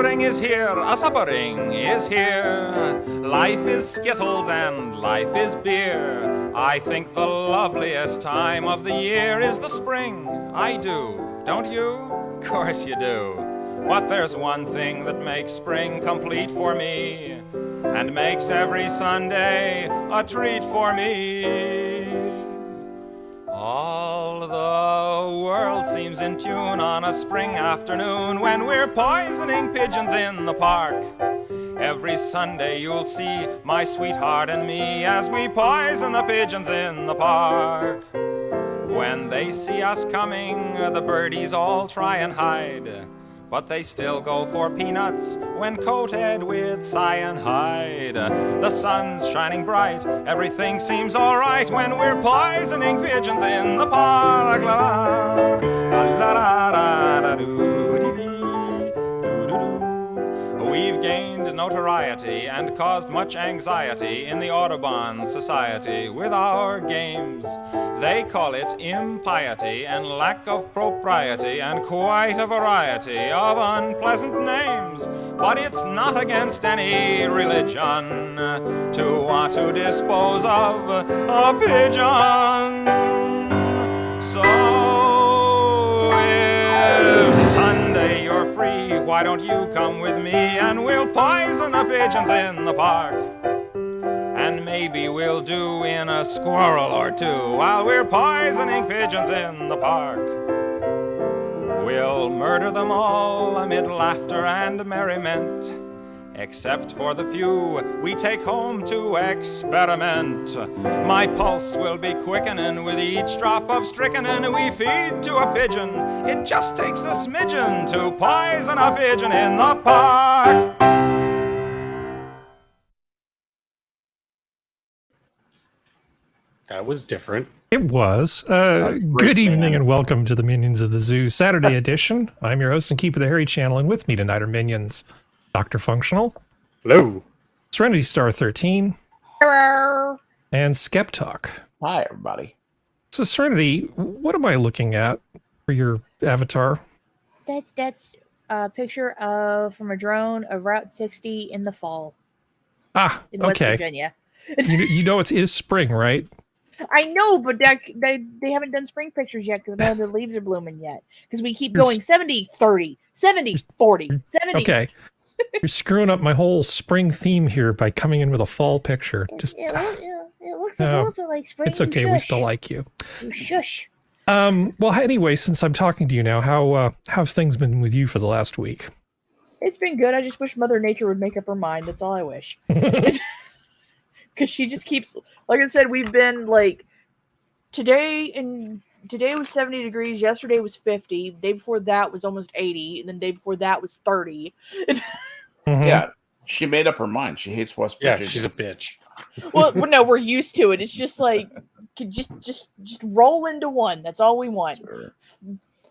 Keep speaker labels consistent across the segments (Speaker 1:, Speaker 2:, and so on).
Speaker 1: spring is here, a suppering is here. Life is skittles and life is beer. I think the loveliest time of the year is the spring. I do, don't you? Of course you do. But there's one thing that makes spring complete for me, and makes every Sunday a treat for me. All the world seems in tune on a spring afternoon when we're poisoning pigeons in the park. Every Sunday you'll see my sweetheart and me as we poison the pigeons in the park. When they see us coming, the birdies all try and hide, but they still go for peanuts when coated with cyanide. The sun's shining bright, everything seems all right when we're poisoning pigeons in the park. La la la la la la doo dee dee. We've gained notoriety and caused much anxiety in the Audubon Society with our games. They call it impiety and lack of propriety and quite a variety of unpleasant names. But it's not against any religion to want to dispose of a pigeon. So if Sunday you're free, why don't you come with me and we'll poison the pigeons in the park? And maybe we'll do in a squirrel or two while we're poisoning pigeons in the park. We'll murder them all amid laughter and merriment, except for the few we take home to experiment. My pulse will be quickening with each drop of strychnine we feed to a pigeon. It just takes a smidgen to poison a pigeon in the park.
Speaker 2: That was different.
Speaker 3: It was. Good evening and welcome to the Minions of the Zoo Saturday edition. I'm your host and keeper of the Harry Channel, and with me tonight are Minions DrFunctional.
Speaker 2: Hello.
Speaker 3: Serenity Star 13.
Speaker 4: Hello.
Speaker 3: And SkepTock.
Speaker 5: Hi, everybody.
Speaker 3: So, Serenity, what am I looking at for your avatar?
Speaker 4: That's a picture of from a drone of Route 60 in the fall.
Speaker 3: Ah,
Speaker 4: in West
Speaker 3: okay.
Speaker 4: Virginia.
Speaker 3: you know it is spring, right?
Speaker 4: I know, but they haven't done spring pictures yet because none of the leaves are blooming yet. Because we keep going 70, 30, 70, 40, 70.
Speaker 3: Okay. You're screwing up my whole spring theme here by coming in with a fall picture.
Speaker 4: It looks a little bit like spring.
Speaker 3: It's okay.
Speaker 4: Shush.
Speaker 3: We still like you.
Speaker 4: Shush.
Speaker 3: Well, anyway, since I'm talking to you now, how have things been with you for the last week?
Speaker 4: It's been good. I just wish Mother Nature would make up her mind. That's all I wish. Because she just keeps, like I said, we've been like, today was 70 degrees, yesterday was 50, the day before that was almost 80, and then the day before that was 30.
Speaker 5: Yeah, she made up her mind. She hates West Virginia.
Speaker 2: Yeah, she's a bitch.
Speaker 4: Well, no, we're used to it. It's just like, just roll into one. That's all we want.
Speaker 5: Sure.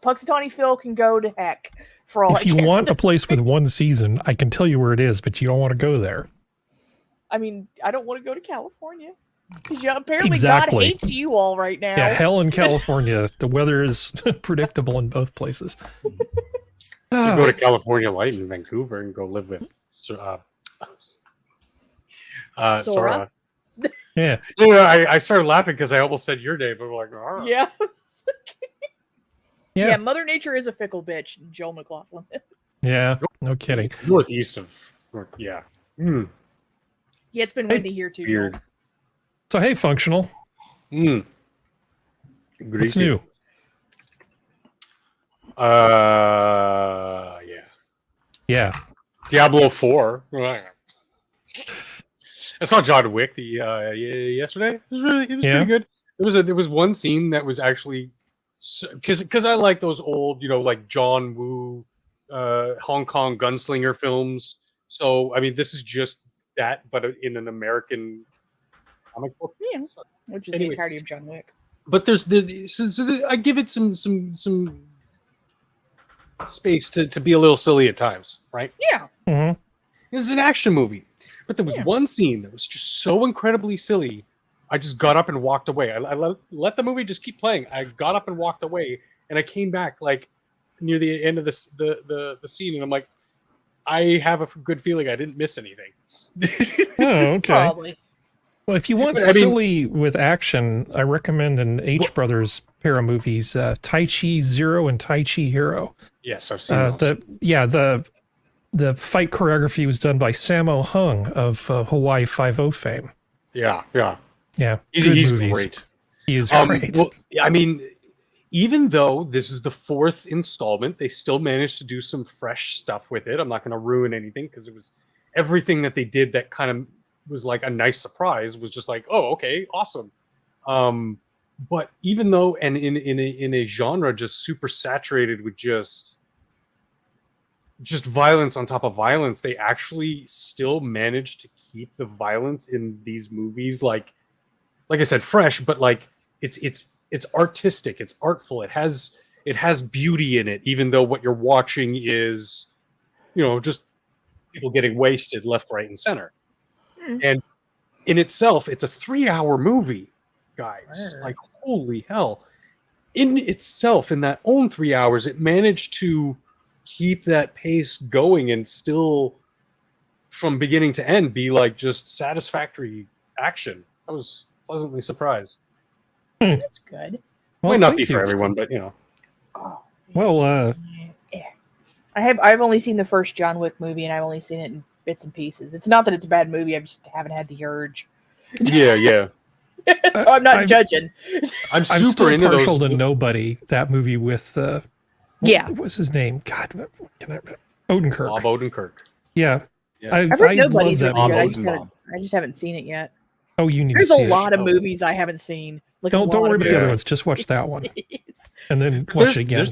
Speaker 4: Puxatawny Phil can go to heck for all
Speaker 3: If you want a place with one season, I can tell you where it is, but you don't want to go there.
Speaker 4: I mean, I don't want to go to California. Because apparently
Speaker 3: Exactly.
Speaker 4: God hates you all right now.
Speaker 3: Yeah, hell in California. The weather is predictable in both places.
Speaker 2: You go to California Light in Vancouver and go live with Sora.
Speaker 3: Yeah.
Speaker 2: I started laughing because I almost said your name, but we're like, oh.
Speaker 4: Yeah.
Speaker 3: Yeah.
Speaker 4: Yeah, Mother Nature is a fickle bitch, Joel McLaughlin.
Speaker 3: Yeah, no kidding.
Speaker 2: Northeast of, yeah. Mm.
Speaker 4: Yeah, it's been windy here too.
Speaker 2: Weird.
Speaker 4: Joel.
Speaker 3: So, hey, Functional.
Speaker 2: Mm.
Speaker 3: What's new?
Speaker 2: Yeah.
Speaker 3: Yeah.
Speaker 2: Diablo 4. I saw John Wick yesterday. It was pretty good. There was one scene that was actually because I like those old, like John Woo, Hong Kong gunslinger films. So I mean, this is just that, but in an American comic book.
Speaker 4: Yeah, which is the entirety of John Wick.
Speaker 2: But there's I give it some space to be a little silly at times, right?
Speaker 4: Yeah.
Speaker 3: Mm-hmm.
Speaker 2: It's an action movie, but there was one scene that was just so incredibly silly. I just got up and walked away. I let the movie just keep playing. I got up and walked away, and I came back like near the end of the scene, and I'm like, I have a good feeling I didn't miss anything.
Speaker 3: Oh, okay.
Speaker 4: Probably.
Speaker 3: Well, if you want silly with action, I recommend an H Brothers pair of movies, Tai Chi Zero and Tai Chi Hero.
Speaker 2: Yes, I've seen those.
Speaker 3: The fight choreography was done by Sammo Hung of Hawaii Five-0 fame.
Speaker 2: Yeah.
Speaker 3: He's
Speaker 2: great.
Speaker 3: He is great.
Speaker 2: Well, I mean, even though this is the 4th installment, they still managed to do some fresh stuff with it. I'm not going to ruin anything because it was everything that they did that kind of was like a nice surprise was just like, oh, okay, awesome. But even though, and in a genre just super saturated with just violence on top of violence, they actually still managed to keep the violence in these movies like I said, fresh, but like it's artistic, it's artful, it has beauty in it, even though what you're watching is, just people getting wasted left, right, and center. And in itself, it's a 3-hour movie, guys. Like, holy hell. In itself, in that own 3 hours, it managed to keep that pace going and still, from beginning to end, be like just satisfactory action. I was pleasantly surprised.
Speaker 4: That's good.
Speaker 3: Well,
Speaker 2: might not be for everyone, but
Speaker 3: Well,
Speaker 4: I've only seen the first John Wick movie, and I've only seen it in bits and pieces. It's not that it's a bad movie. I just haven't had the urge.
Speaker 2: Yeah.
Speaker 4: So I'm not judging.
Speaker 2: I'm
Speaker 3: still
Speaker 2: super into
Speaker 3: partial
Speaker 2: those.
Speaker 3: to Nobody. That movie with what's his name? God, can I? Odenkirk.
Speaker 2: Bob Odenkirk.
Speaker 3: Yeah.
Speaker 4: I've heard
Speaker 3: I
Speaker 4: Nobody's
Speaker 3: love
Speaker 4: really
Speaker 3: that
Speaker 4: good.
Speaker 3: movie.
Speaker 4: I just haven't seen it yet.
Speaker 3: Oh, you need
Speaker 4: There's
Speaker 3: to see
Speaker 4: a
Speaker 3: it.
Speaker 4: lot of movies I haven't seen. Like,
Speaker 3: Don't worry about the other
Speaker 2: Yeah.
Speaker 3: ones. Just watch that one, and then watch it again.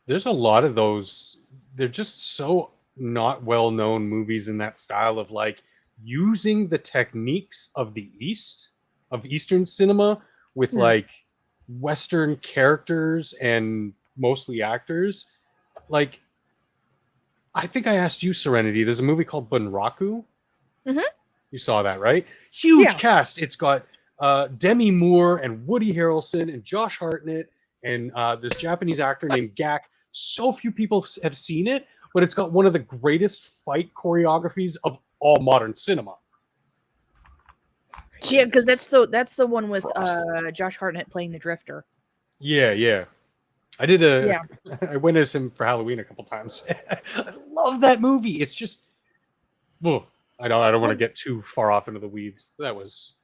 Speaker 2: There's a lot of those. They're just so not well-known movies in that style of like using the techniques of the Eastern cinema with like Western characters and mostly actors. Like, I think I asked you, Serenity. There's a movie called Bunraku.
Speaker 4: Mm-hmm.
Speaker 2: You saw that, right? Huge
Speaker 4: Yeah.
Speaker 2: cast. It's got Demi Moore and Woody Harrelson and Josh Hartnett and this Japanese actor named Gak. So few people have seen it, but it's got one of the greatest fight choreographies of all modern cinema.
Speaker 4: Yeah, because that's the one with Josh Hartnett playing the Drifter.
Speaker 2: Yeah. I did I went as him for Halloween a couple times. I love that movie. It's just, I don't want to get too far off into the weeds. That was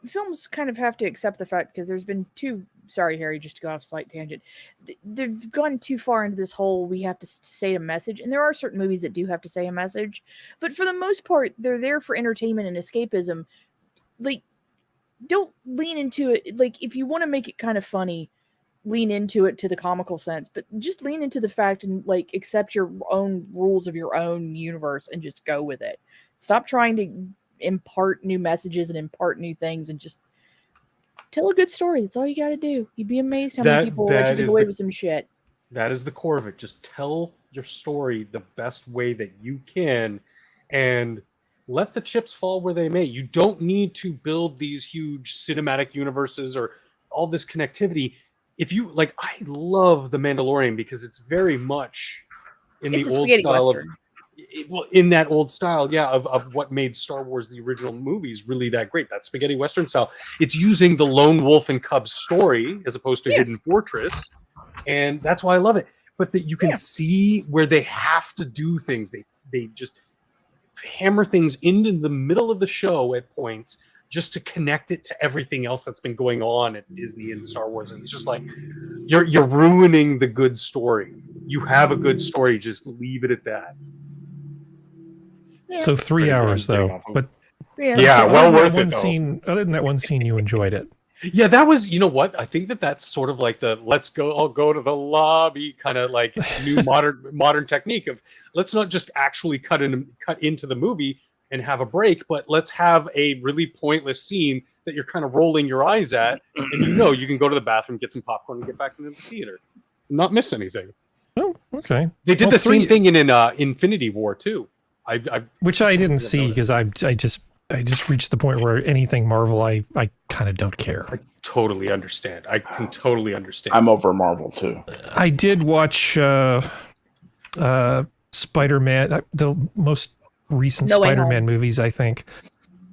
Speaker 4: Films kind of have to accept the fact, because there's been sorry, Harry, just to go off a slight tangent. They've gone too far into this whole we have to say a message, and there are certain movies that do have to say a message, but for the most part, they're there for entertainment and escapism. Like, don't lean into it. Like, if you want to make it kind of funny, lean into it to the comical sense, but just lean into the fact and like accept your own rules of your own universe and just go with it. Stop trying to impart new messages and impart new things, and just tell a good story. That's all you got to do. You'd be amazed how many people let you get away with some shit.
Speaker 2: That is the core of it. Just tell your story the best way that you can, and let the chips fall where they may. You don't need to build these huge cinematic universes or all this connectivity. If you like, I love The Mandalorian because it's very much in the old style
Speaker 4: Western.
Speaker 2: In that old style, of what made Star Wars, the original movies, really that great. That spaghetti Western style. It's using the lone wolf and cub story as opposed to Hidden Fortress, and that's why I love it. But that you can see where they have to do things. They just hammer things into the middle of the show at points, just to connect it to everything else that's been going on at Disney and Star Wars. And it's just like, you're ruining the good story. You have a good story, just leave it at that.
Speaker 3: So 3 hours though, but
Speaker 2: well worth it though.
Speaker 3: Other than that one scene, you enjoyed it.
Speaker 2: Yeah, that was, you know what? I think that's sort of like the I'll go to the lobby kind of like new modern technique of, let's not just actually cut into the movie and have a break, but let's have a really pointless scene that you're kind of rolling your eyes at, and you can go to the bathroom, get some popcorn, and get back into the theater, not miss anything.
Speaker 3: Oh, okay.
Speaker 2: They did the same thing in Infinity War too.
Speaker 3: Which I didn't see because I just reached the point where anything Marvel, I kind of don't care.
Speaker 2: I totally understand. I can totally understand.
Speaker 5: I'm over Marvel too.
Speaker 3: I did watch Spider-Man, the most recent
Speaker 4: No Way
Speaker 3: Spider-Man
Speaker 4: Home.
Speaker 3: movies, I think.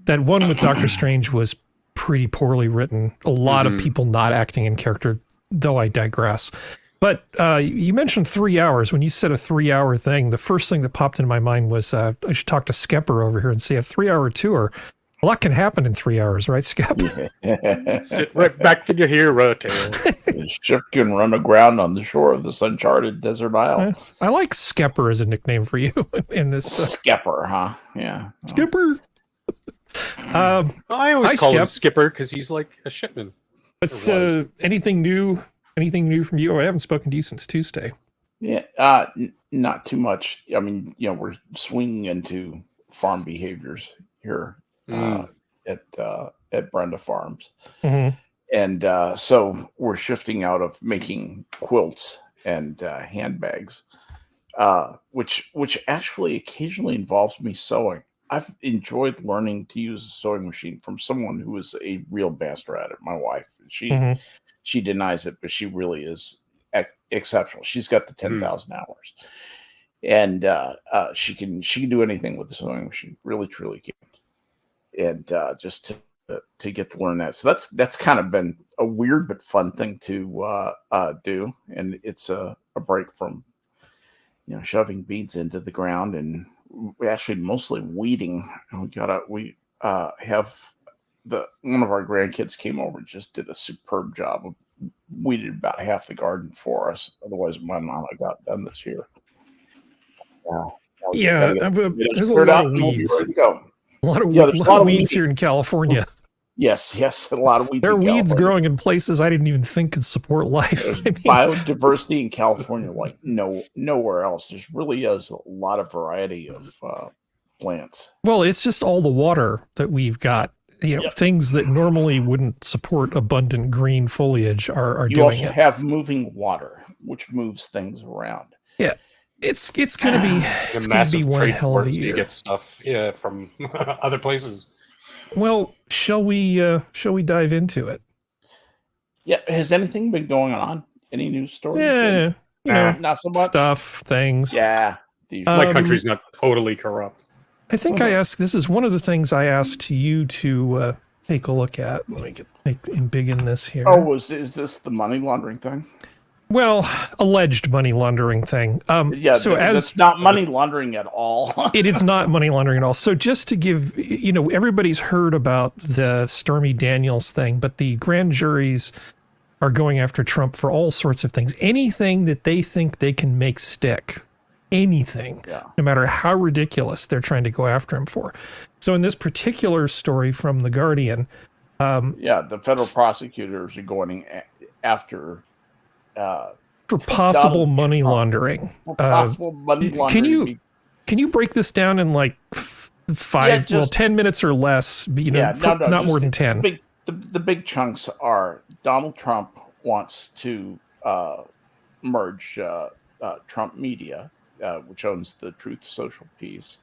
Speaker 3: That one with Doctor Strange was pretty poorly written. A lot of people not acting in character, though I digress. But you mentioned 3 hours. When you said a 3-hour thing, the first thing that popped into my mind was I should talk to Skepper over here and say a 3-hour tour. A lot can happen in 3 hours, right, Skep?
Speaker 2: Sit right back to your hero tale.
Speaker 5: The ship can run aground on the shore of this uncharted desert isle.
Speaker 3: I like Skepper as a nickname for you in this.
Speaker 5: Skepper, huh? Yeah.
Speaker 3: Skipper.
Speaker 2: I always
Speaker 3: Hi,
Speaker 2: call him
Speaker 3: Skep.
Speaker 2: Skipper because he's like a shipman.
Speaker 3: But anything new? Anything new from you? Oh, I haven't spoken to you since Tuesday.
Speaker 5: Yeah, not too much. I mean, we're swinging into farm behaviors here at Brenda Farms, and so we're shifting out of making quilts and handbags, which actually occasionally involves me sewing. I've enjoyed learning to use a sewing machine from someone who is a real master at it. My wife, she denies it, but she really is exceptional. She's got the 10,000 hours, and she can do anything with the sewing machine. Really, truly can. And just to get to learn that, so that's kind of been a weird but fun thing to do, and it's a break from shoving beads into the ground, and we actually mostly weeding. We have one of our grandkids came over and just did a superb job of weeded about half the garden for us. Otherwise, my mom got done this year.
Speaker 3: There's a lot of weeds. A lot of weeds here in California.
Speaker 5: Yes, a lot of weeds.
Speaker 3: There are weeds growing in places I didn't even think could support life.
Speaker 5: There's biodiversity in California like nowhere else. There's really is a lot of variety of plants.
Speaker 3: Well, it's just all the water that we've got. Things that normally wouldn't support abundant green foliage are doing it.
Speaker 5: You also have moving water, which moves things around.
Speaker 3: Yeah, it's going to be one hell of a year.
Speaker 2: You get stuff from other places.
Speaker 3: Well, shall we dive into it?
Speaker 5: Yeah, has anything been going on? Any news stories?
Speaker 3: Yeah,
Speaker 5: not so much
Speaker 3: stuff, things.
Speaker 5: Yeah,
Speaker 2: my country's not totally corrupt.
Speaker 3: I think this is one of the things I asked you to take a look at. Let me make big in this here.
Speaker 5: Oh, is this the money laundering thing?
Speaker 3: Well, alleged money laundering thing.
Speaker 5: It's not money laundering at all.
Speaker 3: It is not money laundering at all. So just to give, everybody's heard about the Stormy Daniels thing, but the grand juries are going after Trump for all sorts of things. Anything that they think they can make stick. Anything, no matter how ridiculous they're trying to go after him for. So in this particular story from The Guardian...
Speaker 5: the federal prosecutors are going after...
Speaker 3: for possible money laundering.
Speaker 5: Possible money laundering.
Speaker 3: Can you break this down in like 10 minutes or less? Not more than 10.
Speaker 5: The big chunks are Donald Trump wants to merge Trump Media, which owns the Truth Social piece,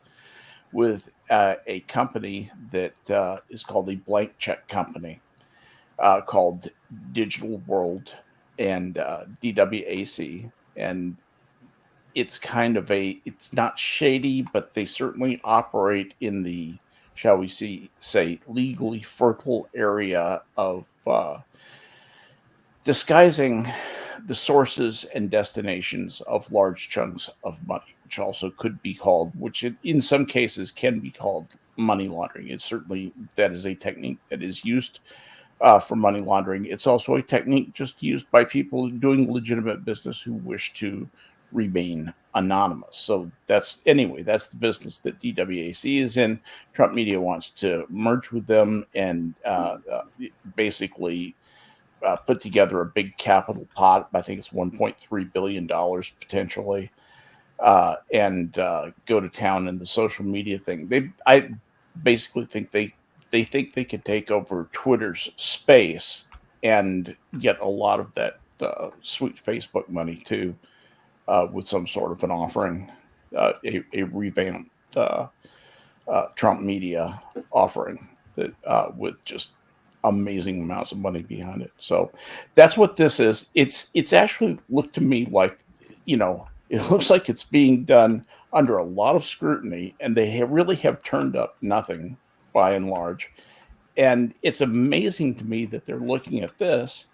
Speaker 5: with a company that is called a blank check company called Digital World and DWAC. And it's kind of it's not shady, but they certainly operate in the, shall we say, legally fertile area of disguising the sources and destinations of large chunks of money, which also could be called, in some cases can be called money laundering. It's certainly, that is a technique that is used for money laundering. It's also a technique just used by people doing legitimate business who wish to remain anonymous. So that's the business that DWAC is in. Trump Media wants to merge with them and basically put together a big capital pot. I think it's $1.3 billion potentially, and go to town in the social media thing. I basically think they think they can take over Twitter's space and get a lot of that sweet Facebook money too, with some sort of an offering, a revamped Trump Media offering that with just amazing amounts of money behind it. So that's what this is. It's actually looked to me like, It looks like it's being done under a lot of scrutiny, and they really have turned up nothing by and large. And it's amazing to me that they're looking at this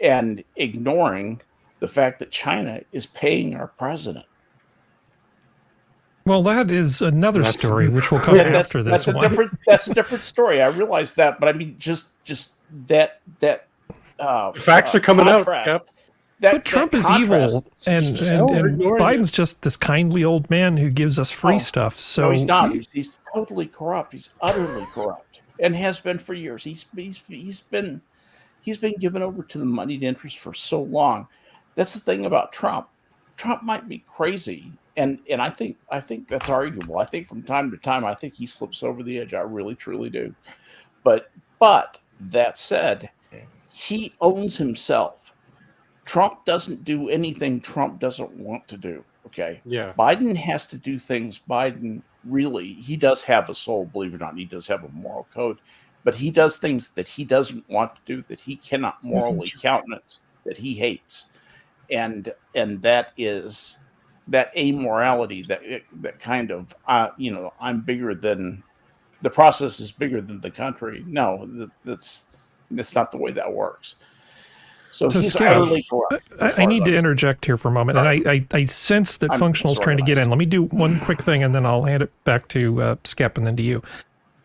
Speaker 5: and ignoring the fact that China is paying our president.
Speaker 3: Well, that is another story, which will come after this one.
Speaker 5: That's a different story. I realize that, but I mean, just that
Speaker 2: facts are coming out, Skep.
Speaker 3: But Trump is evil, and Biden's just this kindly old man who gives us free stuff. So
Speaker 5: no, he's not. He's totally corrupt. He's utterly corrupt, and has been for years. He's been given over to the moneyed interest for so long. That's the thing about Trump. Trump might be crazy, and I think that's arguable. I think from time to time, I think he slips over the edge. I really, truly do. But that said, he owns himself. Trump doesn't do anything Trump doesn't want to do. Okay.
Speaker 2: Yeah.
Speaker 5: Biden has to do things. He does have a soul, believe it or not. He does have a moral code, but he does things that he doesn't want to do, that he cannot morally countenance, that he hates. And that is that amorality, that kind of, I'm bigger than the process is bigger than the country. No, that's not the way that works. So he's utterly corrupt.
Speaker 3: I need to interject here for a moment. And I sense that Functional is trying to get in. Let me do one quick thing, and then I'll hand it back to Skep and then to you.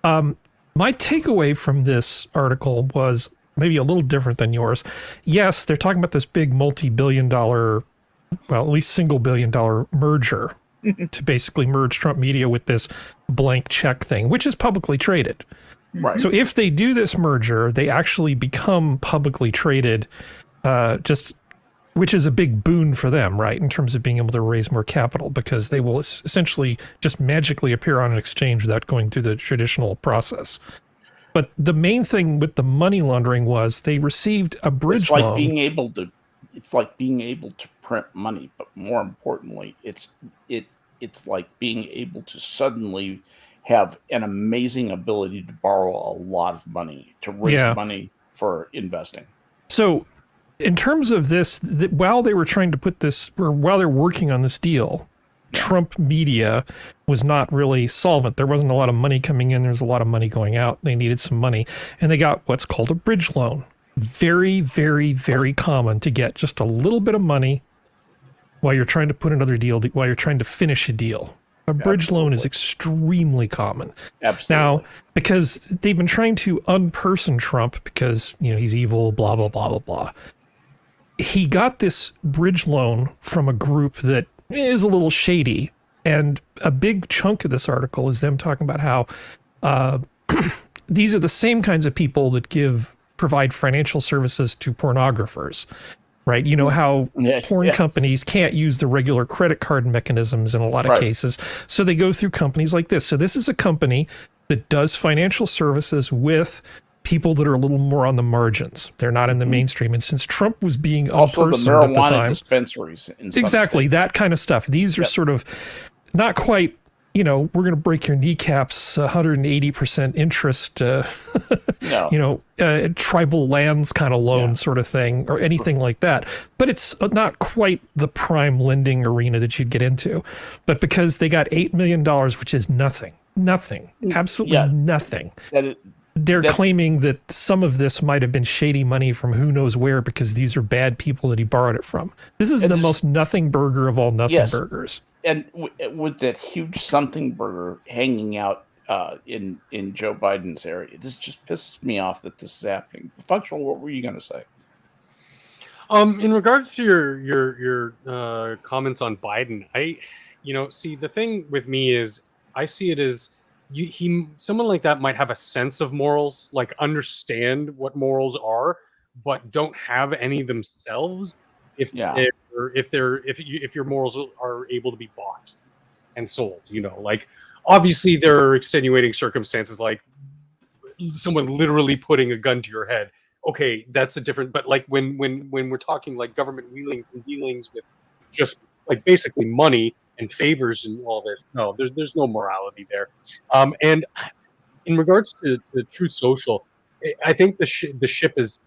Speaker 3: My takeaway from this article was maybe a little different than yours. Yes, they're talking about this big multi-billion-dollar, well, at least single-billion-dollar merger to basically merge Trump Media with this blank check thing, which is publicly traded.
Speaker 5: Right.
Speaker 3: So if they do this merger, they actually become publicly traded, which is a big boon for them, right, in terms of being able to raise more capital, because they will essentially just magically appear on an exchange without going through the traditional process. But the main thing with the money laundering was they received a bridge loan.
Speaker 5: It's like being able to print money, but more importantly, it's like being able to suddenly have an amazing ability to borrow a lot of money, to raise money for investing.
Speaker 3: So in terms of this, while they were trying to put this, or while they're working on this deal, Trump Media was not really solvent. There wasn't a lot of money coming in. There was a lot of money going out. They needed some money, and they got what's called a bridge loan. Very, very, very common to get just a little bit of money while you're trying to put another deal, while you're trying to finish a deal. A bridge loan is extremely common.
Speaker 5: Absolutely.
Speaker 3: Now, because they've been trying to unperson Trump because, he's evil, blah, blah, blah, blah, blah. He got this bridge loan from a group that is a little shady. And a big chunk of this article is them talking about how these are the same kinds of people that provide financial services to pornographers. Right. You know how porn companies can't use the regular credit card mechanisms in a lot of cases. So they go through companies like this. So this is a company that does financial services with people that are a little more on the margins. They're not in the mainstream. And since Trump was being unpersoned at the time,
Speaker 5: dispensaries
Speaker 3: exactly that kind of stuff. These are sort of not quite, we're going to break your kneecaps, 180% interest, tribal lands kind of loan sort of thing, or anything like that. But it's not quite the prime lending arena that you'd get into. But because they got $8 million, which is nothing, absolutely nothing. They're claiming that some of this might have been shady money from who knows where, because these are bad people that he borrowed it from. This is the most nothing burger of all nothing burgers.
Speaker 5: And with that huge something burger hanging out in Joe Biden's area, this just pisses me off that this is happening. Functional, what were you going to say?
Speaker 2: In regards to your comments on Biden, see, the thing with me is I see it as someone like that might have a sense of morals, like understand what morals are, but don't have any themselves. If your morals are able to be bought and sold, like obviously there are extenuating circumstances, like someone literally putting a gun to your head. Okay, that's a different. But like when we're talking like government wheelings and dealings with just like basically money and favors and all this, no, there's no morality there. And in regards to Truth Social, I think the ship has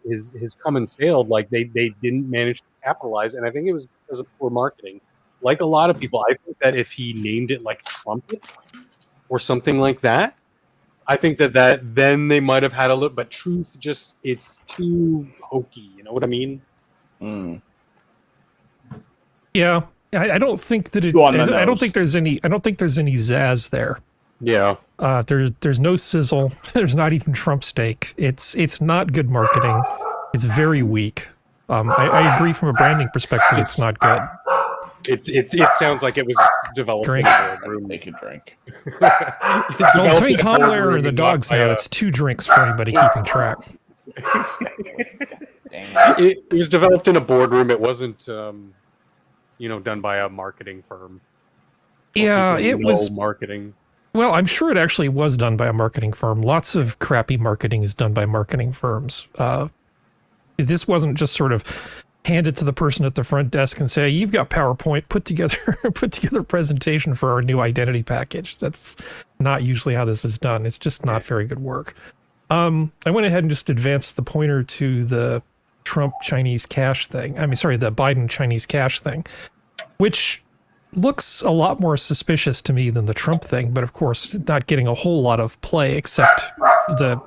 Speaker 2: come and sailed. Like they didn't manage to capitalize, and I think it was because of poor marketing. like a lot of people, I think that if he named it like Trumpet or something like that, I think that then they might have had a little. But Truth, just it's too hokey. You know what I mean?
Speaker 3: Yeah, I don't think that it. I don't think there's any. I don't think there's any zazz there.
Speaker 2: Yeah.
Speaker 3: There's no sizzle. There's not even Trump steak. It's not good marketing. It's very weak. I agree from a branding perspective. It's not good.
Speaker 2: It sounds like it was developed.
Speaker 3: Drink.
Speaker 2: In a room.
Speaker 5: Make a drink.
Speaker 3: Well, between Tom Lehrer and the dogs now, it's 2 drinks for anybody keeping track.
Speaker 2: It was developed in a boardroom. It wasn't, done by a marketing firm.
Speaker 3: Yeah, it was
Speaker 2: marketing.
Speaker 3: Well, I'm sure it actually was done by a marketing firm. Lots of crappy marketing is done by marketing firms. This wasn't just sort of hand it to the person at the front desk and say, "You've got PowerPoint. Put together a presentation for our new identity package." That's not usually how this is done. It's just not very good work. I went ahead and just advanced the pointer to the Trump Chinese cash thing. The Biden Chinese cash thing, which looks a lot more suspicious to me than the Trump thing, but of course not getting a whole lot of play, except the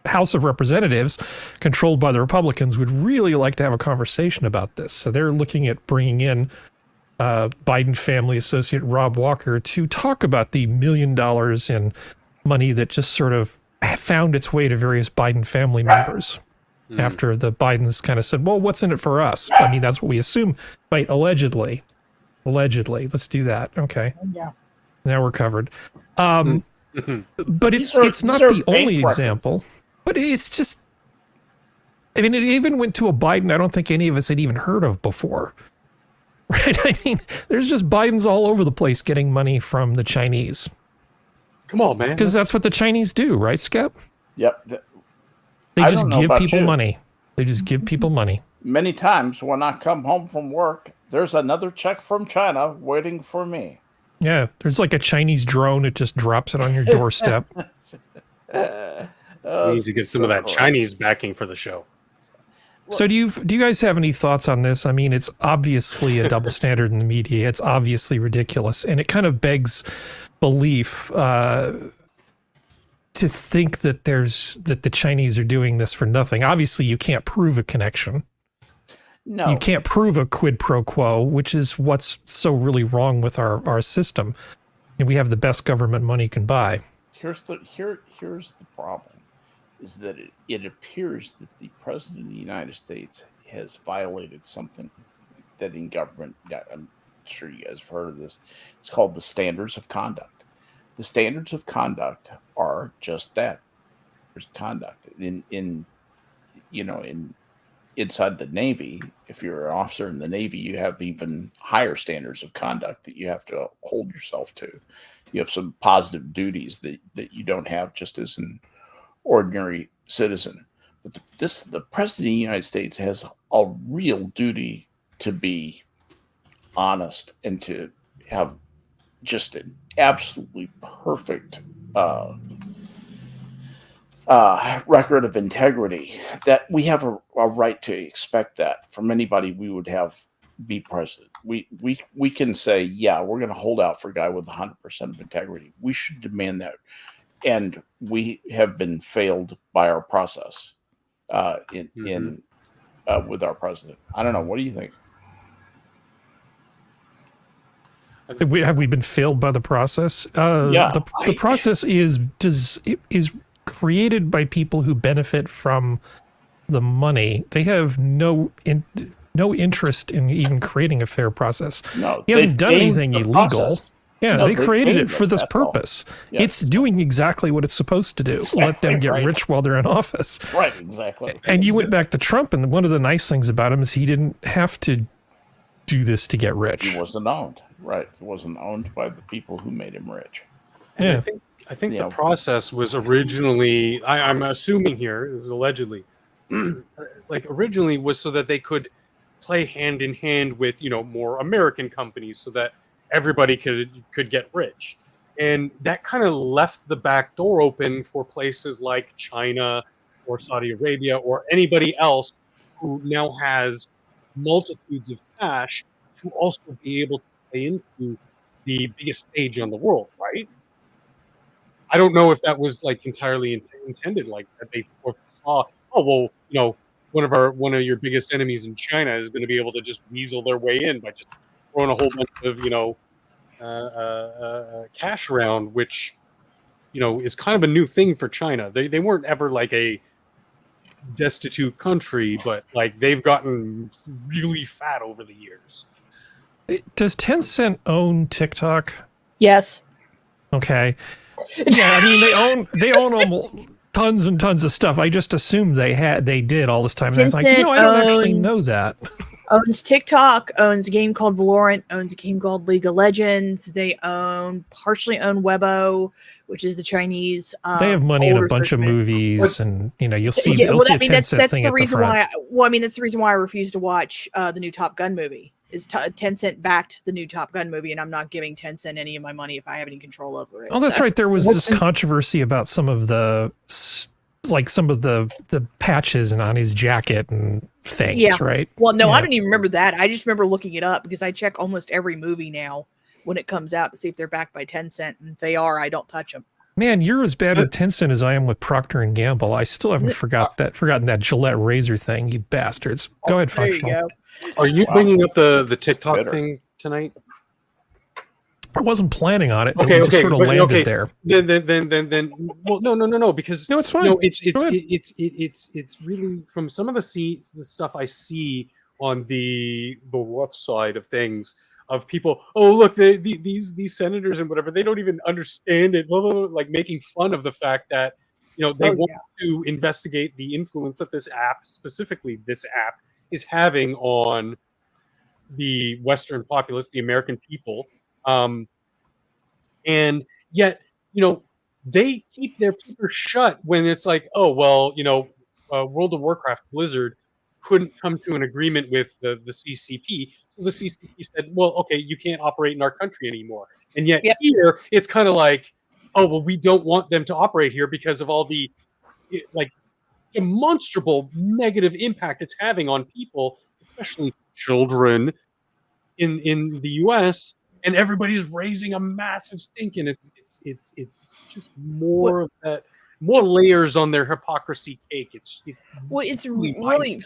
Speaker 3: House of Representatives, controlled by the Republicans, would really like to have a conversation about this. So they're looking at bringing in Biden family associate Rob Walker to talk about the $1 million in money that just sort of found its way to various Biden family members after the Bidens kind of said, well, what's in it for us? I mean, that's what we assume. Right, allegedly. Let's do that. Okay.
Speaker 4: Yeah.
Speaker 3: Now we're covered. But it's not the only example. But it's just, I mean, it even went to a Biden I don't think any of us had even heard of before. Right? I mean, there's just Bidens all over the place getting money from the Chinese.
Speaker 2: Come on, man.
Speaker 3: Because that's what the Chinese do, right, Skep?
Speaker 5: Yep.
Speaker 3: They just give people money. They just give people money.
Speaker 5: Many times when I come home from work, there's another check from China waiting for me.
Speaker 3: Yeah, there's like a Chinese drone. It just drops it on your doorstep.
Speaker 2: We need to get some of that Chinese backing for the show.
Speaker 3: So do you guys have any thoughts on this? I mean, it's obviously a double standard in the media. It's obviously ridiculous. And it kind of begs belief to think that the Chinese are doing this for nothing. Obviously, you can't prove a connection.
Speaker 5: No.
Speaker 3: You can't prove a quid pro quo, which is what's so really wrong with our system. And we have the best government money can buy.
Speaker 5: Here's the problem, is that it appears that the President of the United States has violated something that in government, I'm sure you guys have heard of this, it's called the standards of conduct. The standards of conduct are just that. There's conduct. Inside the Navy, if you're an officer in the Navy, you have even higher standards of conduct that you have to hold yourself to. You have some positive duties that you don't have just as an ordinary citizen. But the President of the United States has a real duty to be honest and to have just an absolutely perfect record of integrity, that we have a right to expect that from anybody we would have be president. We can say, yeah, we're going to hold out for a guy with 100% of integrity. We should demand that. And we have been failed by our process with our president. I don't know. What do you think?
Speaker 3: Have we been failed by the process?
Speaker 5: Yeah.
Speaker 3: The process is created by people who benefit from the money. They have no interest in even creating a fair process.
Speaker 5: No,
Speaker 3: he hasn't done anything illegal.
Speaker 5: Process.
Speaker 3: Yeah,
Speaker 5: no,
Speaker 3: they created it for this purpose.
Speaker 5: Yes.
Speaker 3: It's doing exactly what it's supposed to do.
Speaker 5: Exactly,
Speaker 3: let them get rich while they're in office.
Speaker 5: Right, exactly.
Speaker 3: And you went back to Trump, and one of the nice things about him is he didn't have to do this to get rich.
Speaker 5: He wasn't owned. Right. He wasn't owned by the people who made him rich.
Speaker 3: Yeah.
Speaker 2: I think the process was originally, I'm assuming here, this is allegedly, originally was so that they could play hand in hand with, more American companies so that everybody could get rich. And that kind of left the back door open for places like China or Saudi Arabia or anybody else who now has multitudes of cash to also be able to play into the biggest stage on the world, right? I don't know if that was like entirely intended, like that they foresaw. Oh well, one of your biggest enemies in China is going to be able to just weasel their way in by just throwing a whole bunch of cash around, which is kind of a new thing for China. They weren't ever like a destitute country, but like they've gotten really fat over the years.
Speaker 3: Does Tencent own TikTok?
Speaker 4: Yes.
Speaker 3: Okay. Yeah, I mean they own tons and tons of stuff. I just assumed they did all this time. And I was like, I don't actually know that.
Speaker 4: Owns TikTok, owns a game called Valorant, owns a game called League of Legends. They partially own Weibo, which is the Chinese.
Speaker 3: They have money in a bunch of movies, and you'll see.
Speaker 4: Yeah,
Speaker 3: You'll see a Tencent thing at the front.
Speaker 4: That's the reason why I refuse to watch the new Top Gun movie. Is Tencent backed the new Top Gun movie, and I'm not giving Tencent any of my money if I have any control over it.
Speaker 3: Oh, that's right. There was this controversy about some of the patches and on his jacket and things, right?
Speaker 4: Well, no, I don't even remember that. I just remember looking it up because I check almost every movie now when it comes out to see if they're backed by Tencent, and if they are, I don't touch them.
Speaker 3: Man, you're as bad with Tencent as I am with Procter and Gamble. I still haven't forgotten that Gillette razor thing, you bastards. Go ahead, Functional.
Speaker 2: Are you bringing up the TikTok thing tonight?
Speaker 3: I wasn't planning on it. But we just sort of landed there.
Speaker 2: Then. Well, no. Because
Speaker 3: no, it's fine.
Speaker 2: It's really from some of the stuff I see on the left side of things of people. Oh, look, these senators and whatever, they don't even understand it. Like making fun of the fact that they want to investigate the influence that this app, specifically this app, is having on the Western populace, the American people. And yet, they keep their papers shut when it's like, oh, well, World of Warcraft Blizzard couldn't come to an agreement with the CCP. So the CCP said, well, okay, you can't operate in our country anymore. And yet here, it's kind of like, oh, well, we don't want them to operate here because of all the, demonstrable negative impact it's having on people, especially children in the U.S., and everybody's raising a massive stink, and it's just more of that, more layers on their hypocrisy cake. It's
Speaker 4: really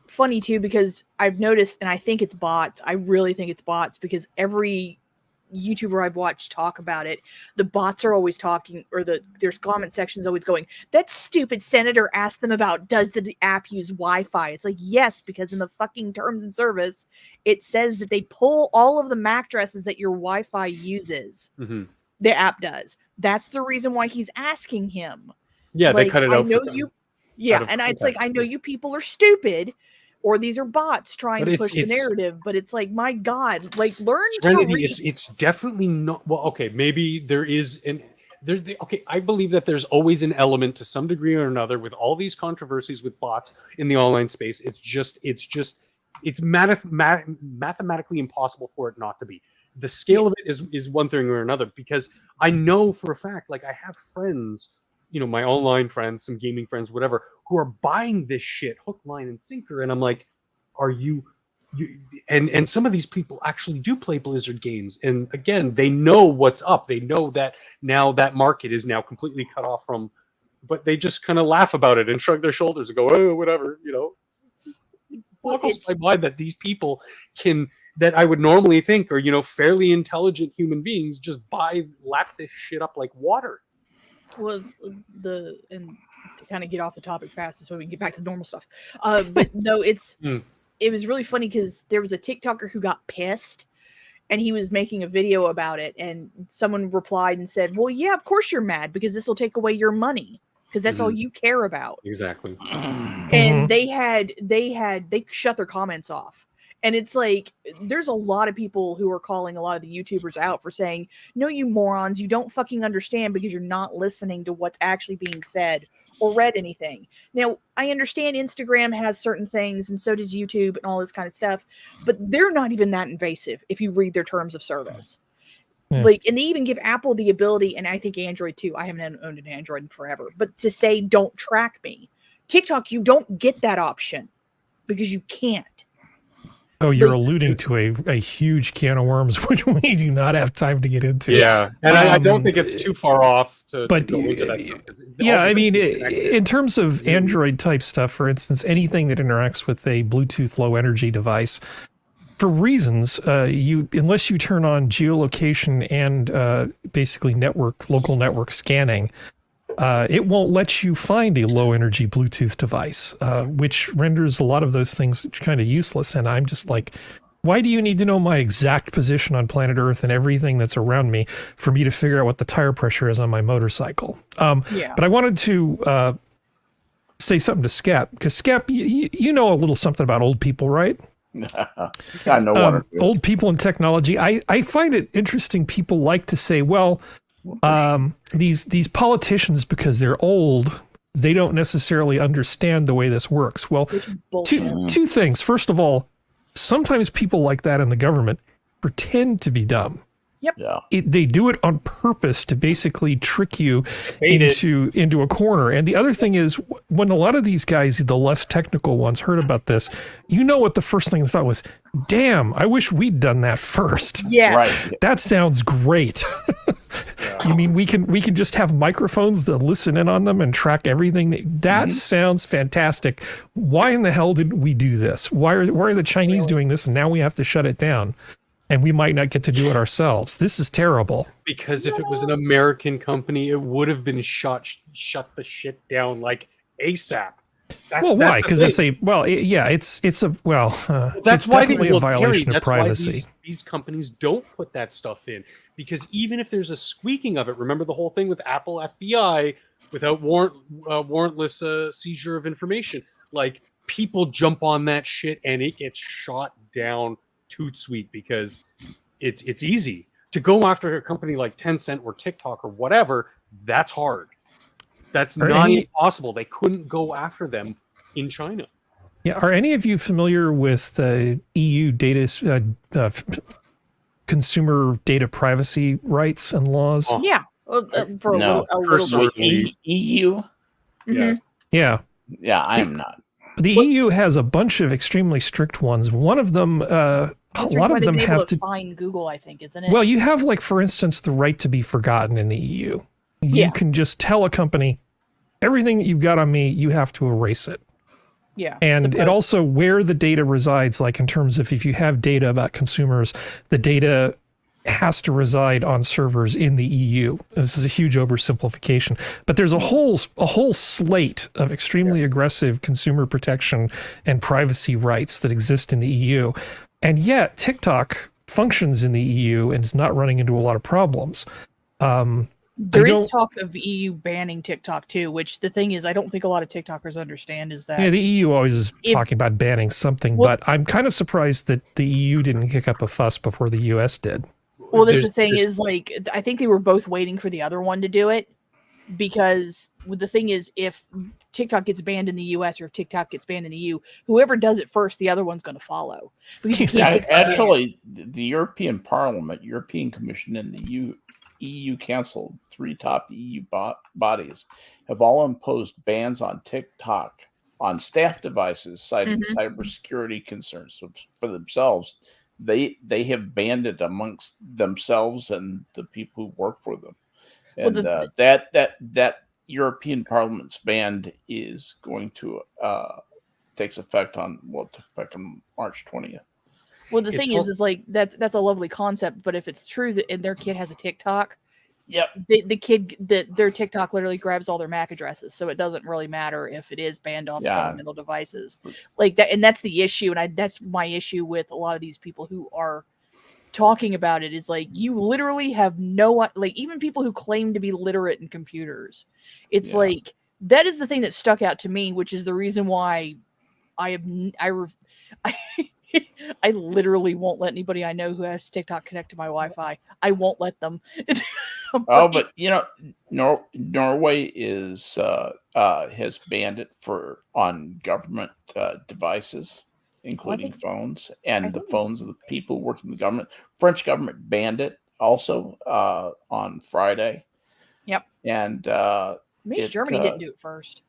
Speaker 4: funny too, because I've noticed, and I think it's bots. I really think it's bots, because every YouTuber I've watched talk about it, the bots are always talking, or there's comment sections always going, that stupid senator asked them about, does the app use Wi-Fi? It's like, yes, because in the fucking terms and service, it says that they pull all of the MAC addresses that your Wi-Fi uses.
Speaker 2: Mm-hmm.
Speaker 4: The app does. That's the reason why he's asking him.
Speaker 2: Yeah, they cut it out.
Speaker 4: It's like, I know you people are stupid, or these are bots trying to push the narrative, but it's like, my God, like, learn to read.
Speaker 2: It's definitely not. Well, okay, maybe there is okay, I believe that there's always an element to some degree or another with all these controversies with bots in the online space. It's mathematically impossible for it not to be. The scale of it is one thing or another, because I know for a fact, like, I have friends, my online friends, some gaming friends, whatever, who are buying this shit hook, line, and sinker. And I'm like, are you and some of these people actually do play Blizzard games. And again, they know what's up. They know that now that market is now completely cut off from, but they just kind of laugh about it and shrug their shoulders and go, oh, whatever, It boggles my mind that these people that I would normally think are, fairly intelligent human beings, just lap this shit up like water.
Speaker 4: And to kind of get off the topic fast so we can get back to normal stuff. But no, it was really funny because there was a TikToker who got pissed, and he was making a video about it, and someone replied and said, well, yeah, of course you're mad, because this will take away your money, because that's all you care about.
Speaker 2: Exactly.
Speaker 4: And they shut their comments off. And it's like, there's a lot of people who are calling a lot of the YouTubers out for saying, no, you morons, you don't fucking understand, because you're not listening to what's actually being said or read anything. Now, I understand Instagram has certain things, and so does YouTube and all this kind of stuff, but they're not even that invasive if you read their terms of service. Yeah. Like, and they even give Apple the ability, and I think Android too, I haven't owned an Android in forever, but to say, don't track me. TikTok, you don't get that option, because you can't.
Speaker 3: Oh, you're alluding to a huge can of worms, which we do not have time to get into.
Speaker 2: Yeah, and I don't think it's too far off to go into that stuff.
Speaker 3: Yeah, I mean, in terms of Android type stuff, for instance, anything that interacts with a Bluetooth low energy device, for reasons, unless you turn on geolocation and basically local network scanning, it won't let you find a low energy Bluetooth device, which renders a lot of those things kind of useless. And I'm just like, why do you need to know my exact position on planet Earth and everything that's around me for me to figure out what the tire pressure is on my motorcycle? But I wanted to say something to Skep, because Skep, you know a little something about old people, right?
Speaker 5: I know
Speaker 3: old people in technology. I find it interesting. People like to say, well, these politicians, because they're old, they don't necessarily understand the way this works. Well, two things. First of all, sometimes people like that in the government pretend to be dumb.
Speaker 4: Yep.
Speaker 5: Yeah.
Speaker 3: They do it on purpose to basically trick you into a corner. And the other thing is, when a lot of these guys, the less technical ones, heard about this, you know what the first thing they thought was, damn, I wish we'd done that first.
Speaker 4: Yeah.
Speaker 5: Right.
Speaker 3: That sounds great. You mean we can just have microphones that listen in on them and track everything? That sounds fantastic. Why in the hell did we do this? Why are the Chinese doing this and now we have to shut it down? And we might not get to do it ourselves. This is terrible.
Speaker 2: Because if it was an American company, it would have been shut the shit down like ASAP.
Speaker 3: Why? Because it's it's definitely a violation of privacy.
Speaker 2: These companies don't put that stuff in, because even if there's a squeaking of it, remember the whole thing with Apple FBI without warrantless seizure of information. Like, people jump on that shit and it gets shot down. Toot sweet, because it's easy to go after a company like Tencent or TikTok or whatever. That's hard. That's not impossible. They couldn't go after them in China.
Speaker 3: Yeah. Are any of you familiar with the EU data consumer data privacy rights and laws?
Speaker 4: Yeah. For a little bit.
Speaker 5: EU.
Speaker 3: Yeah.
Speaker 5: Yeah, I am not.
Speaker 3: The EU has a bunch of extremely strict ones. One of them, a lot of them have to
Speaker 4: find Google, I think, isn't it?
Speaker 3: Well, you have, like, for instance, the right to be forgotten in the EU. You can just tell a company, everything that you've got on me, you have to erase it.
Speaker 4: Yeah.
Speaker 3: And it also, where the data resides, like in terms of if you have data about consumers, the data has to reside on servers in the EU. This is a huge oversimplification, but there's a whole slate of extremely aggressive consumer protection and privacy rights that exist in the EU. And yet TikTok functions in the EU and is not running into a lot of problems.
Speaker 4: There is talk of EU banning TikTok too, which the thing is, I don't think a lot of TikTokers understand is that...
Speaker 3: Yeah, the EU always is talking about banning something, but I'm kind of surprised that the EU didn't kick up a fuss before the US did.
Speaker 4: Well, that's the thing is, like, I think they were both waiting for the other one to do it, because the thing is, if TikTok gets banned in the US or if TikTok gets banned in the EU, whoever does it first, the other one's going to follow.
Speaker 5: Actually, the European Parliament, European Commission, and the EU Council, 3 top EU bodies, have all imposed bans on TikTok on staff devices, citing cybersecurity concerns for themselves. They have banned it amongst themselves and the people who work for them. And that European Parliament's ban is going to took effect on March 20th.
Speaker 4: Well, the thing is like that's a lovely concept, but if it's true that their kid has a TikTok, their TikTok literally grabs all their MAC addresses, so it doesn't really matter if it is banned on governmental devices like that. And that's the issue, and that's my issue with a lot of these people who are talking about it. Is like, you literally have even people who claim to be literate in computers. It's like, that is the thing that stuck out to me, which is the reason why I literally won't let anybody I know who has TikTok connect to my Wi-Fi. I won't let them.
Speaker 5: But Norway has banned it on government devices, including phones, and the phones of the people working in the government. French government banned it also on Friday. Yep. And
Speaker 4: maybe Germany didn't do it first.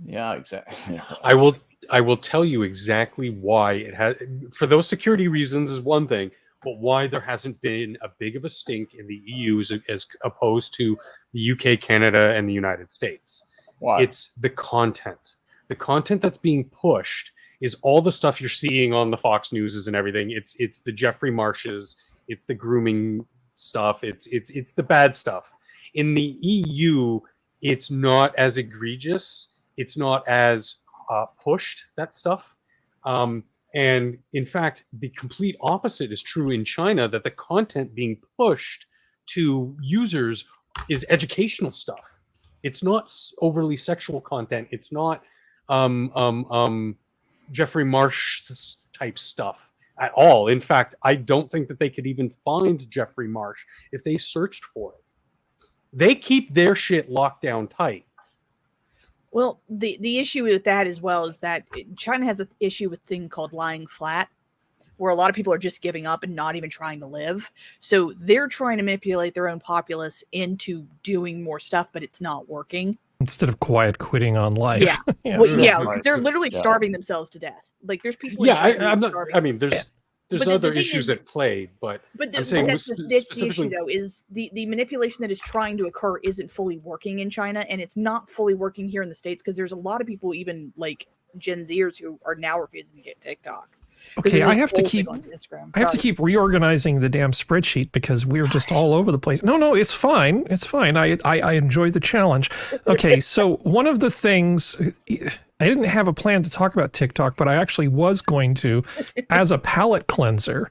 Speaker 5: Yeah, exactly.
Speaker 2: I will I will tell you exactly why it has. For those security reasons is one thing, but why there hasn't been a big of a stink in the EU as opposed to the UK, Canada, and the United States.
Speaker 5: Why?
Speaker 2: It's the content. The content that's being pushed is all the stuff you're seeing on the Fox Newses and everything. It's the Jeffrey Marshes. It's the grooming stuff. It's the bad stuff. In the EU, it's not as egregious. It's not as pushed, that stuff. And in fact, the complete opposite is true in China, that the content being pushed to users is educational stuff. It's not overly sexual content. It's not Jeffrey Marsh type stuff at all. In fact, I don't think that they could even find Jeffrey Marsh if they searched for it. They keep their shit locked down tight.
Speaker 4: Well, the issue with that as well is that China has an issue with a thing called lying flat, where a lot of people are just giving up and not even trying to live. So they're trying to manipulate their own populace into doing more stuff, but it's not working.
Speaker 3: Instead of quiet quitting on life.
Speaker 4: Yeah.
Speaker 3: Yeah.
Speaker 4: Well, yeah,
Speaker 5: Right.
Speaker 4: they're literally
Speaker 5: Yeah.
Speaker 4: starving themselves to death. Like there's people.
Speaker 2: Yeah,
Speaker 4: in China
Speaker 2: I'm
Speaker 4: who are
Speaker 2: not.
Speaker 4: starving
Speaker 2: I mean, there's
Speaker 4: But
Speaker 2: other
Speaker 4: the thing
Speaker 2: issues
Speaker 4: is-
Speaker 2: at play, but
Speaker 4: But
Speaker 2: I'm saying
Speaker 4: that's the issue,
Speaker 2: specifically.
Speaker 4: though, is the manipulation that is trying to occur isn't fully working in China, and it's not fully working here in the States because there's a lot of people, even like Gen Zers, who are now refusing to get TikTok. 'Cause
Speaker 3: Okay,
Speaker 4: there's
Speaker 3: I
Speaker 4: this
Speaker 3: have to
Speaker 4: whole thing
Speaker 3: keep
Speaker 4: on Instagram.
Speaker 3: I have to
Speaker 4: Sorry.
Speaker 3: keep reorganizing the damn spreadsheet because we're just all over the place. No, it's fine. It's fine. I enjoy the challenge. Okay, so one of the things I didn't have a plan to talk about TikTok, but I actually was going to, as a palate cleanser,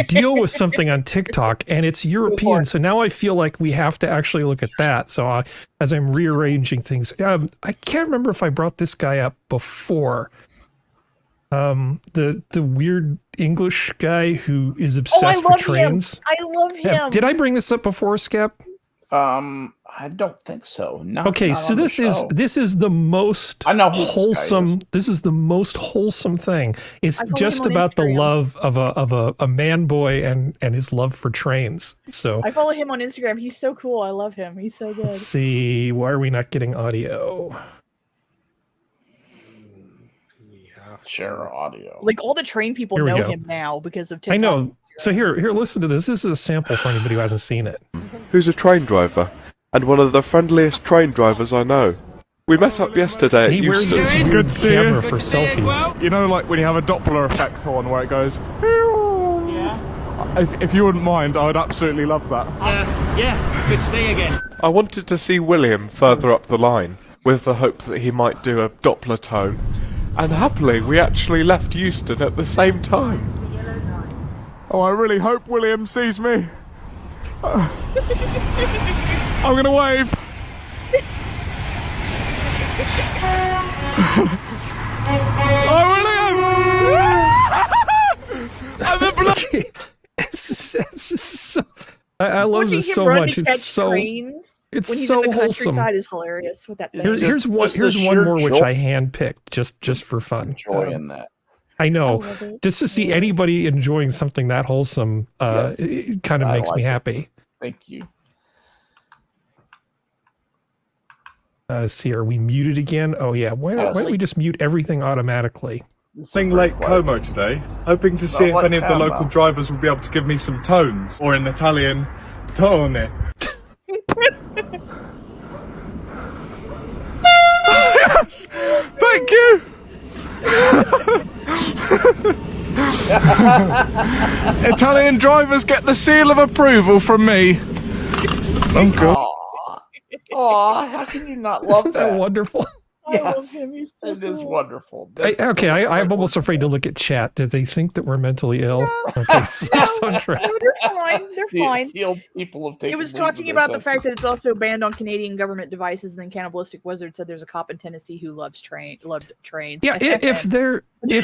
Speaker 3: deal with something on TikTok, and it's European. So now I feel like we have to actually look at that. So as I'm rearranging things, I can't remember if I brought this guy up before. The weird English guy who is obsessed with trains.
Speaker 4: I love him.
Speaker 3: Yeah, did I bring this up before, Skep?
Speaker 5: I don't think so. No.
Speaker 3: Okay, so this is the most
Speaker 5: I know who this guy
Speaker 3: wholesome. This is the most wholesome thing. It's
Speaker 4: I follow
Speaker 3: just
Speaker 4: him on
Speaker 3: about the
Speaker 4: Instagram.
Speaker 3: love of a man boy and his love for trains. So
Speaker 4: I follow him on Instagram. He's so cool. I love him. He's so good.
Speaker 3: let's see. Why are we not getting audio?
Speaker 5: Share audio.
Speaker 4: Like all the train people
Speaker 3: Here we
Speaker 4: know
Speaker 3: go.
Speaker 4: him now because of TikTok.
Speaker 3: I know. So here, listen to this. This is a sample for anybody who hasn't seen it.
Speaker 6: Who's a train driver, and one of the friendliest train drivers I know. We met up yesterday at
Speaker 3: He wears this
Speaker 6: Euston.
Speaker 3: weird
Speaker 7: to see you.
Speaker 3: camera for selfies.
Speaker 7: You know, like when you have a Doppler effect on where it goes. Yeah. If you wouldn't mind, I would absolutely love that.
Speaker 8: Yeah, good to see you again.
Speaker 6: I wanted to see William further up the line, with the hope that he might do a Doppler tone. And happily, we actually left Euston at the same time.
Speaker 7: Oh, I really hope William sees me. I'm gonna wave. Oh, William! I'm the
Speaker 3: I love
Speaker 4: Watching
Speaker 3: this
Speaker 4: him
Speaker 3: so
Speaker 4: run
Speaker 3: much.
Speaker 4: to
Speaker 3: It's
Speaker 4: catch
Speaker 3: so
Speaker 4: trains when he's
Speaker 3: so
Speaker 4: in the
Speaker 3: wholesome.
Speaker 4: countryside is hilarious with that thing.
Speaker 3: Here's one
Speaker 5: the
Speaker 3: more
Speaker 5: sheer
Speaker 3: which
Speaker 5: joy-
Speaker 3: I handpicked just for fun.
Speaker 5: Joy in that.
Speaker 3: I know.
Speaker 4: love it.
Speaker 3: Just to see anybody enjoying something that wholesome,
Speaker 5: Yes.
Speaker 3: it kind of
Speaker 5: I
Speaker 3: makes me
Speaker 5: like it.
Speaker 3: happy.
Speaker 5: Thank you.
Speaker 3: Let's see, are we muted again? Oh yeah. Why
Speaker 5: Yes.
Speaker 3: don't we just mute everything automatically?
Speaker 7: Sing Lake Como today, hoping to see if
Speaker 5: Like
Speaker 7: any of the
Speaker 5: Como.
Speaker 7: local drivers will be able to give me some tones, or in Italian, tone. Yes! Thank you! Italian drivers get the seal of approval from me. Oh god.
Speaker 5: Oh, how can you not love
Speaker 3: Isn't that wonderful?
Speaker 4: I love
Speaker 5: Yes,
Speaker 4: him. He's so
Speaker 5: it is
Speaker 4: cool.
Speaker 5: wonderful.
Speaker 3: I'm almost afraid to look at chat. Did they think that we're mentally ill? Okay, safe on track.
Speaker 4: No, they're fine. They're fine.
Speaker 5: The old people have taken.
Speaker 4: It was
Speaker 5: leave of
Speaker 4: talking
Speaker 5: their
Speaker 4: about the
Speaker 5: senses.
Speaker 4: fact that it's also banned on Canadian government devices, and then Cannibalistic Wizard said there's a cop in Tennessee who loved trains.
Speaker 3: Yeah, if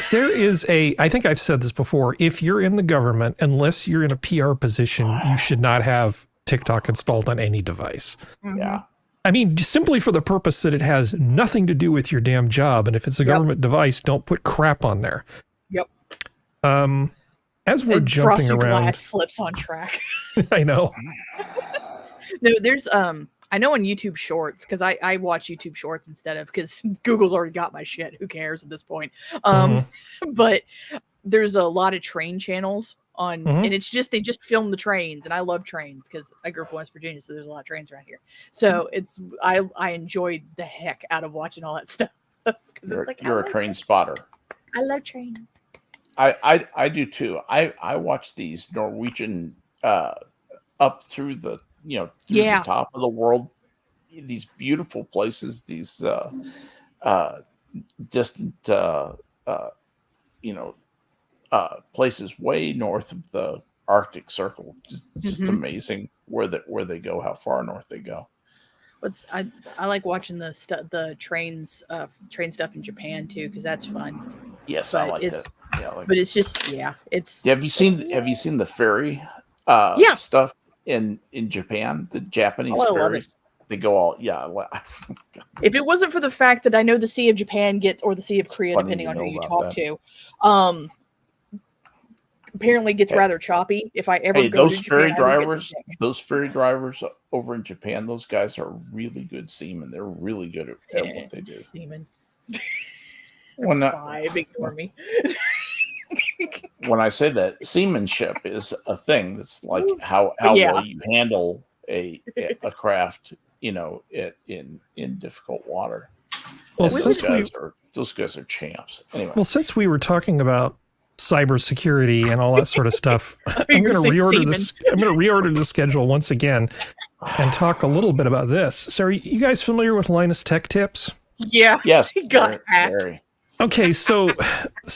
Speaker 3: there is a, I think I've said this before, if you're in the government, unless you're in a PR position, you should not have TikTok installed on any device.
Speaker 5: Yeah.
Speaker 3: I mean, just simply for the purpose that it has nothing to do with your damn job, and if it's a government device, don't put crap on there.
Speaker 4: Yep.
Speaker 3: As we're
Speaker 4: And
Speaker 3: jumping
Speaker 4: Frosted
Speaker 3: around,
Speaker 4: Glass slips on track.
Speaker 3: I know.
Speaker 4: No, there's I I know on YouTube Shorts, because I watch YouTube Shorts instead of, because Google's already got my shit. Who cares at this point? But there's a lot of train channels on, and it's just, they just film the trains, and I love trains because I grew up in West Virginia, so there's a lot of trains around here. So it's, I enjoyed the heck out of watching all that stuff.
Speaker 5: You're a train spotter.
Speaker 4: I love trains.
Speaker 5: I do too. I watch these Norwegian up through the the top of the world, these beautiful places, these distant places way north of the Arctic Circle. Just amazing where they go, how far north they go.
Speaker 4: I like watching the train stuff in Japan too, because that's fun.
Speaker 5: Yes,
Speaker 4: but
Speaker 5: I like that. Yeah,
Speaker 4: but it's just it's.
Speaker 5: Have you seen the ferry stuff in Japan? The Japanese ferries, they go all
Speaker 4: If it wasn't for the fact that I know the Sea of Japan or the Sea of Korea, depending on who you talk to, apparently gets rather choppy. If I ever go
Speaker 5: those
Speaker 4: to Japan,
Speaker 5: those ferry drivers over in Japan, those guys are really good seamen. They're really good at what they do. Seamen.
Speaker 4: Ignore me.
Speaker 5: When I say that, seamanship is a thing. That's like how well you handle a craft, in difficult water.
Speaker 3: Well,
Speaker 5: those guys are champs. Anyway,
Speaker 3: well, since we were talking about cybersecurity and all that sort of stuff, I'm going to reorder this. I'm going to reorder the schedule once again and talk a little bit about this. So, are you guys familiar with Linus Tech Tips?
Speaker 4: Yeah.
Speaker 5: Yes.
Speaker 4: He got hacked.
Speaker 3: Okay, so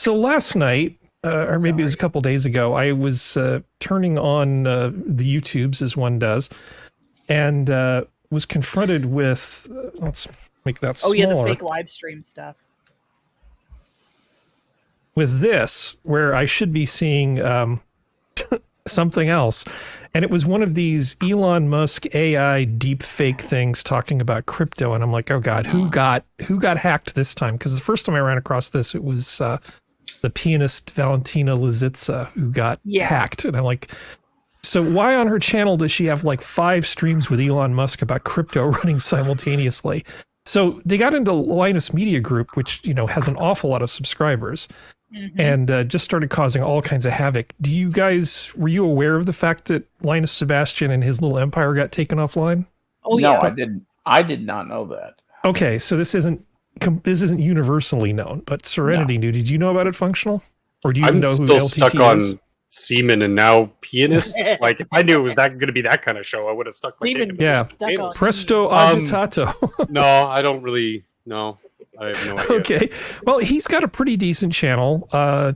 Speaker 3: last night, or maybe it was a couple days ago, I was turning on the YouTubes as one does, and was confronted with. Let's make that smaller.
Speaker 4: Oh yeah, the fake live stream stuff.
Speaker 3: With this, where I should be seeing something else. And it was one of these Elon Musk AI deep fake things talking about crypto. And I'm like, oh God, who got hacked this time? Because the first time I ran across this, it was the pianist Valentina Lizitsa who got hacked. And I'm like, so why on her channel does she have like 5 streams with Elon Musk about crypto running simultaneously? So they got into Linus Media Group, which, has an awful lot of subscribers. And just started causing all kinds of havoc. Were you aware of the fact that Linus Sebastian and his little empire got taken offline?
Speaker 5: Oh, no, I didn't. I did not know that.
Speaker 3: Okay, so this isn't universally known, but Serenity knew. Did you know about it, Functional? Or do you know who LTT
Speaker 2: stuck
Speaker 3: is?
Speaker 2: On Seaman and now pianists. Like, if I knew it was going to be that kind of show, I would have stuck my dick in it.
Speaker 3: Presto agitato.
Speaker 2: No, I don't really know. I have no idea.
Speaker 3: Okay. Well, he's got a pretty decent channel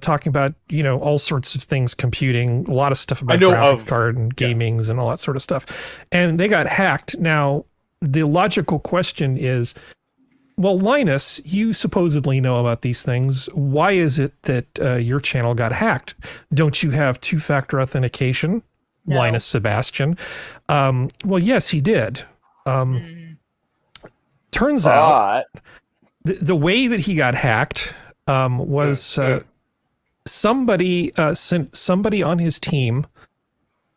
Speaker 3: talking about, all sorts of things, computing, a lot of stuff about graphic card and gamings and all that sort of stuff. And they got hacked. Now, the logical question is, well, Linus, you supposedly know about these things. Why is it that your channel got hacked? Don't you have two-factor authentication? No. Linus Sebastian. Well, yes, he did. Turns out the way that he got hacked was somebody sent somebody on his team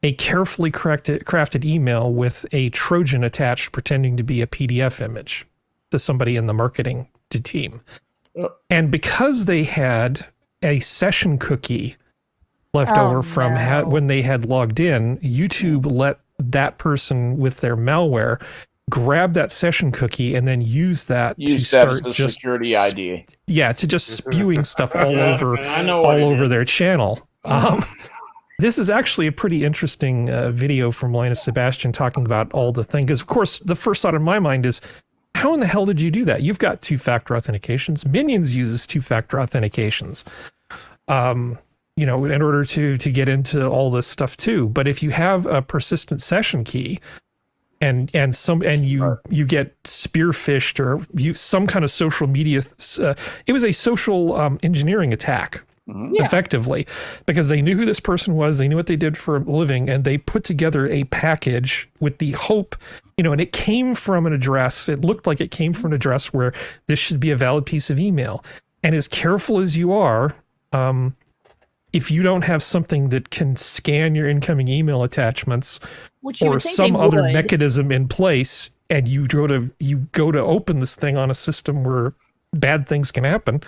Speaker 3: a carefully crafted email with a Trojan attached pretending to be a PDF image to somebody in the marketing team. And because they had a session cookie left over from when they had logged in, YouTube let that person with their malware grab that session cookie and then use that to start just
Speaker 5: security ID.
Speaker 3: Yeah, to just spewing stuff all over their channel. This is actually a pretty interesting video from Linus Sebastian talking about all the things. Because of course, the first thought in my mind is, how in the hell did you do that? You've got two-factor authentications. Minions uses two-factor authentications. In order to get into all this stuff too. But if you have a persistent session key and you get spearphished or some kind of social media, it was a social engineering attack. Effectively, because they knew who this person was, they knew what they did for a living, and they put together a package with the hope, and it came from an address. It looked like it came from an address where this should be a valid piece of email. And as careful as you are, if you don't have something that can scan your incoming email attachments or some other mechanism in place, and you go to open this thing on a system where bad things can happen.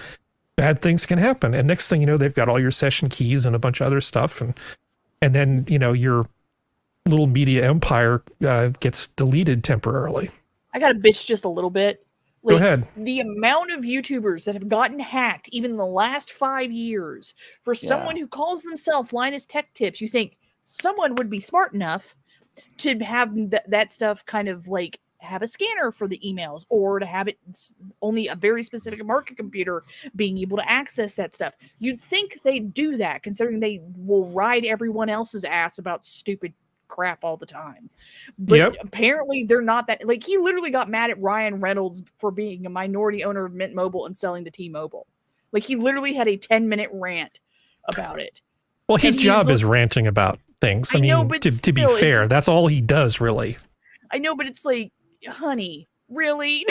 Speaker 3: Bad things can happen, and next thing you know, they've got all your session keys and a bunch of other stuff, and then your little media empire gets deleted temporarily.
Speaker 4: I got to bitch just a little bit.
Speaker 3: Go ahead.
Speaker 4: The amount of YouTubers that have gotten hacked, even in the last 5 years, for someone who calls themselves Linus Tech Tips, you think someone would be smart enough to have that stuff kind of like have a scanner for the emails, or to have it only a very specific market computer being able to access that stuff. You'd think they'd do that, considering they will ride everyone else's ass about stupid crap all the time. But apparently they're not that. Like, he literally got mad at Ryan Reynolds for being a minority owner of Mint Mobile and selling to T-Mobile. Like, he literally had a 10-minute rant about it.
Speaker 3: Well, his job is ranting about things. I mean, to be fair, that's all he does, really.
Speaker 4: I know, but it's like, honey, really?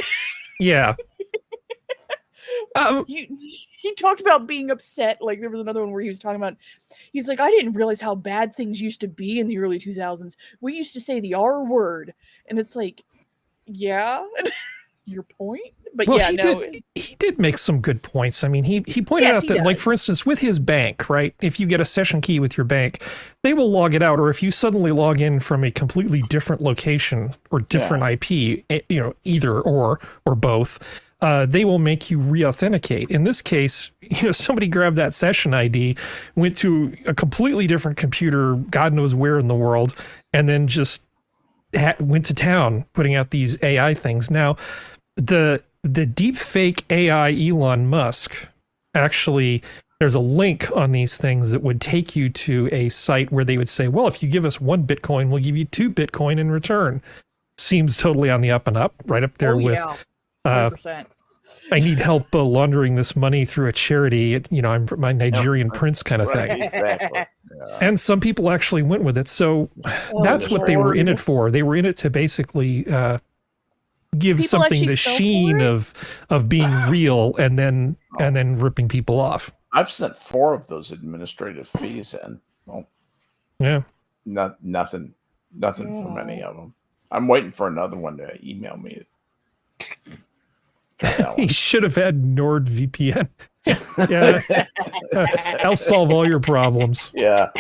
Speaker 3: Yeah.
Speaker 4: He talked about being upset. Like, there was another one where he was talking about, he's like, I didn't realize how bad things used to be in the early 2000s. We used to say the R word. And it's like, yeah, your point? But
Speaker 3: well,
Speaker 4: yeah,
Speaker 3: he did make some good points. I mean, he pointed out that, like, for instance, with his bank, right? If you get a session key with your bank, they will log it out. Or if you suddenly log in from a completely different location or different IP, either or both, they will make you re-authenticate. In this case, somebody grabbed that session ID, went to a completely different computer, God knows where in the world, and then just went to town putting out these AI things. Now, the deep fake AI Elon Musk, actually, there's a link on these things that would take you to a site where they would say, well, if you give us 1 Bitcoin, we'll give you 2 Bitcoin in return. Seems totally on the up and up, right up there with
Speaker 4: 100%.
Speaker 3: I need help laundering this money through a charity. I'm my Nigerian prince kind of thing.
Speaker 5: Exactly.
Speaker 3: And some people actually went with it. So that's what they were in it for. They were in it to basically give
Speaker 4: People
Speaker 3: something
Speaker 4: actually
Speaker 3: the
Speaker 4: fell for
Speaker 3: sheen
Speaker 4: it?
Speaker 3: of being real, and then ripping people off.
Speaker 5: I've sent 4 of those administrative fees in. Well,
Speaker 3: Yeah.
Speaker 5: nothing from any of them. I'm waiting for another one to email me.
Speaker 3: He should have had NordVPN. Yeah. I'll solve all your problems.
Speaker 5: Yeah.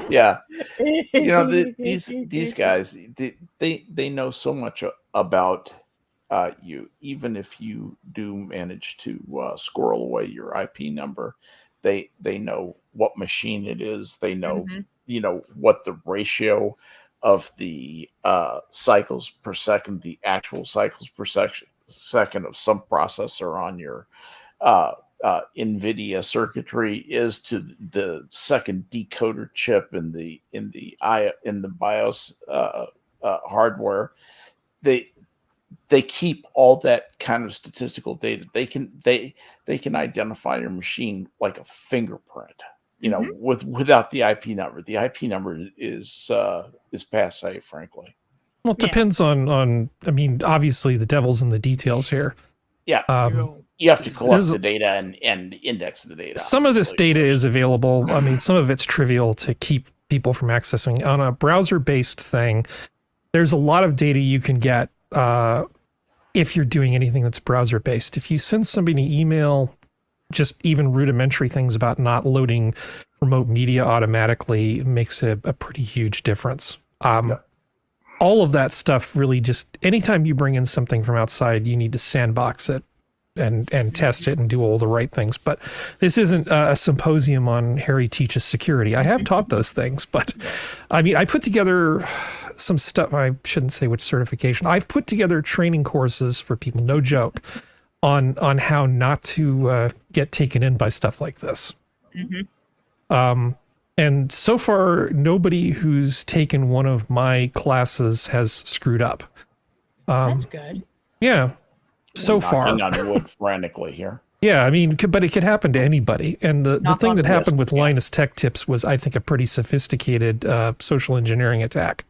Speaker 5: These guys, they know so much about you. Even if you do manage to squirrel away your IP number, they know what machine it is. They know what the ratio of the cycles per second, the actual cycles per second of some processor on your NVIDIA circuitry is to the second decoder chip in the BIOS hardware. They keep all that kind of statistical data. They can identify your machine like a fingerprint. Without the IP number. The IP number is passé, frankly.
Speaker 3: Well, it depends on. I mean, obviously, the devil's in the details here.
Speaker 5: Yeah, you have to collect the data and index the data.
Speaker 3: Some of this data is available. I mean, some of it's trivial to keep people from accessing. On a browser-based thing, there's a lot of data you can get if you're doing anything that's browser-based. If you send somebody an email, just even rudimentary things about not loading remote media automatically makes a pretty huge difference. All of that stuff really just, anytime you bring in something from outside, you need to sandbox it and test it and do all the right things. But this isn't a symposium on Harry teaches security. I have taught those things, but I mean, I put together some stuff. I shouldn't say which certification. I've put together training courses for people, no joke, on how not to get taken in by stuff like this. And so far, nobody who's taken one of my classes has screwed up.
Speaker 4: That's good.
Speaker 3: Yeah, so far.
Speaker 5: Knocking on wood frantically here.
Speaker 3: Yeah, I mean, but it could happen to anybody. And the thing that happened with Linus Tech Tips was, I think, a pretty sophisticated social engineering attack.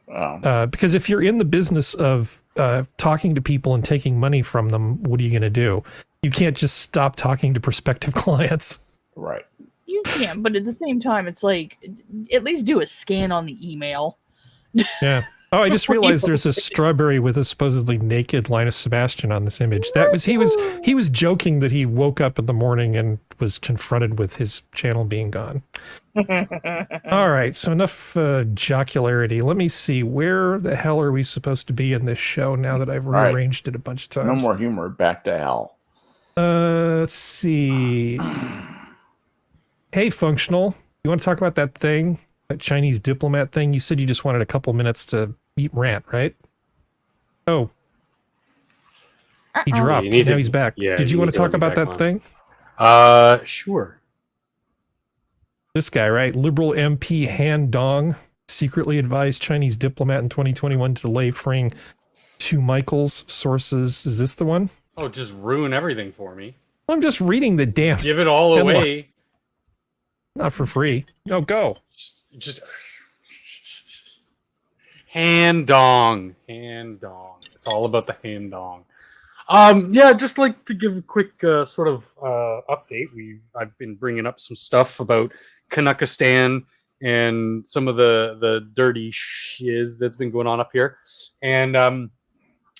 Speaker 3: Because if you're in the business of talking to people and taking money from them, what are you going to do? You can't just stop talking to prospective clients.
Speaker 5: Right.
Speaker 4: You can, but at the same time, it's like, at least do a scan on the email.
Speaker 3: Yeah. Oh, I just realized there's a strawberry with a supposedly naked Linus Sebastian on this image. That was he was joking that he woke up in the morning and was confronted with his channel being gone. All right, so enough jocularity. Let me see, where the hell are we supposed to be in this show now that I've rearranged it a bunch of times?
Speaker 5: No more humor. Back to hell.
Speaker 3: Let's see. Hey, Functional, you want to talk about that thing? That Chinese diplomat thing? You said you just wanted a couple minutes to rant, right? Oh. He dropped. Now he's back.
Speaker 2: Yeah,
Speaker 3: did you want to talk about that thing?
Speaker 2: Sure.
Speaker 3: This guy, right? Liberal MP Han Dong secretly advised Chinese diplomat in 2021 to delay freeing two Michaels. Sources. Is this the one?
Speaker 2: Oh, just ruin everything for me.
Speaker 3: I'm just reading the damn.
Speaker 2: Give it all away.
Speaker 3: Not for free. No, go.
Speaker 2: Just Han Dong. It's all about the Han Dong. Yeah, just like to give a quick sort of update. I've been bringing up some stuff about Kanakistan and some of the dirty shiz that's been going on up here, and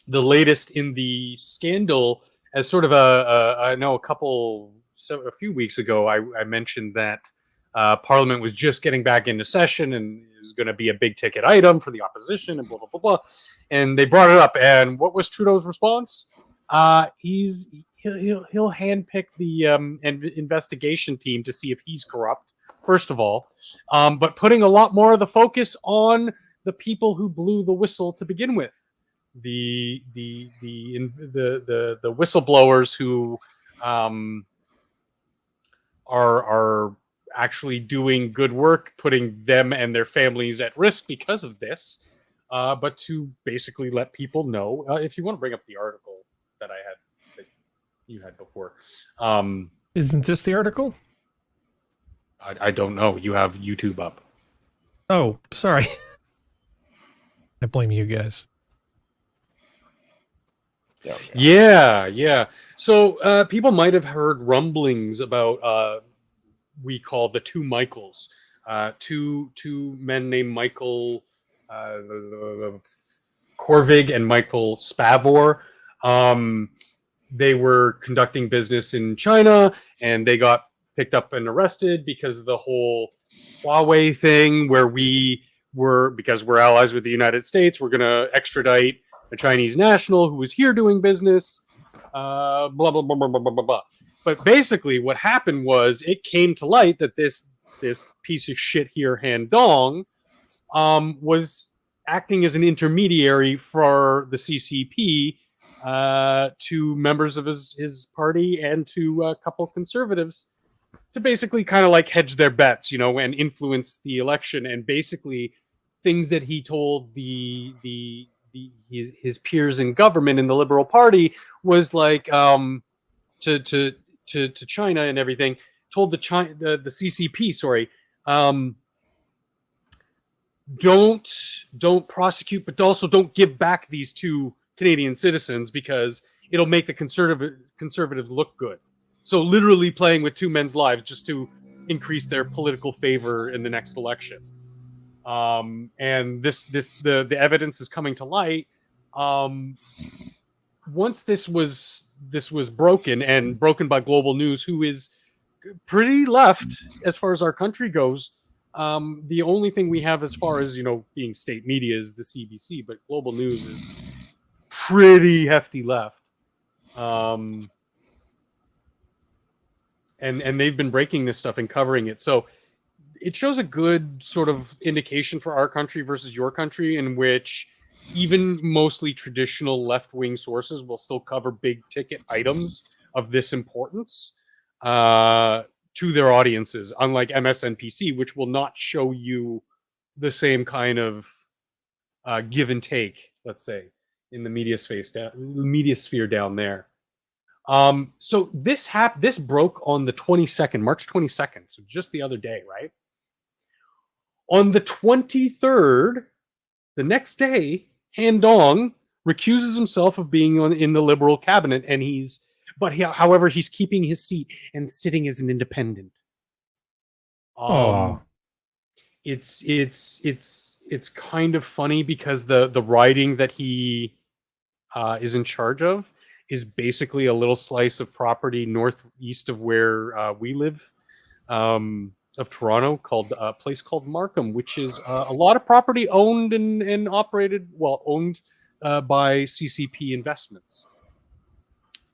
Speaker 2: the latest in the scandal, as sort of I know a few weeks ago, I mentioned that. Parliament was just getting back into session and is going to be a big ticket item for the opposition and blah, blah, blah, blah. And they brought it up. And what was Trudeau's response? He'll handpick the investigation team to see if he's corrupt, first of all. But putting a lot more of the focus on the people who blew the whistle to begin with. The whistleblowers who are actually doing good work, putting them and their families at risk because of this, but to basically let people know. If you want to bring up the article that you had before,
Speaker 3: isn't this the article?
Speaker 2: I don't know. You have YouTube up.
Speaker 3: Oh, sorry. I blame you guys.
Speaker 2: Yeah. So people might have heard rumblings about we call the two Michaels, two men named Michael Korvig and Michael Spavor. They were conducting business in China, and they got picked up and arrested because of the whole Huawei thing, where because we're allies with the United States, we're going to extradite a Chinese national who was here doing business, blah, blah, blah, blah, blah, blah, blah, blah. But basically what happened was it came to light that this piece of shit here, Han Dong, was acting as an intermediary for the CCP to members of his party and to a couple of conservatives to basically kind of like hedge their bets, and influence the election. And basically things that he told his peers in government in the Liberal Party was like to China and everything, told the CCP, don't prosecute, but also don't give back these two Canadian citizens because it'll make the conservatives look good. So literally playing with two men's lives just to increase their political favor in the next election. And the evidence is coming to light. Once this was broken by Global News, who is pretty left as far as our country goes. The only thing we have as far as being state media is the CBC, but Global News is pretty hefty left. And they've been breaking this stuff and covering it. So it shows a good sort of indication for our country versus your country, in which even mostly traditional left-wing sources will still cover big ticket items of this importance to their audiences, unlike MSNBC, which will not show you the same kind of give and take, let's say, in the media sphere down there. So this broke on the 22nd, March 22nd, so just the other day, right? On the 23rd, the next day, Han Dong recuses himself of being in the Liberal cabinet, and however, he's keeping his seat and sitting as an independent. it's kind of funny because the riding that he is in charge of is basically a little slice of property northeast of where we live, of Toronto, called a place called Markham, which is a lot of property owned and operated, owned by CCP Investments.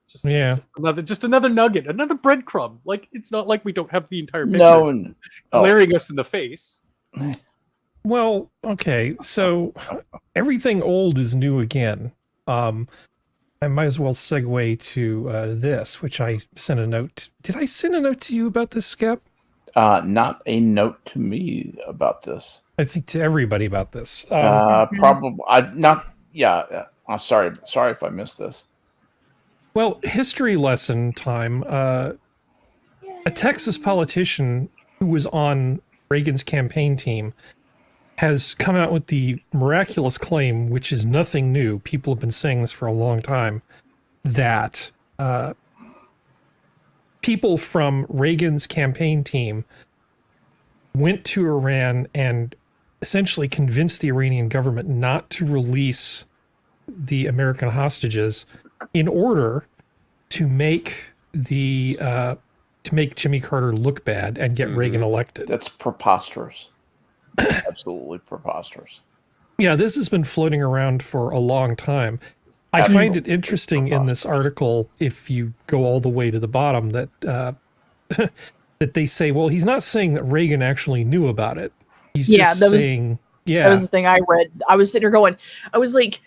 Speaker 2: Just another nugget, another breadcrumb. Like, it's not like we don't have the entire picture glaring us in the face.
Speaker 3: Well, okay, so everything old is new again. I might as well segue to this, which I sent a note. Did I send a note to you about this, Skep?
Speaker 5: Not a note to me about this.
Speaker 3: I think to everybody about this.
Speaker 5: Probably. Yeah. I'm sorry. Sorry if I missed this.
Speaker 3: Well, history lesson time. A Texas politician who was on Reagan's campaign team has come out with the miraculous claim, which is nothing new. People have been saying this for a long time, that people from Reagan's campaign team went to Iran and essentially convinced the Iranian government not to release the American hostages in order to make Jimmy Carter look bad and get Reagan elected.
Speaker 5: That's preposterous. Absolutely preposterous.
Speaker 3: Yeah, this has been floating around for a long time. I find it interesting in this article, if you go all the way to the bottom, that that they say, well, he's not saying that Reagan actually knew about it. He's just saying,
Speaker 4: that was the thing I read. I was sitting there going, I was like,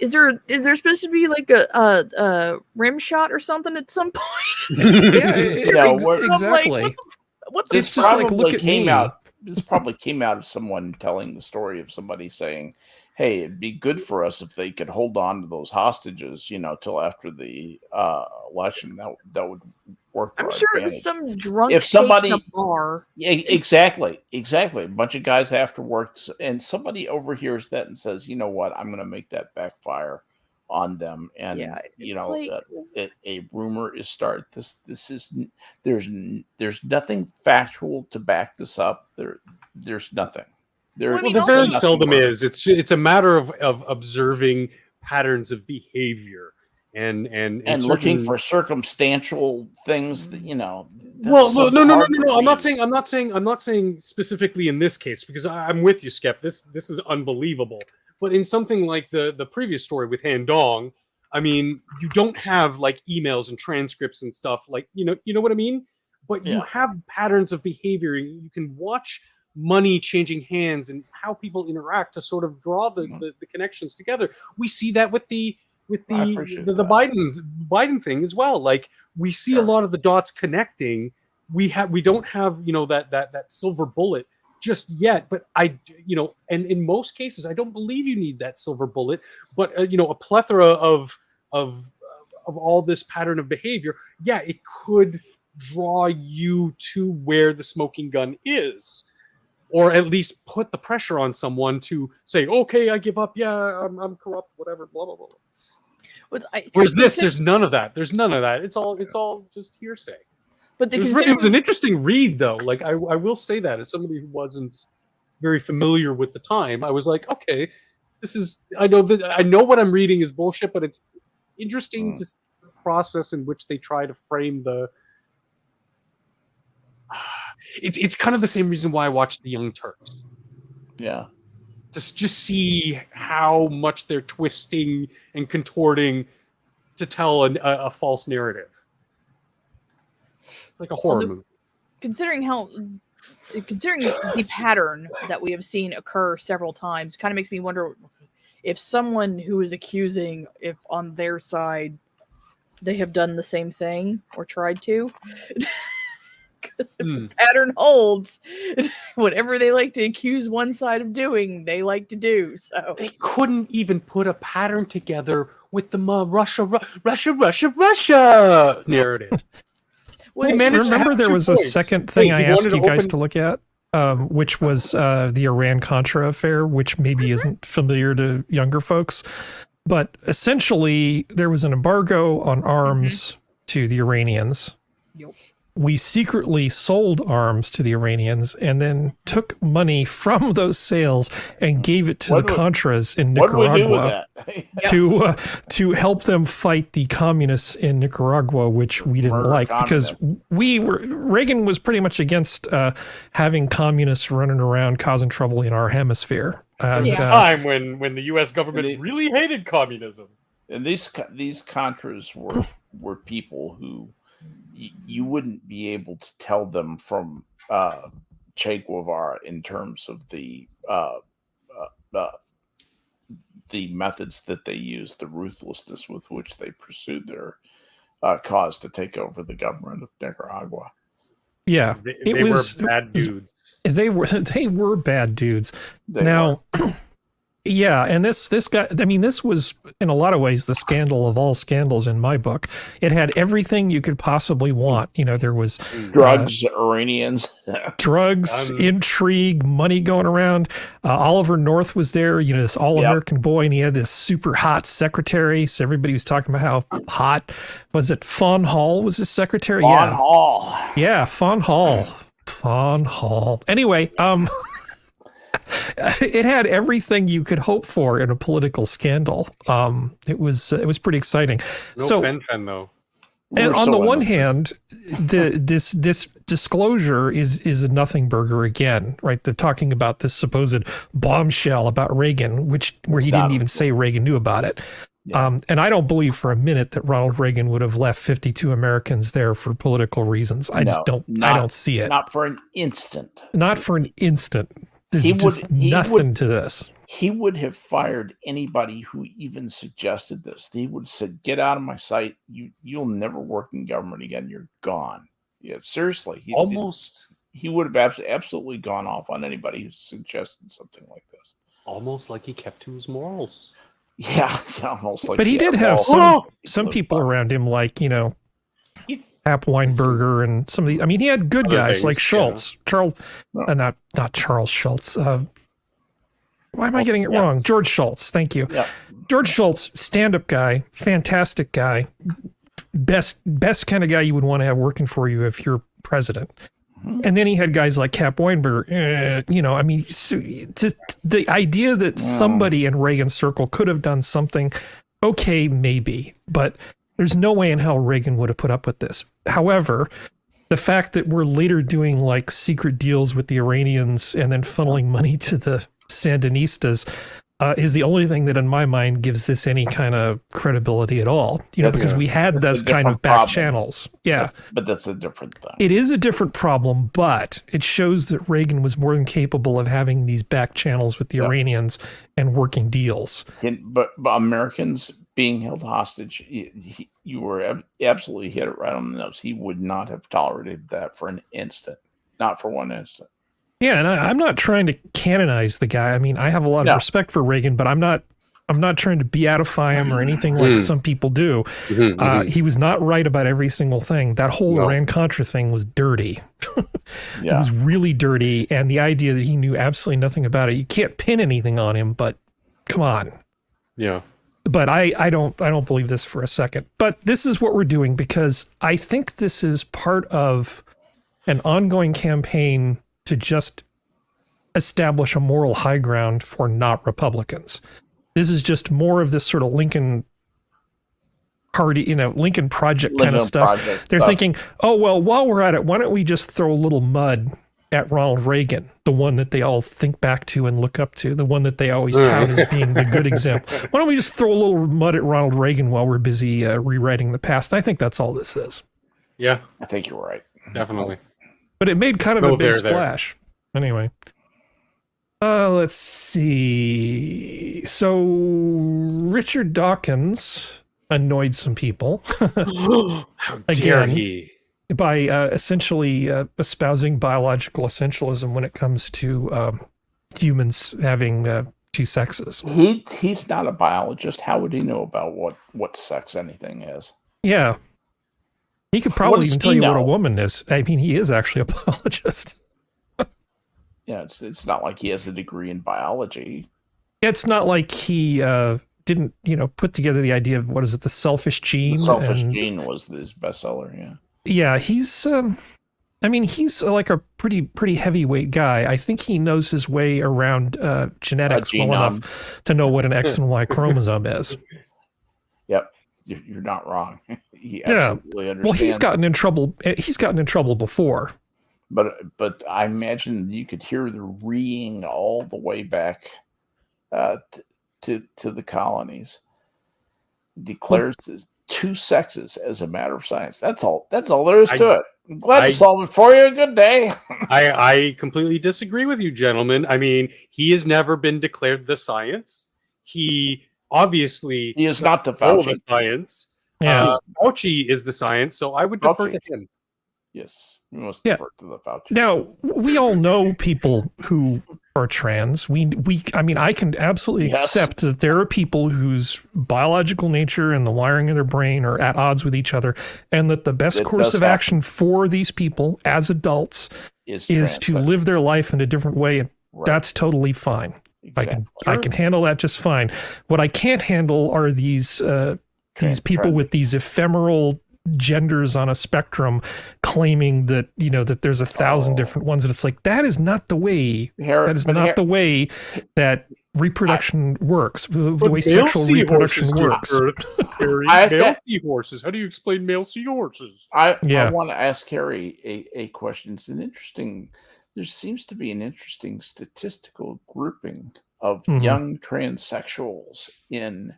Speaker 4: is there supposed to be like a rim shot or something at some point?
Speaker 3: Exactly.
Speaker 4: Like, what
Speaker 3: it's just like, look at me.
Speaker 5: This probably came out of someone telling the story of somebody saying, hey, it'd be good for us if they could hold on to those hostages, till after the election. That would work.
Speaker 4: I'm sure it was some drunk
Speaker 5: if somebody
Speaker 4: in a bar.
Speaker 5: Yeah, exactly. A bunch of guys after work, and somebody overhears that and says, you know what, I'm going to make that backfire on them. And a rumor is started. This is there's nothing factual to back this up. There's nothing. There
Speaker 2: very seldom is. It's a matter of observing patterns of behavior and
Speaker 5: looking for circumstantial things that,
Speaker 2: no. I'm not saying specifically in this case, because I'm with you, Skep. This is unbelievable. But in something like the previous story with Han Dong, I mean, you don't have like emails and transcripts and stuff, like, you know what I mean? But you have patterns of behavior. You can watch money changing hands and how people interact to sort of draw the connections together. We see that with the Biden thing as well. Like, we see a lot of the dots connecting. We don't have that silver bullet just yet, but and in most cases I don't believe you need that silver bullet, but a plethora of all this pattern of behavior, it could draw you to where the smoking gun is, or at least put the pressure on someone to say, okay, I give up, I'm corrupt, whatever, blah blah blah. Whereas there's none of that. It's all just hearsay.
Speaker 4: But
Speaker 2: it was an interesting read, though. Like, I will say that, as somebody who wasn't very familiar with the time, I was like, okay, I know what I'm reading is bullshit, but it's interesting to see the process in which they try to frame the. It's kind of the same reason why I watched The Young Turks.
Speaker 5: Yeah.
Speaker 2: Just see how much they're twisting and contorting to tell a false narrative. It's like a horror movie.
Speaker 4: Considering the pattern that we have seen occur several times, kind of makes me wonder if someone who is accusing, if on their side they have done the same thing or tried to. Because if the pattern holds, whatever they like to accuse one side of doing, they like to do. So
Speaker 2: they couldn't even put a pattern together with the Russia narrative.
Speaker 3: Remember, there was a second thing I asked you guys to look at, which was the Iran-Contra affair, which maybe isn't familiar to younger folks. But essentially, there was an embargo on arms to the Iranians.
Speaker 4: Yep.
Speaker 3: we secretly sold arms to the Iranians and then took money from those sales and gave it to the Contras in Nicaragua to help them fight the communists in Nicaragua, which we didn't like because Reagan was pretty much against having communists running around causing trouble in our hemisphere.
Speaker 2: There was a time when the U.S. government really hated communism.
Speaker 5: And these Contras were people who you wouldn't be able to tell them from Che Guevara in terms of the methods that they used, the ruthlessness with which they pursued their cause to take over the government of Nicaragua.
Speaker 3: Yeah,
Speaker 2: they were bad dudes.
Speaker 3: They were bad dudes. Yeah, and this guy, I mean, this was in a lot of ways the scandal of all scandals in my book. It had everything you could possibly want. You know, there was
Speaker 5: drugs, Iranians,
Speaker 3: drugs, intrigue, money going around. Oliver North was there, you know, this all-American boy, and he had this super hot secretary. So everybody was talking about how hot. Was it Fawn Hall was his secretary?
Speaker 5: Fawn Hall.
Speaker 3: Yeah, Fawn Hall. Fawn Hall. Anyway, it had everything you could hope for in a political scandal. It was pretty exciting.
Speaker 2: No Fen though.
Speaker 3: And on the one hand, this disclosure is a nothing burger again, right? They're talking about this supposed bombshell about Reagan, where he didn't even say Reagan knew about it. Yeah. And I don't believe for a minute that Ronald Reagan would have left 52 Americans there for political reasons. I don't see it.
Speaker 5: Not for an instant.
Speaker 3: Not for an instant. There's just nothing to this.
Speaker 5: He would have fired anybody who even suggested this. He would have said, "Get out of my sight. You'll never work in government again. You're gone." Yeah, seriously. He would have absolutely gone off on anybody who suggested something like this.
Speaker 2: Almost like he kept to his morals.
Speaker 5: Yeah, almost like.
Speaker 3: But he did have some people around him, like, you know, Hap Weinberger and some of the. I mean, he had good guys like Schultz, not Charles Schultz. Why am I getting it wrong? George Schultz. Thank you. Yeah. George Schultz, stand-up guy, fantastic guy, best kind of guy you would want to have working for you if you're president. And then he had guys like Hap Weinberger. You know, I mean, the idea that somebody in Reagan's circle could have done something, okay, maybe, but there's no way in hell Reagan would have put up with this. However, the fact that we're later doing like secret deals with the Iranians and then funneling money to the Sandinistas is the only thing that in my mind gives this any kind of credibility at all. You know, because we had those kind of back channels. Yeah.
Speaker 5: But that's a different thing.
Speaker 3: It is a different problem, but it shows that Reagan was more than capable of having these back channels with the Iranians and working deals.
Speaker 5: But Americans being held hostage, you were absolutely hit it right on the nose. He would not have tolerated that for an instant. Not for one instant.
Speaker 3: Yeah, and I'm not trying to canonize the guy. I mean, I have a lot of respect for Reagan, but I'm not trying to beatify him or anything like some people do. He was not right about every single thing. That whole Iran-Contra thing was dirty. It was really dirty, and the idea that he knew absolutely nothing about it, you can't pin anything on him, but come on.
Speaker 2: Yeah.
Speaker 3: But I don't believe this for a second. But this is what we're doing because I think this is part of an ongoing campaign to just establish a moral high ground for not Republicans. This is just more of this sort of Lincoln Party, you know, Lincoln Project kind of stuff. They're thinking, oh, well, while we're at it, why don't we just throw a little mud at Ronald Reagan, the one that they all think back to and look up to, the one that they always tout as being the good example. Why don't we just throw a little mud at Ronald Reagan while we're busy rewriting the past? And I think that's all this is.
Speaker 2: Yeah.
Speaker 5: I think you're right.
Speaker 2: Definitely.
Speaker 3: But it made kind of a big splash. Anyway. Let's see. So Richard Dawkins annoyed some people.
Speaker 2: How dare he?
Speaker 3: By essentially espousing biological essentialism when it comes to humans having two sexes.
Speaker 5: He's not a biologist. How would he know about what sex anything is?
Speaker 3: Yeah. He could probably even tell you what a woman is. I mean, he is actually a biologist.
Speaker 5: Yeah, it's not like he has a degree in biology.
Speaker 3: It's not like he didn't, put together the idea of, what is it, the selfish gene?
Speaker 5: The selfish gene was his bestseller, yeah.
Speaker 3: Yeah, he's. I mean, he's like a pretty heavyweight guy. I think he knows his way around genetics well enough to know what an X and Y chromosome is.
Speaker 5: Yep, you're not wrong. He absolutely understands.
Speaker 3: Well, he's gotten in trouble. He's gotten in trouble before.
Speaker 5: But I imagine you could hear the reeing all the way back to the colonies. Declares two sexes as a matter of science. That's all there is to it. I'm glad to solve it for you. Good day.
Speaker 2: I completely disagree with you, gentlemen. I mean, he has never been declared the science. He is not the Fauci. The science.
Speaker 3: Yeah,
Speaker 2: Fauci is the science, so I would defer to him.
Speaker 5: Yes, we must defer to the Fauci.
Speaker 3: Now, we all know people who are trans. I mean, I can absolutely accept that there are people whose biological nature and the wiring of their brain are at odds with each other, and that the best course of action for these people as adults is to live their life in a different way, and that's totally fine. Exactly. I can handle that just fine. What I can't handle are these people with these ephemeral genders on a spectrum claiming that that there's 1,000 different ones, and it's like that is not the way the way that reproduction works, the way sexual reproduction works.
Speaker 2: Male seahorses. How do you explain male seahorses?
Speaker 5: I want to ask Harry a question. It's there seems to be an interesting statistical grouping of young transsexuals in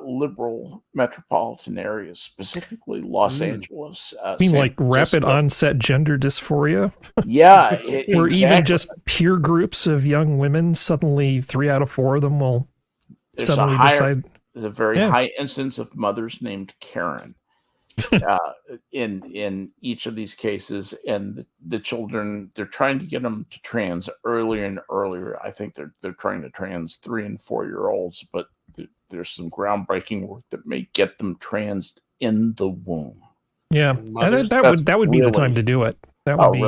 Speaker 5: liberal metropolitan areas, specifically Los Angeles.
Speaker 3: Like rapid onset gender dysphoria?
Speaker 5: Yeah.
Speaker 3: Or even just peer groups of young women, suddenly 3 out of 4 of them will suddenly decide.
Speaker 5: There's a very high incidence of mothers named Karen in each of these cases, and the children, they're trying to get them to trans earlier and earlier. I think they're trying to trans 3 and 4 year olds, but there's some groundbreaking work that may get them trans in the womb.
Speaker 3: Yeah, that would be the time to do it. That would be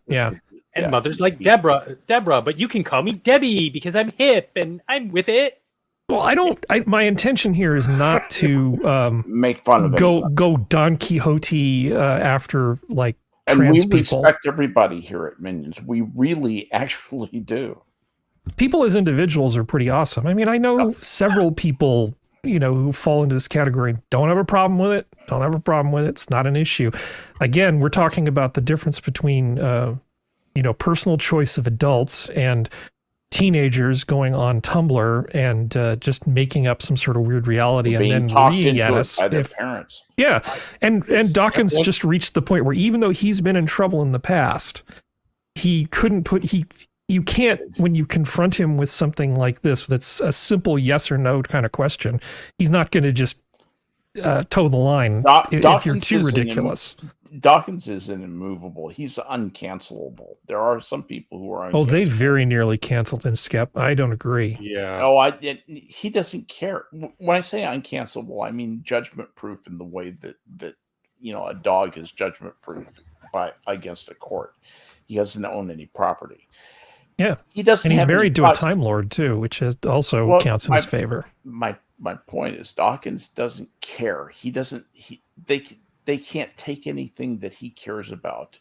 Speaker 3: yeah.
Speaker 2: And mothers like Deborah, but you can call me Debbie because I'm hip and I'm with it.
Speaker 3: Well, my intention here is not to
Speaker 5: make fun of
Speaker 3: go Don Quixote after like trans
Speaker 5: and we
Speaker 3: people.
Speaker 5: Respect everybody here at Minions. We really actually do.
Speaker 3: People as individuals are pretty awesome. I mean, I know several people, who fall into this category, don't have a problem with it. It's not an issue. Again, we're talking about the difference between, personal choice of adults and teenagers going on Tumblr and just making up some sort of weird reality and then reading at us
Speaker 5: by their parents.
Speaker 3: Yeah, and Dawkins just reached the point where even though he's been in trouble in the past, he couldn't you can't, when you confront him with something like this, that's a simple yes or no kind of question, he's not going to just toe the line if you're too ridiculous.
Speaker 5: Dawkins isn't immovable. He's uncancelable. There are some people who are.
Speaker 3: Oh, they very nearly canceled him, Skep. I don't agree.
Speaker 2: Yeah.
Speaker 5: Oh, he doesn't care. When I say uncancelable, I mean judgment proof in the way that a dog is judgment proof against a court. He doesn't own any property.
Speaker 3: Yeah,
Speaker 5: he doesn't,
Speaker 3: and he's married to a Time Lord too, which also counts in his favor.
Speaker 5: My point is, Dawkins doesn't care. He doesn't. They can't take anything that he cares about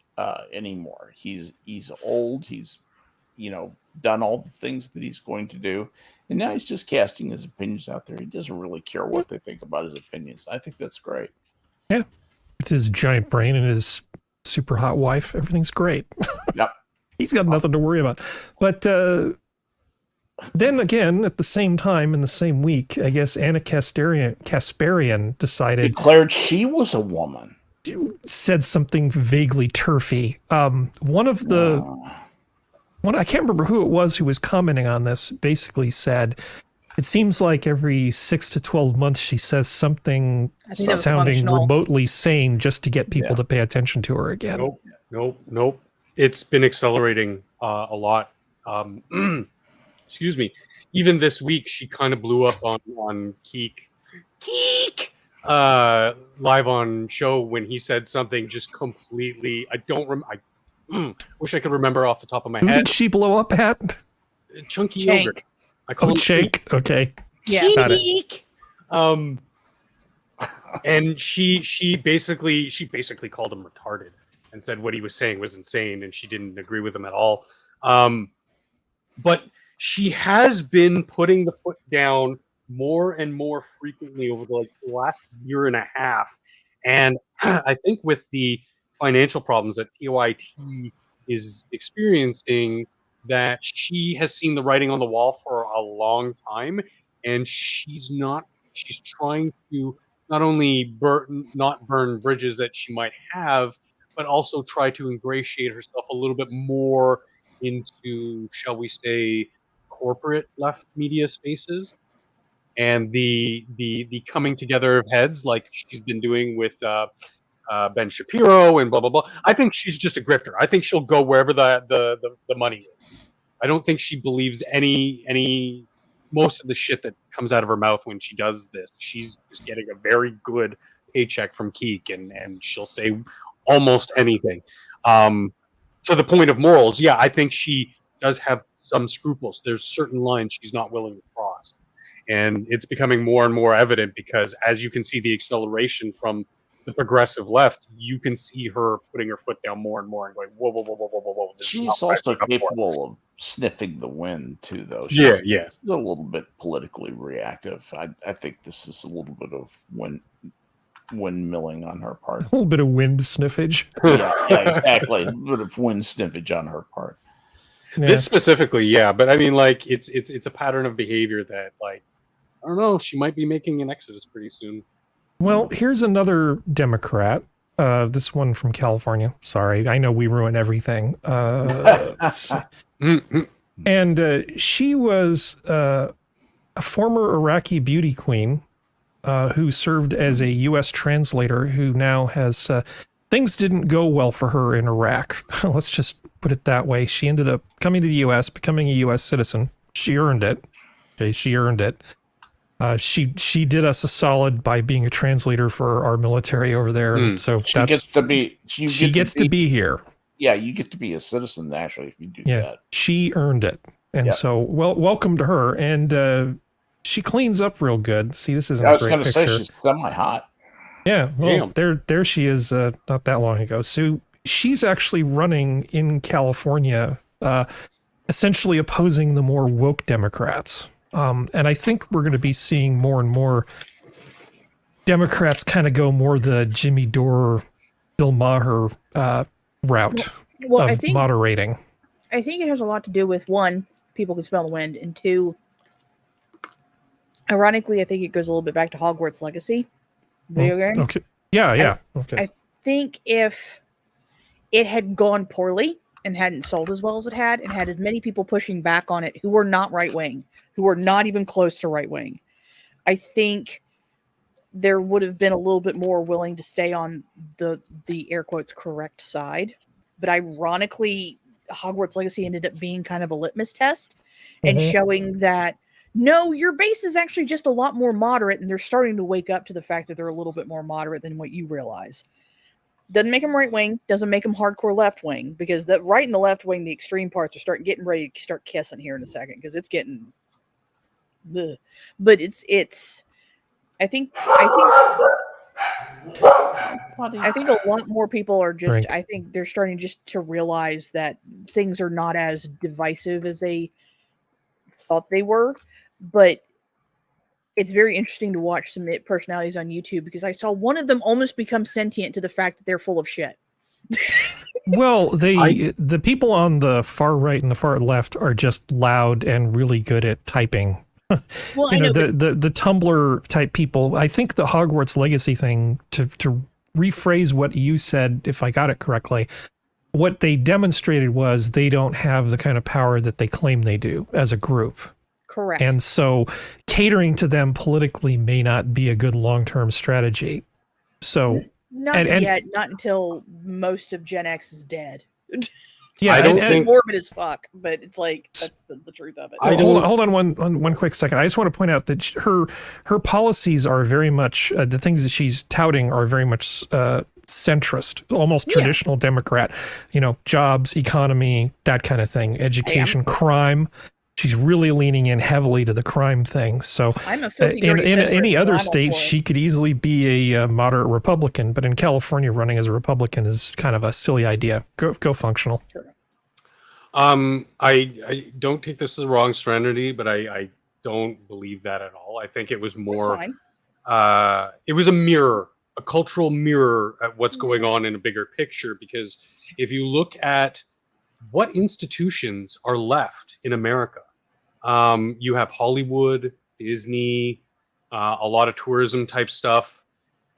Speaker 5: anymore. He's old. He's done all the things that he's going to do, and now he's just casting his opinions out there. He doesn't really care what they think about his opinions. I think that's great.
Speaker 3: Yeah, it's his giant brain and his super hot wife. Everything's great.
Speaker 5: Yep.
Speaker 3: He's got nothing to worry about. But then again, at the same time, in the same week, I guess Anna Kasparian
Speaker 5: declared she was a woman.
Speaker 3: Said something vaguely turfy. I can't remember who it was who was commenting on this, basically said, it seems like every 6 to 12 months she says something sounding remotely sane just to get people to pay attention to her again.
Speaker 2: Nope. It's been accelerating a lot. Excuse me. Even this week, she kind of blew up on Keek live on show when he said something just completely. I don't wish I could remember off the top of my head.
Speaker 3: Who did she blow up at?
Speaker 2: Chunky Yogurt. I call him
Speaker 3: Shank. Okay.
Speaker 4: Yeah.
Speaker 3: Got it.
Speaker 2: And she basically called him retarded and said what he was saying was insane, and she didn't agree with him at all. But she has been putting the foot down more and more frequently over the last year and a half. And I think with the financial problems that TYT is experiencing, that she has seen the writing on the wall for a long time, and she's trying to not only not burn bridges that she might have, but also try to ingratiate herself a little bit more into, shall we say, corporate left media spaces, and the coming together of heads like she's been doing with Ben Shapiro and blah blah blah. I think she's just a grifter. I think she'll go wherever the money is. I don't think she believes any most of the shit that comes out of her mouth when she does this. She's just getting a very good paycheck from Keek, and she'll say almost anything. To the point of morals, yeah, I think she does have some scruples. There's certain lines she's not willing to cross. And it's becoming more and more evident because as you can see the acceleration from the progressive left, you can see her putting her foot down more and more and going, whoa, whoa, whoa, whoa, whoa, whoa, whoa.
Speaker 5: She's also capable of sniffing the wind too, though.
Speaker 2: Yeah.
Speaker 5: She's a little bit politically reactive. I think this is a little bit of windmilling on her part.
Speaker 3: A little bit of wind sniffage.
Speaker 5: Yeah, exactly. A bit of wind sniffage on her part.
Speaker 3: Yeah.
Speaker 2: This specifically, yeah, but I mean, like, it's a pattern of behavior that, like, I don't know, she might be making an exodus pretty soon.
Speaker 3: Well, here's another Democrat. This one from California. Sorry, I know we ruin everything. And she was a former Iraqi beauty queen who served as a U.S. translator who now has... things didn't go well for her in Iraq. Let's just put it that way. She ended up coming to the U.S., becoming a U.S. citizen. She earned it. Okay, she earned it. She did us a solid by being a translator for our military over there. So
Speaker 5: she gets to be
Speaker 3: here.
Speaker 5: Yeah, you get to be a citizen actually if you do that.
Speaker 3: She earned it, and so welcome to her. And she cleans up real good. See, this isn't a great picture.
Speaker 5: I was going to say she's semi-hot.
Speaker 3: Yeah, well, there she is. Not that long ago. So she's actually running in California, essentially opposing the more woke Democrats. And I think we're going to be seeing more and more Democrats kind of go more the Jimmy Dore, Bill Maher route of moderating.
Speaker 4: I think it has a lot to do with, one, people can smell the wind, and two, ironically, I think it goes a little bit back to Hogwarts Legacy video game.
Speaker 3: Okay. Yeah. Okay.
Speaker 4: I think if it had gone poorly and hadn't sold as well as it had, and had as many people pushing back on it who were not right-wing, who were not even close to right-wing, I think there would have been a little bit more willing to stay on the air quotes correct side. But ironically, Hogwarts Legacy ended up being kind of a litmus test and showing that, no, your base is actually just a lot more moderate, and they're starting to wake up to the fact that they're a little bit more moderate than what you realize. Doesn't make them right-wing, doesn't make them hardcore left-wing, because the right and the left-wing, the extreme parts are getting ready to start kissing here in a second, because it's getting... Ugh. But it's I think a lot more people are just,
Speaker 3: Right.
Speaker 4: I think they're starting just to realize that things are not as divisive as they thought they were. But it's very interesting to watch some personalities on YouTube, because I saw one of them almost become sentient to the fact that they're full of shit.
Speaker 3: Well, the people on the far right and the far left are just loud and really good at typing.
Speaker 4: Well,
Speaker 3: you
Speaker 4: I know
Speaker 3: the Tumblr type people. I think the Hogwarts Legacy thing, to rephrase what you said, if I got it correctly, what they demonstrated was they don't have the kind of power that they claim they do as a group.
Speaker 4: correct.
Speaker 3: And so catering to them politically may not be a good long-term strategy. So
Speaker 4: not yet, not until most of Gen X is dead.
Speaker 3: yeah,
Speaker 2: I don't
Speaker 4: It's
Speaker 2: think
Speaker 4: morbid as fuck, but it's like that's the truth of it.
Speaker 3: Hold on one quick second. I just want to point out that her policies are very much the things that she's touting are very much centrist, almost traditional Democrat. You know, jobs, economy, that kind of thing, education, crime. she's really leaning in heavily to the crime thing. So
Speaker 4: I'm a filthy
Speaker 3: in
Speaker 4: dirty centrist,
Speaker 3: any
Speaker 4: so
Speaker 3: other
Speaker 4: I'm all
Speaker 3: state,
Speaker 4: for it.
Speaker 3: she could easily be a moderate Republican, but in California, running as a Republican is kind of a silly idea. Go functional.
Speaker 4: Sure.
Speaker 2: I don't take this as the wrong serenity, but I don't believe that at all. I think it was more, it was a mirror, a cultural mirror at what's going on in a bigger picture. Because if you look at what institutions are left in America, you have Hollywood, Disney, a lot of tourism type stuff.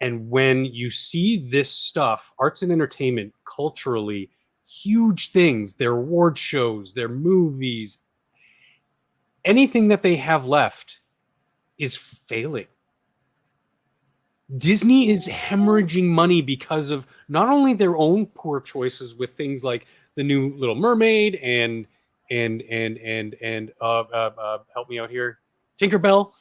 Speaker 2: And when you see this stuff, arts and entertainment, culturally, huge things, their award shows, their movies, anything that they have left is failing. Disney is hemorrhaging money because of not only their own poor choices with things like the new Little Mermaid and help me out here, Tinkerbell,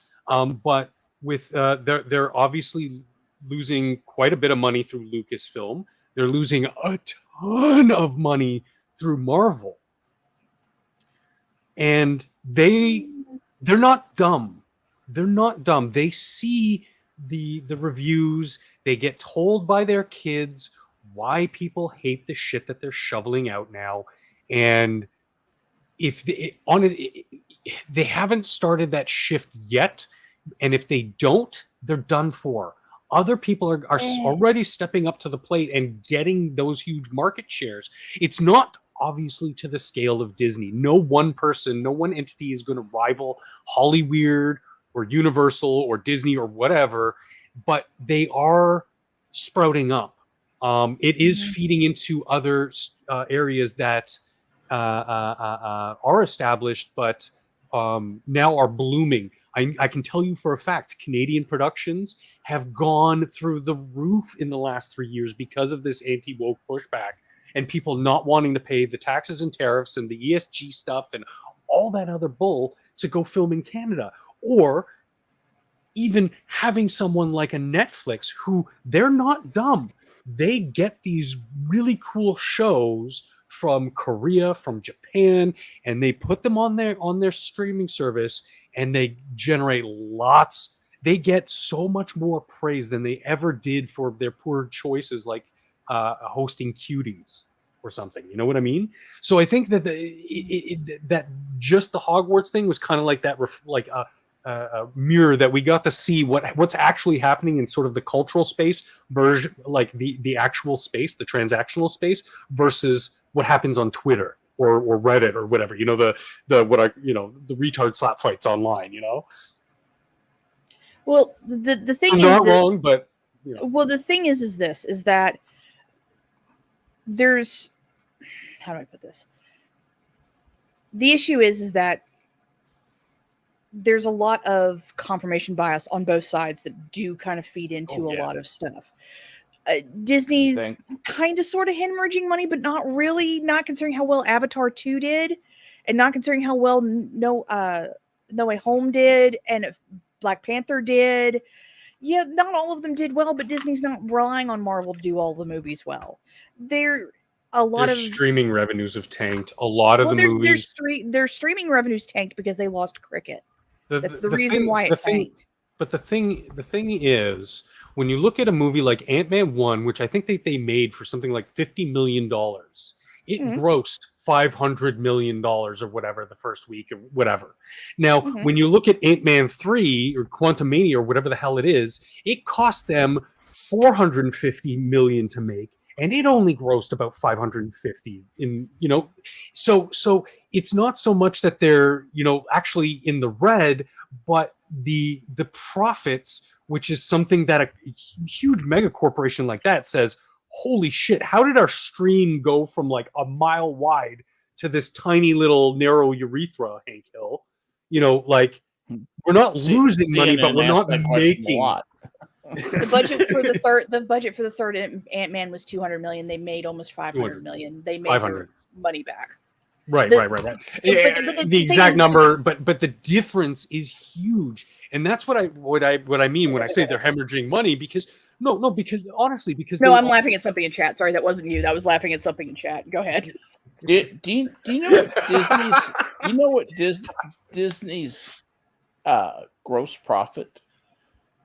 Speaker 2: but with they're obviously losing quite a bit of money through Lucasfilm. They're losing a ton of money through Marvel, and they're not dumb. They're not dumb. They see the reviews. They get told by their kids why people hate the shit that they're shoveling out now, and if they haven't started that shift yet, and if they don't, they're done for. Other people are already stepping up to the plate and getting those huge market shares. It's not obviously to the scale of Disney. No one person, no one entity is going to rival Hollywood or Universal or Disney or whatever, but they are sprouting up. It is feeding into other areas that are established, but now are blooming. I can tell you for a fact, Canadian productions have gone through the roof in the last 3 years because of this anti-woke pushback and people not wanting to pay the taxes and tariffs and the ESG stuff and all that other bull to go film in Canada. Or even having someone like a Netflix who, they're not dumb. They get these really cool shows from Korea, from Japan, and they put them on their streaming service, and they generate lots. They get so much more praise than they ever did for their poor choices, like hosting Cuties or something. You know what I mean? So I think that that just the Hogwarts thing was kind of like that, like a mirror that we got to see what's actually happening in sort of the cultural space version, like the actual space, the transactional space, versus what happens on Twitter or Reddit or whatever, you know, the retard slap fights online, you know.
Speaker 4: Well, the thing
Speaker 2: I'm
Speaker 4: is
Speaker 2: not wrong, but you know.
Speaker 4: Well, the thing is that there's, how do I put this? The issue is that there's a lot of confirmation bias on both sides that do kind of feed into a lot of stuff. Disney's kind of sort of hemorrhaging money, but not really, not considering how well Avatar 2 did, and not considering how well No Way Home did, and Black Panther did. Yeah, not all of them did well, but Disney's not relying on Marvel to do all the movies well. Their
Speaker 2: streaming revenues have tanked. A lot of the movies.
Speaker 4: Their streaming revenues tanked because they lost cricket. That's the reason why it tanked.
Speaker 2: But the thing is, when you look at a movie like Ant-Man 1, which I think they made for something like $50 million, it grossed $500 million or whatever the first week or whatever. Now, when you look at Ant-Man 3 or Quantumania or whatever the hell it is, it cost them $450 million to make, and it only grossed about 550 in, you know. So it's not so much that they're, you know, actually in the red, but the profits, which is something that a huge mega corporation like that says, holy shit, how did our stream go from like a mile wide to this tiny little narrow urethra, Hank Hill? You know, like, we're not losing money, but we're not making.
Speaker 4: The budget for the third Ant-Man was $200 million. They made almost $500 million. They made their money back.
Speaker 2: Right.
Speaker 4: But
Speaker 2: the exact number, but the difference is huge, and that's what I mean when I say they're hemorrhaging money. Because honestly,
Speaker 4: I'm laughing at something in chat. Sorry, that wasn't you. That was laughing at something in chat. Go ahead.
Speaker 5: Do you know what Disney's? You know what Disney's gross profit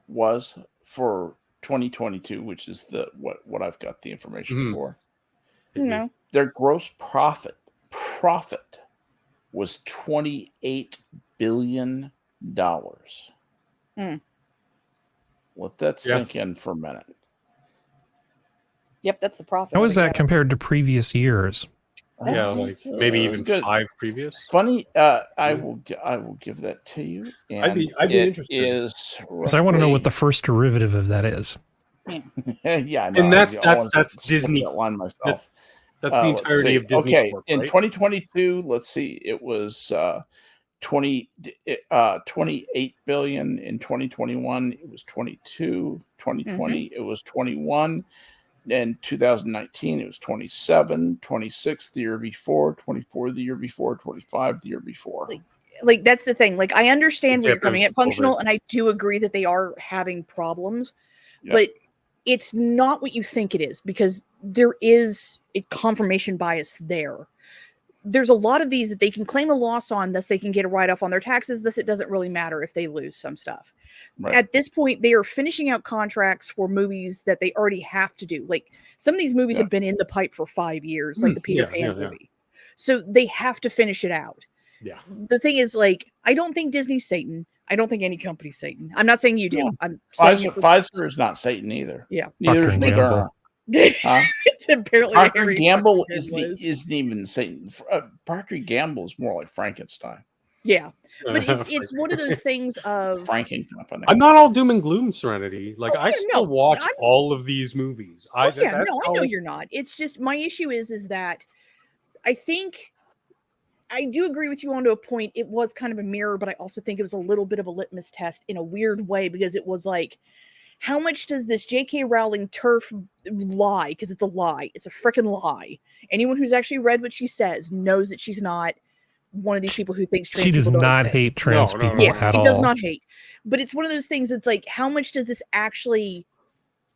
Speaker 5: was for 2022, which is the what I've got the information for.
Speaker 4: No.
Speaker 5: Their gross profit was $28 billion. Let that sink in for a minute.
Speaker 4: Yep, that's the profit.
Speaker 3: How is that compared to previous years?
Speaker 2: Yeah, like maybe even
Speaker 5: good.
Speaker 2: 5 previous.
Speaker 5: Funny, I will give that to you. And
Speaker 2: I'd be interested.
Speaker 3: Because I want to know what the first derivative of that is.
Speaker 5: Yeah, no,
Speaker 2: and that's Disney.
Speaker 5: That line myself.
Speaker 2: That's the entirety of Disney.
Speaker 5: Okay,
Speaker 2: Corp,
Speaker 5: in
Speaker 2: right?
Speaker 5: 2022, let's see, it was 28 billion. In 2021, it was 22. 2020, it was 21. In 2019, it was 27, 26 the year before, 24 the year before, 25 the year before.
Speaker 4: Like that's the thing. Like I understand where you're coming at functional, and I do agree that they are having problems, but it's not what you think it is, because there is a confirmation bias there. There's a lot of these that they can claim a loss on, thus they can get a write-off on their taxes. Thus it doesn't really matter if they lose some stuff. Right. At this point, they are finishing out contracts for movies that they already have to do. Like some of these movies have been in the pipe for 5 years, like the Peter Pan movie. So they have to finish it out. Yeah. The thing is, like, I don't think Disney's Satan. I don't think any company's Satan. I'm not saying you do.
Speaker 5: Yeah.
Speaker 4: I'm saying
Speaker 5: Pfizer is not Satan either.
Speaker 4: Yeah.
Speaker 5: Neither is Moderna.
Speaker 4: It's apparently
Speaker 5: Procter Gamble isn't even Satan. Procter Gamble is more like Frankenstein.
Speaker 4: Yeah, but it's one of those things of
Speaker 5: Franken Company.
Speaker 2: I'm not all doom and gloom, Serenity. Like I still watch all of these movies.
Speaker 4: I know you're not. It's just my issue is that I think I do agree with you on to a point. It was kind of a mirror, but I also think it was a little bit of a litmus test in a weird way, because it was like, how much does this J.K. Rowling turf lie? Because it's a lie. It's a freaking lie. Anyone who's actually read what she says knows that she's not one of these people who thinks trans
Speaker 3: she does not hate trans people at all.
Speaker 4: She does not hate. But it's one of those things that's like, how much does this actually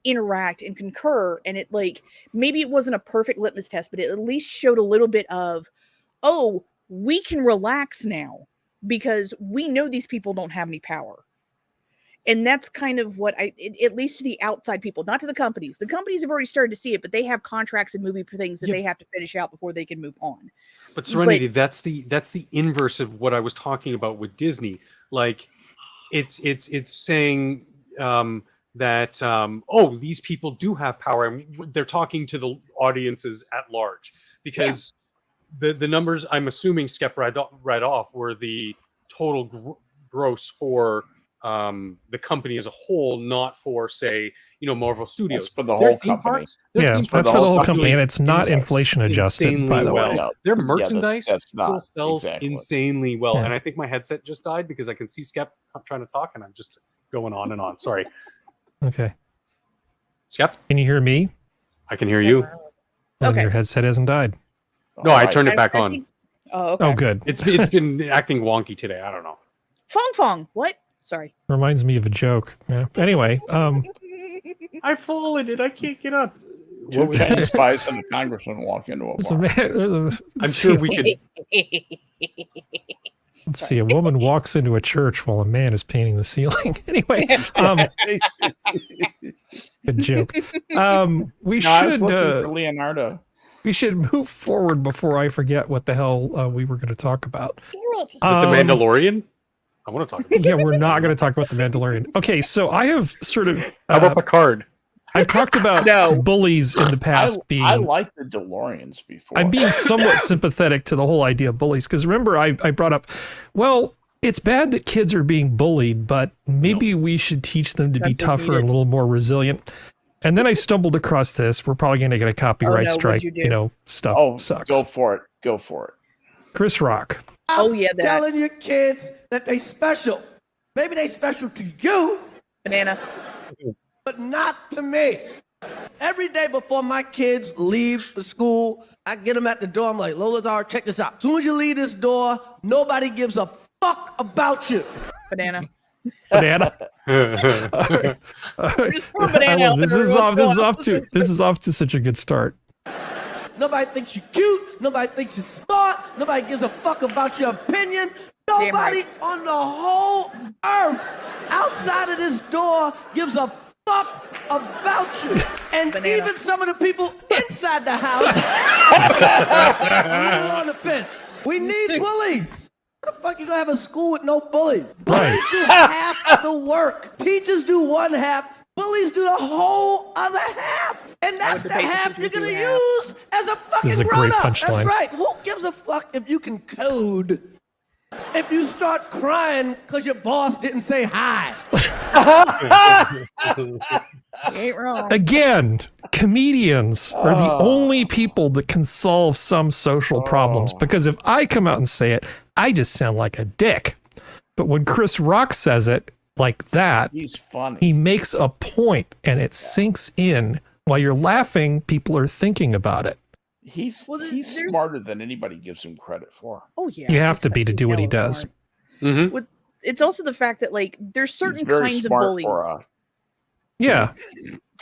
Speaker 4: interact and concur? And it, like, maybe it wasn't a perfect litmus test, but it at least showed a little bit of, oh, we can relax now because we know these people don't have any power. And that's kind of what at least to the outside people, not to the companies. The companies have already started to see it, but they have contracts and movie things that they have to finish out before they can move on.
Speaker 2: But Serenity, that's the inverse of what I was talking about with Disney. Like, it's saying that these people do have power, and they're talking to the audiences at large, because the numbers I'm assuming Skep read off were the total gross for the company as a whole, not for, say, Marvel Studios.
Speaker 5: That's for the whole company.
Speaker 3: That's for the whole company, and it's not inflation adjusted, by the way.
Speaker 2: No. Their merchandise still sells insanely well. And I think my headset just died because I can see Skep trying to talk, and I'm just going on and on. Sorry.
Speaker 3: Okay.
Speaker 2: Skep?
Speaker 3: Can you hear me?
Speaker 2: I can hear you.
Speaker 3: And your headset hasn't died.
Speaker 2: No, I turned it back on.
Speaker 4: Okay.
Speaker 3: Oh, good.
Speaker 2: It's been acting wonky today. I don't know.
Speaker 4: Fong. What? Sorry.
Speaker 3: Reminds me of a joke. Yeah. Anyway,
Speaker 2: I followed it. I can't get up.
Speaker 5: Two Chinese spies and a congressman walk into a bar.
Speaker 2: I'm sure we could.
Speaker 3: Let's see. A woman walks into a church while a man is painting the ceiling. Anyway, good joke. We should.
Speaker 5: For Leonardo.
Speaker 3: We should move forward before I forget what the hell we were going to talk about.
Speaker 2: Is it the Mandalorian? I want to talk about
Speaker 3: Yeah, we're not going to talk about the Mandalorian. Okay, so I have sort of...
Speaker 2: How about Picard?
Speaker 3: I've talked about bullies in the past
Speaker 5: I like the DeLoreans before.
Speaker 3: I'm being somewhat sympathetic to the whole idea of bullies, because remember I brought up, well, it's bad that kids are being bullied, but maybe we should teach them to be tougher and a little more resilient. And then I stumbled across this. We're probably going to get a copyright strike, stuff sucks.
Speaker 5: Go for it.
Speaker 3: Chris Rock.
Speaker 9: I'm telling your kids that they special. Maybe they special to you,
Speaker 4: Banana,
Speaker 9: but not to me. Every day before my kids leave for school, I get them at the door. I'm like, Lolazar, check this out. As soon as you leave this door, nobody gives a fuck about you.
Speaker 4: Banana.
Speaker 3: This is off to such a good start.
Speaker 9: Nobody thinks you're cute. Nobody thinks you're smart. Nobody gives a fuck about your opinion. Nobody on the whole earth outside of this door gives a fuck about you. And even some of the people inside the house are on the fence. We need bullies. How the fuck you gonna have a school with no bullies? Bullies do half of the work. Teachers do one half. Bullies do the whole other half. And that's the half you're gonna use as a fucking grown-up. That's right. Who gives a fuck if you can code? If you start crying because your boss didn't say hi.
Speaker 4: You ain't wrong.
Speaker 3: Again, comedians are the only people that can solve some social problems, because if I come out and say it, I just sound like a dick. But when Chris Rock says it like that,
Speaker 5: he's funny.
Speaker 3: He makes a point and it sinks in. While you're laughing, people are thinking about it.
Speaker 5: He's smarter than anybody gives him credit for.
Speaker 4: Oh yeah,
Speaker 3: you have to be to do what he does.
Speaker 2: Mm-hmm.
Speaker 4: It's also the fact that like there's certain kinds of bullies.
Speaker 3: Yeah.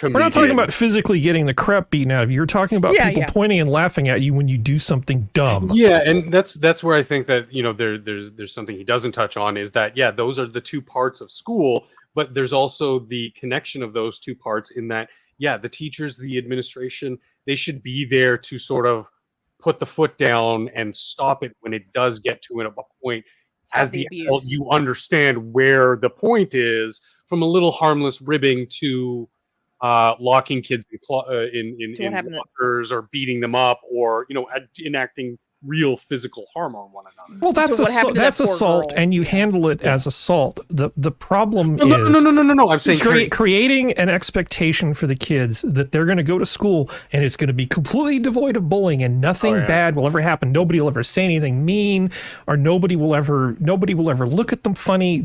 Speaker 3: We're not talking about physically getting the crap beaten out of you. You're talking about people pointing and laughing at you when you do something dumb.
Speaker 2: Yeah, and that's where I think that there's something he doesn't touch on, is that those are the two parts of school, but there's also the connection of those two parts in that the teachers, the administration, they should be there to sort of put the foot down and stop it when it does get to a point. As the adult, you understand where the point is, from a little harmless ribbing to locking kids in lockers or beating them up, or enacting real physical harm on one another.
Speaker 3: Well, that's assault, and you handle it as assault. The problem is
Speaker 2: no. I'm saying
Speaker 3: creating an expectation for the kids that they're going to go to school and it's going to be completely devoid of bullying and nothing bad will ever happen. Nobody will ever say anything mean, or nobody will ever look at them funny.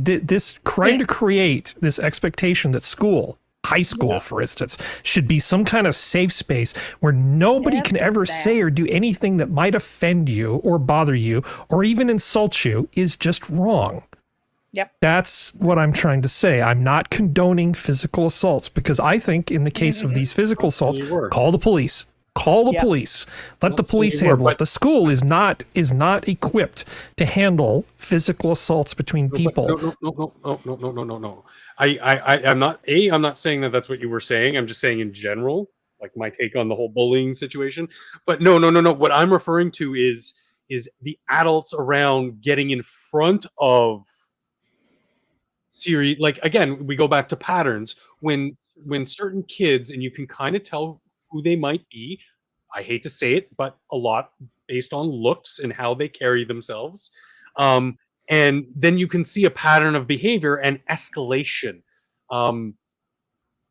Speaker 3: Trying to create this expectation that high school, for instance, should be some kind of safe space where nobody can ever say or do anything that might offend you or bother you or even insult you is just wrong.
Speaker 4: Yep.
Speaker 3: That's what I'm trying to say. I'm not condoning physical assaults, because I think in the case of these physical assaults, call the police. Call the police. Let the police handle it. The school is not equipped to handle physical assaults between people.
Speaker 2: No. I'm not saying that that's what you were saying. I'm just saying in general, like my take on the whole bullying situation. But no. What I'm referring to is the adults around getting in front of serious. Like, again, we go back to patterns when certain kids, and you can kind of tell who they might be. I hate to say it, but a lot based on looks and how they carry themselves. And then you can see a pattern of behavior and escalation.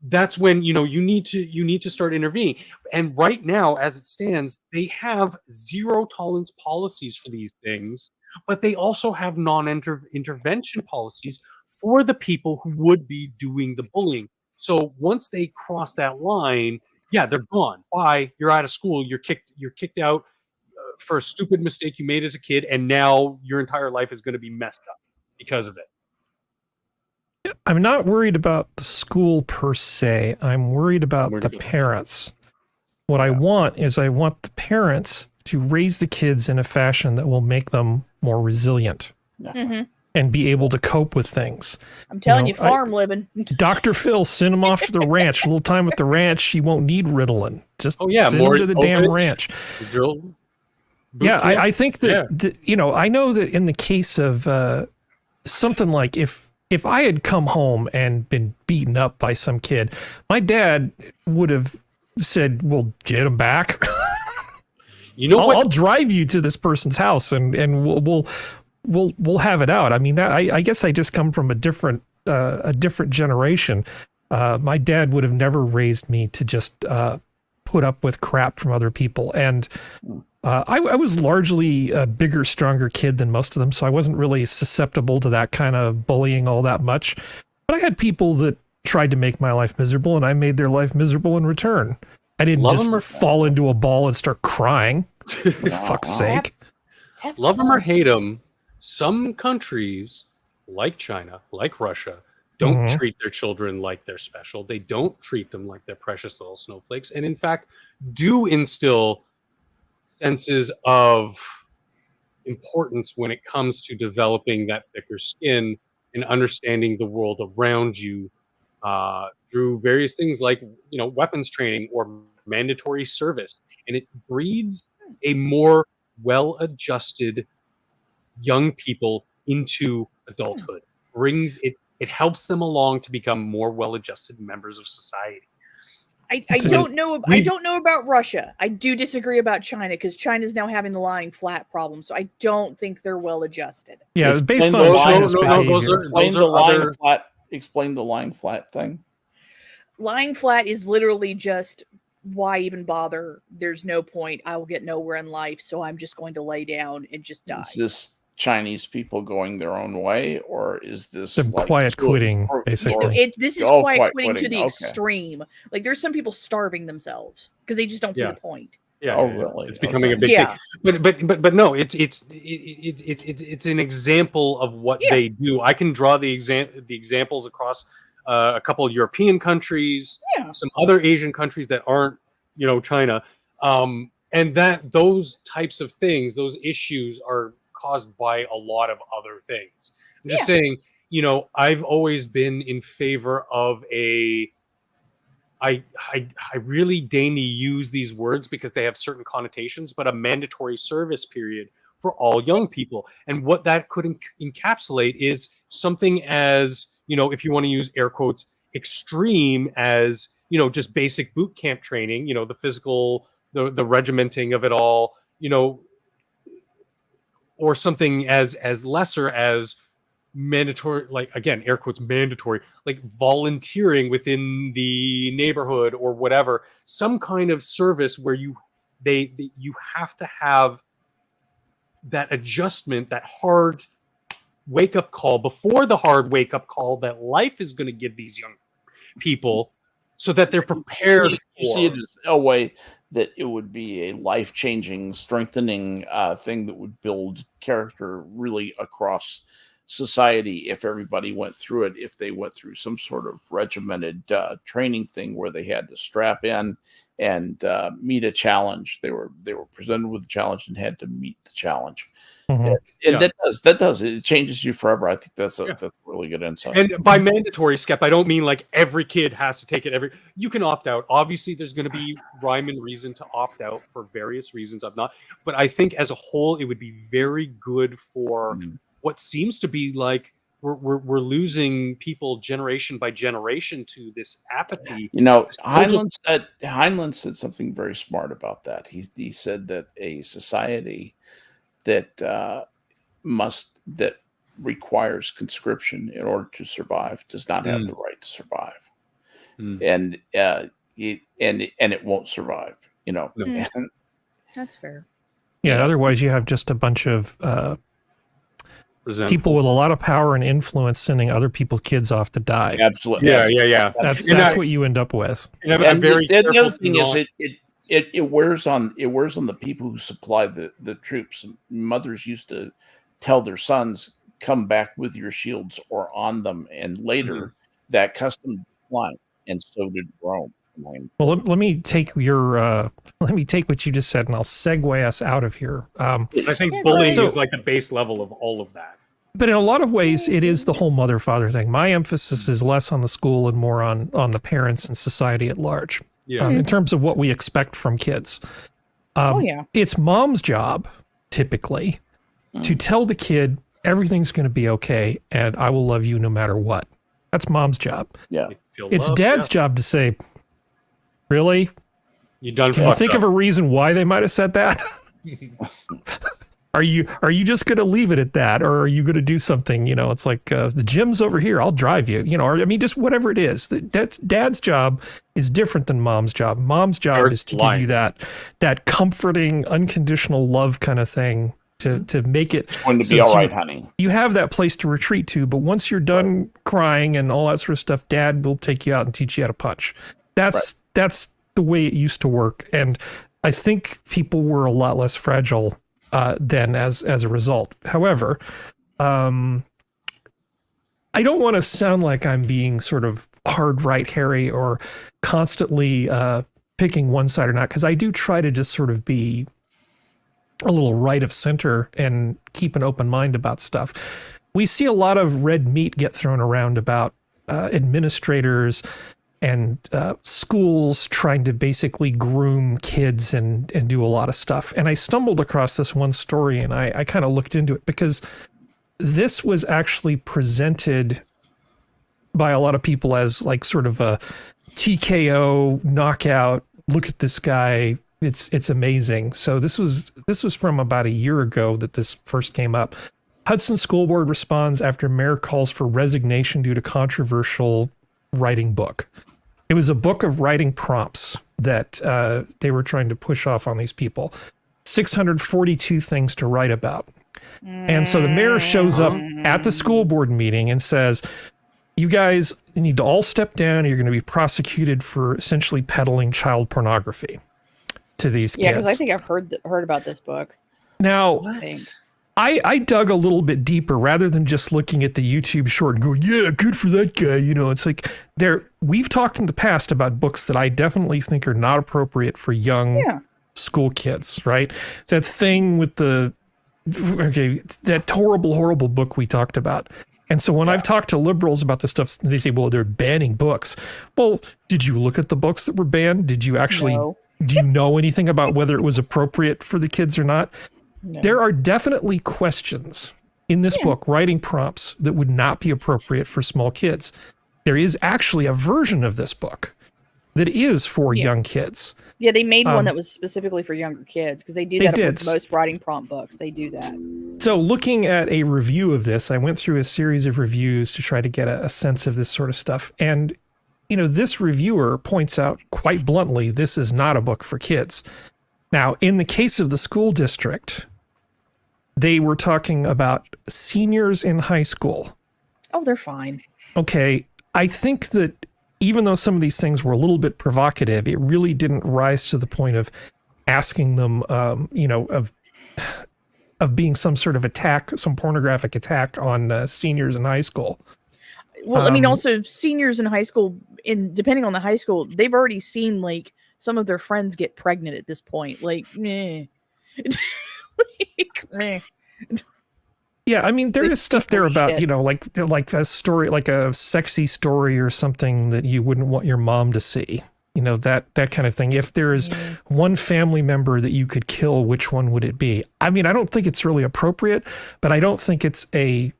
Speaker 2: That's when you need to start intervening. And right now, as it stands, they have zero tolerance policies for these things, but they also have non-intervention policies for the people who would be doing the bullying. So once they cross that line, they're gone. Bye. You're out of school. You're kicked out for a stupid mistake you made as a kid, and now your entire life is going to be messed up because of it.
Speaker 3: I'm not worried about the school per se. I'm worried about the parents. What I want is the parents to raise the kids in a fashion that will make them more resilient and be able to cope with things.
Speaker 4: I'm telling you, farm living.
Speaker 3: Dr. Phil, send him off to the ranch. A little time at the ranch, he won't need Ritalin. Just send him to the damn ranch. I think that, I know that in the case of something like if I had come home and been beaten up by some kid, my dad would have said, well, get him back. I'll drive you to this person's house and we'll have it out. I mean, I guess I just come from a different generation. My dad would have never raised me to just put up with crap from other people. And I was largely a bigger, stronger kid than most of them, so I wasn't really susceptible to that kind of bullying all that much. But I had people that tried to make my life miserable, and I made their life miserable in return. I didn't fall into a ball and start crying. For fuck's sake.
Speaker 2: Love them or hate them, some countries, like China, like Russia, don't treat their children like they're special. They don't treat them like they're precious little snowflakes, and in fact, do instill senses of importance when it comes to developing that thicker skin and understanding the world around you through various things like weapons training or mandatory service, and it breeds a more well-adjusted young people into adulthood. It helps them along to become more well-adjusted members of society.
Speaker 4: I don't know. I don't know about Russia. I do disagree about China because China's now having the lying flat problem. So I don't think they're well adjusted.
Speaker 3: Yeah, based on China's behavior.
Speaker 5: Explain the lying flat thing.
Speaker 4: Lying flat is literally just, why even bother? There's no point. I will get nowhere in life, so I'm just going to lay down and just die.
Speaker 5: Is this Chinese people going their own way, or is this
Speaker 3: some quiet quitting, basically?
Speaker 4: This is quiet quitting to the extreme. Like, there's some people starving themselves because they just don't see the point.
Speaker 2: Yeah. Really? It's becoming a big thing. But no, it's an example of what they do. I can draw the examples across a couple of European countries, some other Asian countries that aren't, China, and that those types of things, those issues are caused by a lot of other things. I'm just saying, I've always been in favor of I really deign to use these words because they have certain connotations, but a mandatory service period for all young people. And what that could encapsulate is something as, if you want to use air quotes, extreme as, just basic boot camp training, the physical, the regimenting of it all, or something as lesser as mandatory, like, again, air quotes, mandatory, like volunteering within the neighborhood or whatever, some kind of service where you have to have that adjustment, that hard wake-up call before the hard wake-up call that life is going to give these young people so that they're prepared.
Speaker 5: You see it as a way that it would be a life-changing, strengthening thing that would build character really across society if everybody went through it, if they went through some sort of regimented training thing where they had to strap in and meet a challenge. They were presented with a challenge and had to meet the challenge. Mm-hmm. And that does it changes you forever. I think that's really good insight.
Speaker 2: And by mandatory, Skep, I don't mean like every kid has to take it. You can opt out. Obviously, there's going to be rhyme and reason to opt out for various reasons. But I think as a whole, it would be very good for what seems to be like we're losing people generation by generation to this apathy.
Speaker 5: Heinlein said something very smart about that. He said that a society that requires conscription in order to survive does not have the right to survive, and it won't survive.
Speaker 4: That's fair.
Speaker 3: Yeah. Otherwise, you have just a bunch of people with a lot of power and influence sending other people's kids off to die.
Speaker 5: Absolutely.
Speaker 2: Yeah.
Speaker 3: That's what you end up with.
Speaker 5: And the other thing is it wears on the people who supply the troops. Mothers used to tell their sons, "Come back with your shields or on them," and later that custom declined, and so did Rome.
Speaker 3: Well, let me take what you just said, and I'll segue us out of here.
Speaker 2: I think bullying is like the base level of all of that.
Speaker 3: But in a lot of ways, it is the whole mother-father thing. My emphasis is less on the school and more on the parents and society at large. Yeah. In terms of what we expect from kids. It's mom's job, typically, to tell the kid everything's going to be okay and I will love you no matter what. That's mom's job.
Speaker 5: Yeah.
Speaker 3: It's dad's job to say, really?
Speaker 2: You done
Speaker 3: Can you think of a reason why they might have said that? Are you just going to leave it at that, or are you going to do something? It's like the gym's over here. I'll drive you. Or just whatever it is. Dad's job is different than mom's job. Mom's job is to give you that comforting, unconditional love kind of thing to make it.
Speaker 5: It's going to be all right, honey.
Speaker 3: You have that place to retreat to, but once you're done crying and all that sort of stuff, Dad will take you out and teach you how to punch. That's the way it used to work, and I think people were a lot less fragile then as a result. However, I don't want to sound like I'm being sort of hard right, Harry, or constantly picking one side or not, because I do try to just sort of be a little right of center and keep an open mind about stuff. We see a lot of red meat get thrown around about administrators and schools trying to basically groom kids and do a lot of stuff. And I stumbled across this one story, and I kind of looked into it because this was actually presented by a lot of people as like sort of a TKO knockout. Look at this guy. It's amazing. So this was from about a year ago that this first came up. Hudson School Board responds after mayor calls for resignation due to controversial writing book. It was a book of writing prompts that they were trying to push off on these people. 642 things to write about. And so the mayor shows up at the school board meeting and says, you guys need to all step down. You're going to be prosecuted for essentially peddling child pornography to these kids.
Speaker 4: Yeah, because I think I've heard about this book.
Speaker 3: Now, I dug a little bit deeper rather than just looking at the YouTube short and going, yeah, good for that guy. You know, it's like we've talked in the past about books that I definitely think are not appropriate for young school kids, right? That thing with that horrible book we talked about. And so when I've talked to liberals about this stuff, they say, well, they're banning books. Well, did you look at the books that were banned? Did you actually, do you know anything about whether it was appropriate for the kids or not? No. There are definitely questions in this book, writing prompts that would not be appropriate for small kids. There is actually a version of this book that is for young kids.
Speaker 4: Yeah, they made one that was specifically for younger kids because they do that with most writing prompt books. They do that.
Speaker 3: So looking at a review of this, I went through a series of reviews to try to get a sense of this sort of stuff. And, you know, this reviewer points out quite bluntly, this is not a book for kids. Now, in the case of the school district, they were talking about seniors in high school.
Speaker 4: Oh, they're fine. Okay.
Speaker 3: I think that even though some of these things were a little bit provocative, it really didn't rise to the point of asking them, you know, of being some sort of attack, some pornographic attack on seniors in high school.
Speaker 4: Well, I mean, also seniors in high school, depending on the high school, they've already seen like some of their friends get pregnant at this point. Like, meh. Like, meh.
Speaker 3: Yeah, I mean, there is stuff there about, you know, like a story, like a sexy story or something that you wouldn't want your mom to see. You know, that kind of thing. If there is one family member that you could kill, which one would it be? I mean, I don't think it's really appropriate, but I don't think it's a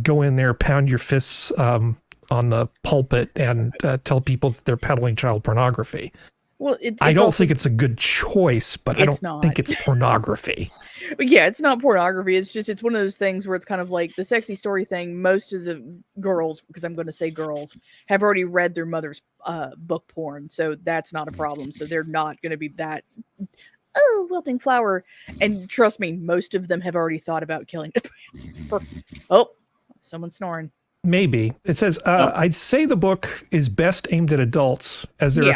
Speaker 3: go in there, pound your fists on the pulpit and tell people that they're peddling child pornography.
Speaker 4: Well,
Speaker 3: I don't think it's a good choice, but I don't think it's pornography.
Speaker 4: Yeah, it's not pornography. It's one of those things where it's kind of like the sexy story thing. Most of the girls, because I'm going to say girls, have already read their mother's book porn. So that's not a problem. So they're not going to be that, oh, wilting flower. And trust me, most of them have already thought about killing it. Oh, someone's snoring.
Speaker 3: Maybe. It says, I'd say the book is best aimed at adults, as there are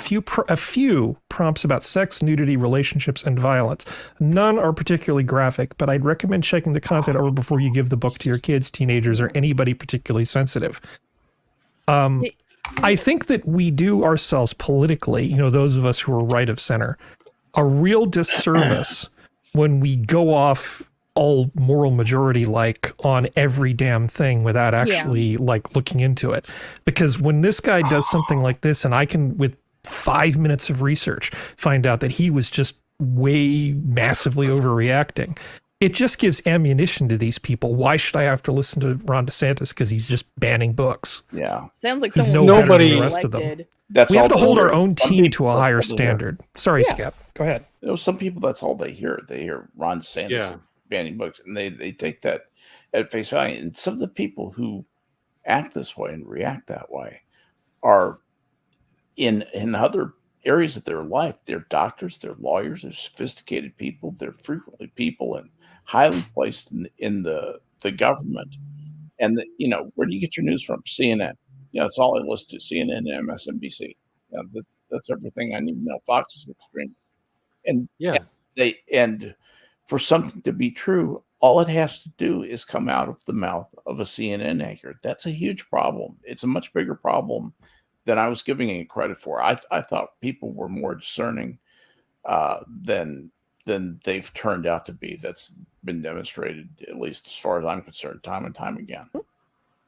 Speaker 3: a few prompts about sex, nudity, relationships, and violence. None are particularly graphic, but I'd recommend checking the content over before you give the book to your kids, teenagers, or anybody particularly sensitive. I think that we do ourselves politically, you know, those of us who are right of center, a real disservice when we go off all moral majority like on every damn thing without actually like looking into it. Because when this guy does something like this, and I can with 5 minutes of research find out that he was just way massively overreacting, it just gives ammunition to these people. Why should I have to listen to Ron DeSantis because he's just banning books?
Speaker 5: Yeah,
Speaker 4: sounds like
Speaker 3: he's no better than the rest of them. We have to hold our own team to a higher standard. Sorry, Skep. Go ahead.
Speaker 5: You know, some people, that's all they hear. They hear Ron DeSantis banning books, and they take that at face value. And some of the people who act this way and react that way are in other areas of their life. They're doctors, they're lawyers, they're sophisticated people. They're frequently people and highly placed in the government. And you know, where do you get your news from? CNN. You know, it's all I listen to. CNN and MSNBC. You know, that's everything I need to know. Fox is extreme. And and for something to be true, all it has to do is come out of the mouth of a CNN anchor. That's a huge problem. It's a much bigger problem than I was giving it credit for. I thought people were more discerning than than they've turned out to be. That's been demonstrated, at least as far as I'm concerned, time and time again.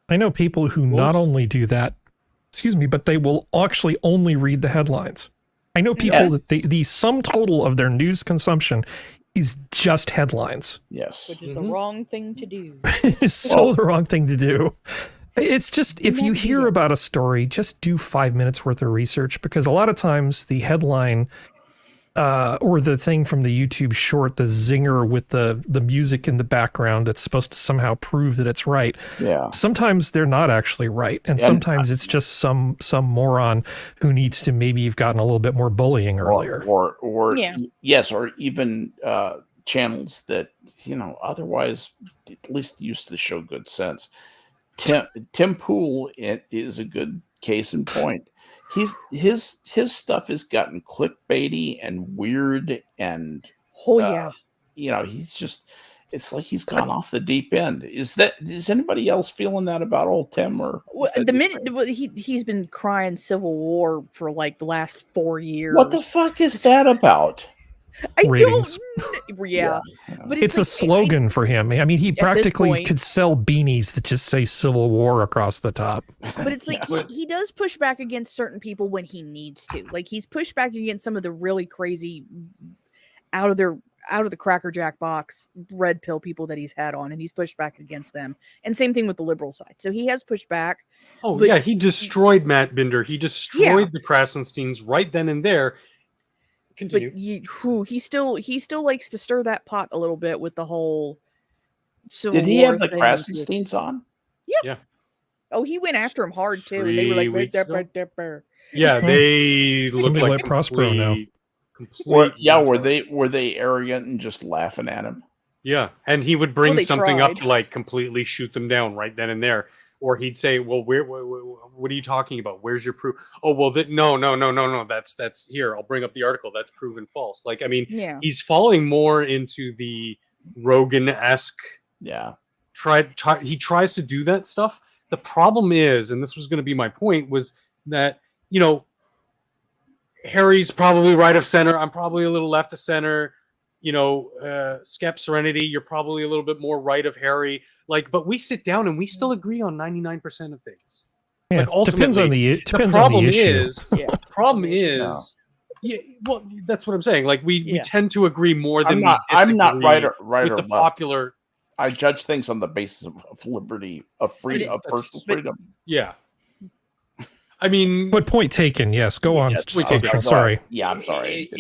Speaker 3: I know people who not only do that, but they will actually only read the headlines. I know people that the sum total of their news consumption is just headlines.
Speaker 5: Yes.
Speaker 4: Which is the wrong thing to do.
Speaker 3: It's the wrong thing to do. It's just, if you hear about a story, just do 5 minutes worth of research, because a lot of times the headline or the thing from the YouTube short, the zinger with the music in the background that's supposed to somehow prove that it's right.
Speaker 5: Yeah.
Speaker 3: Sometimes they're not actually right. And sometimes it's just some moron who needs to maybe have gotten a little bit more bullying earlier.
Speaker 5: Or yes, or even channels that, otherwise at least used to show good sense. Tim Pool is a good case in point. His stuff has gotten clickbaity and weird, and he's just, it's like he's gone off the deep end. Is anybody else feeling that about old Tim? Or
Speaker 4: the minute he's been crying Civil War for like the last 4 years.
Speaker 5: What the fuck is that about?
Speaker 3: Ratings.
Speaker 4: Yeah. But
Speaker 3: it's a slogan for him. I mean, he practically could sell beanies that just say Civil War across the top.
Speaker 4: But it's like he does push back against certain people when he needs to. Like, he's pushed back against some of the really crazy out of the Cracker Jack box red pill people that he's had on, and he's pushed back against them. And same thing with the liberal side. So he has pushed back.
Speaker 2: Oh yeah, he destroyed Matt Binder. He destroyed the Krasensteins right then and there. Continue.
Speaker 4: But he still likes to stir that pot a little bit with the whole Civil
Speaker 5: Did he
Speaker 4: War
Speaker 5: have the
Speaker 4: thing.
Speaker 5: Krasensteins on?
Speaker 4: Yeah. Oh, he went after him hard too. And they were like,
Speaker 2: yeah, they look like
Speaker 3: Prospero now.
Speaker 5: Were they arrogant and just laughing at him?
Speaker 2: Yeah, and he would bring something up to like completely shoot them down right then and there. Or he'd say, "Well, what are you talking about? Where's your proof?" Oh, well, no. That's here. I'll bring up the article. That's proven false. Like, I mean, he's falling more into the Rogan-esque.
Speaker 5: Yeah.
Speaker 2: He tries to do that stuff. The problem is, and this was going to be my point, was that Harry's probably right of center. I'm probably a little left of center. Skep Serenity, you're probably a little bit more right of Harry. Like, but we sit down and we still agree on 99% of things.
Speaker 3: Yeah,
Speaker 2: like, ultimately,
Speaker 3: depends on the issue.
Speaker 2: The problem is, well, that's what I'm saying. Like, we tend to agree more than we disagree.
Speaker 5: I'm not right or
Speaker 2: with the
Speaker 5: left.
Speaker 2: popular.
Speaker 5: I judge things on the basis of liberty, of freedom, of personal freedom.
Speaker 2: Yeah. I mean,
Speaker 3: but point taken. Yes, go on. Sorry.
Speaker 5: Yeah, I'm sorry.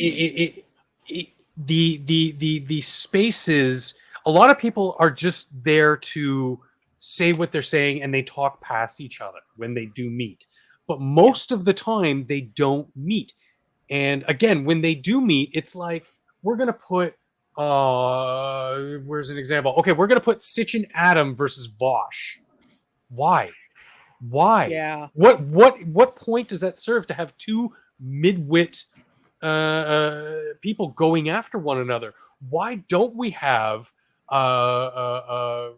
Speaker 2: The spaces. A lot of people are just there to say what they're saying, and they talk past each other when they do meet. But most of the time, they don't meet. And again, when they do meet, it's like, we're going to put, where's an example? Okay, we're going to put Sitch and Adam versus Vosh. Why?
Speaker 4: Yeah.
Speaker 2: What point does that serve to have two midwit people going after one another? Why don't we have I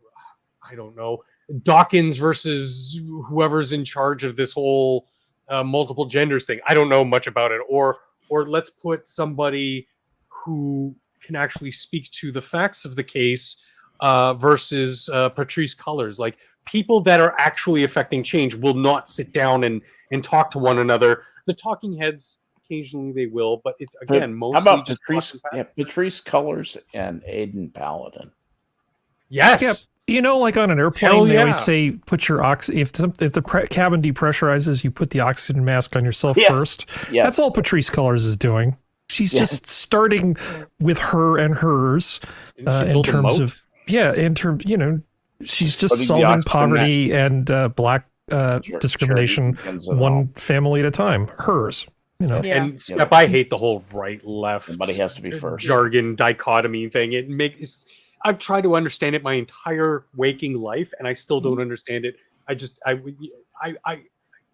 Speaker 2: don't know, Dawkins versus whoever's in charge of this whole multiple genders thing? I don't know much about it. Or let's put somebody who can actually speak to the facts of the case versus Patrice Cullors. Like, people that are actually affecting change will not sit down and talk to one another. The talking heads, occasionally they will, but it's, again, mostly
Speaker 5: how about
Speaker 2: just
Speaker 5: Patrice Cullors and Aiden Paladin.
Speaker 2: Yes.
Speaker 3: Skep, like on an airplane, they always say, put your if the cabin depressurizes, you put the oxygen mask on yourself first.
Speaker 5: Yes.
Speaker 3: That's all Patrice Cullors is doing. She's just starting with her and hers in terms of she's just solving poverty and black discrimination one family at a time. Hers.
Speaker 2: And Skep, I hate the whole right-left.
Speaker 5: Somebody has to be first.
Speaker 2: Jargon dichotomy thing. I've tried to understand it my entire waking life, and I still don't understand it.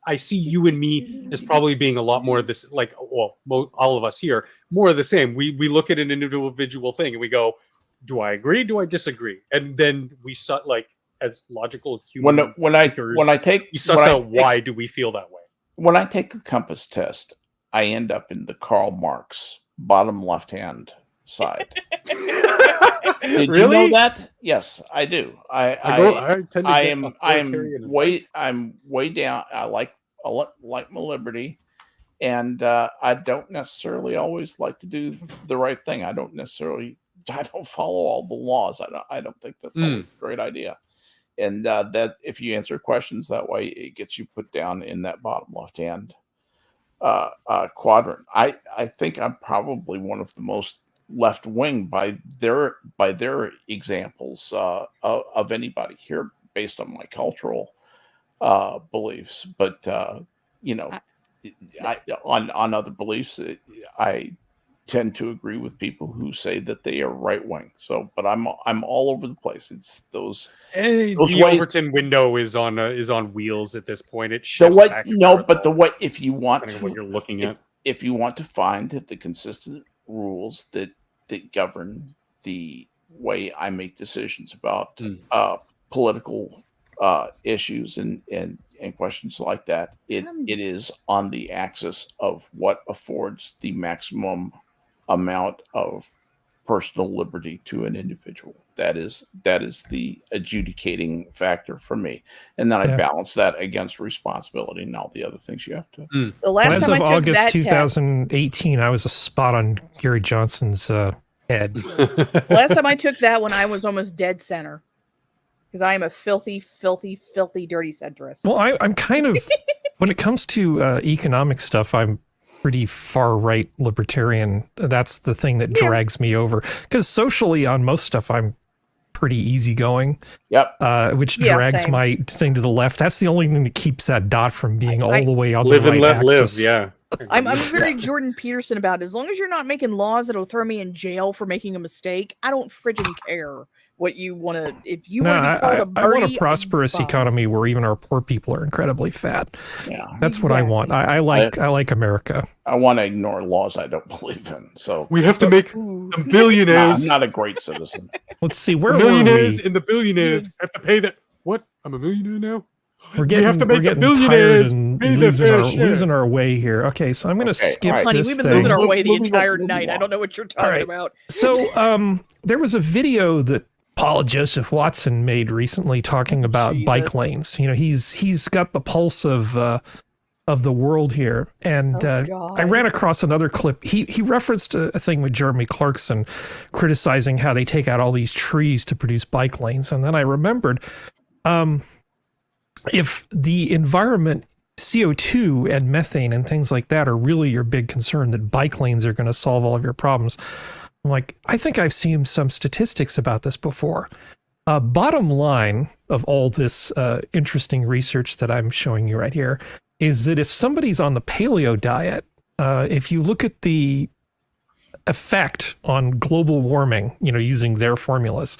Speaker 2: I see you and me as probably being a lot more of this, like, well, all of us here, more of the same. We look at an individual thing and we go, do I agree? Do I disagree? And then we like, as logical human why do we feel that way?
Speaker 5: When I take a compass test, I end up in the Karl Marx bottom left hand side. Did you know that? Yes, I do. I'm way down. I like my liberty, and I don't necessarily always like to do the right thing. I don't follow all the laws. I don't think that's always a great idea. And that if you answer questions that way, it gets you put down in that bottom left hand quadrant. I think I'm probably one of the most left wing by their examples of anybody here, based on my cultural beliefs. But on other beliefs, I tend to agree with people who say that they are right wing. So, but I'm all over the place. It's those
Speaker 2: the
Speaker 5: ways.
Speaker 2: Overton window is on wheels at this point. It shifts back.
Speaker 5: If you want to,
Speaker 2: what you're looking at,
Speaker 5: if you want to find the consistent rules that govern the way I make decisions about political issues and questions like that, it is on the axis of what affords the maximum amount of personal liberty to an individual. That is the adjudicating factor for me, and then I balance that against responsibility and all the other things you have to.
Speaker 4: The last
Speaker 3: as
Speaker 4: time
Speaker 3: of
Speaker 4: I took
Speaker 3: August
Speaker 4: that
Speaker 3: 2018, I was a spot on Gary Johnson's head.
Speaker 4: Last time I took that one, I was almost dead center, because I am a filthy, filthy, filthy, dirty centrist.
Speaker 3: Well, I'm kind of, when it comes to economic stuff, I'm pretty far right libertarian. That's the thing that drags me over, because socially on most stuff I'm pretty easygoing.
Speaker 5: Yep.
Speaker 3: Which drags my thing to the left. That's the only thing that keeps that dot from being all the way on
Speaker 2: live
Speaker 3: the right
Speaker 2: and let
Speaker 3: axis.
Speaker 2: live. Yeah.
Speaker 4: I'm very Jordan Peterson about it. As long as you're not making laws that'll throw me in jail for making a mistake, I don't friggin' care what you want to. If you want to be called a birdie,
Speaker 3: I want a prosperous economy where even our poor people are incredibly fat.
Speaker 5: Yeah,
Speaker 3: that's what I want. I like America.
Speaker 5: I want to ignore laws I don't believe in. So
Speaker 2: we have to make the billionaires.
Speaker 5: I'm not a great citizen.
Speaker 3: Let's see, where
Speaker 2: millionaires
Speaker 3: were we?
Speaker 2: and the billionaires have to pay that. What? I'm a millionaire now.
Speaker 3: We're getting tired and losing our way here. Okay, so I'm going to skip
Speaker 4: Honey,
Speaker 3: this
Speaker 4: we've been
Speaker 3: thing.
Speaker 4: losing our way the entire night. I don't know what you're talking about.
Speaker 3: So there was a video that Paul Joseph Watson made recently talking about bike lanes. You know, he's got the pulse of the world here, and I ran across another clip. He referenced a thing with Jeremy Clarkson criticizing how they take out all these trees to produce bike lanes, and then I remembered, if the environment, CO2 and methane and things like that are really your big concern, that bike lanes are going to solve all of your problems. I'm like, I think I've seen some statistics about this before. Bottom line of all this interesting research that I'm showing you right here is that if somebody's on the paleo diet, if you look at the effect on global warming, you know, using their formulas,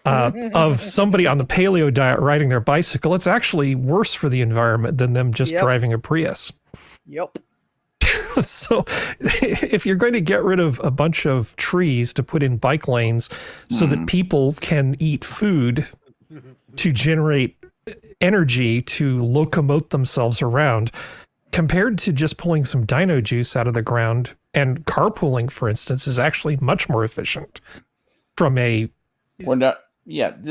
Speaker 3: of somebody on the paleo diet riding their bicycle, it's actually worse for the environment than them just driving a Prius.
Speaker 4: Yep.
Speaker 3: So if you're going to get rid of a bunch of trees to put in bike lanes so that people can eat food to generate energy to locomote themselves around, compared to just pulling some dino juice out of the ground, and carpooling, for instance, is actually much more efficient from a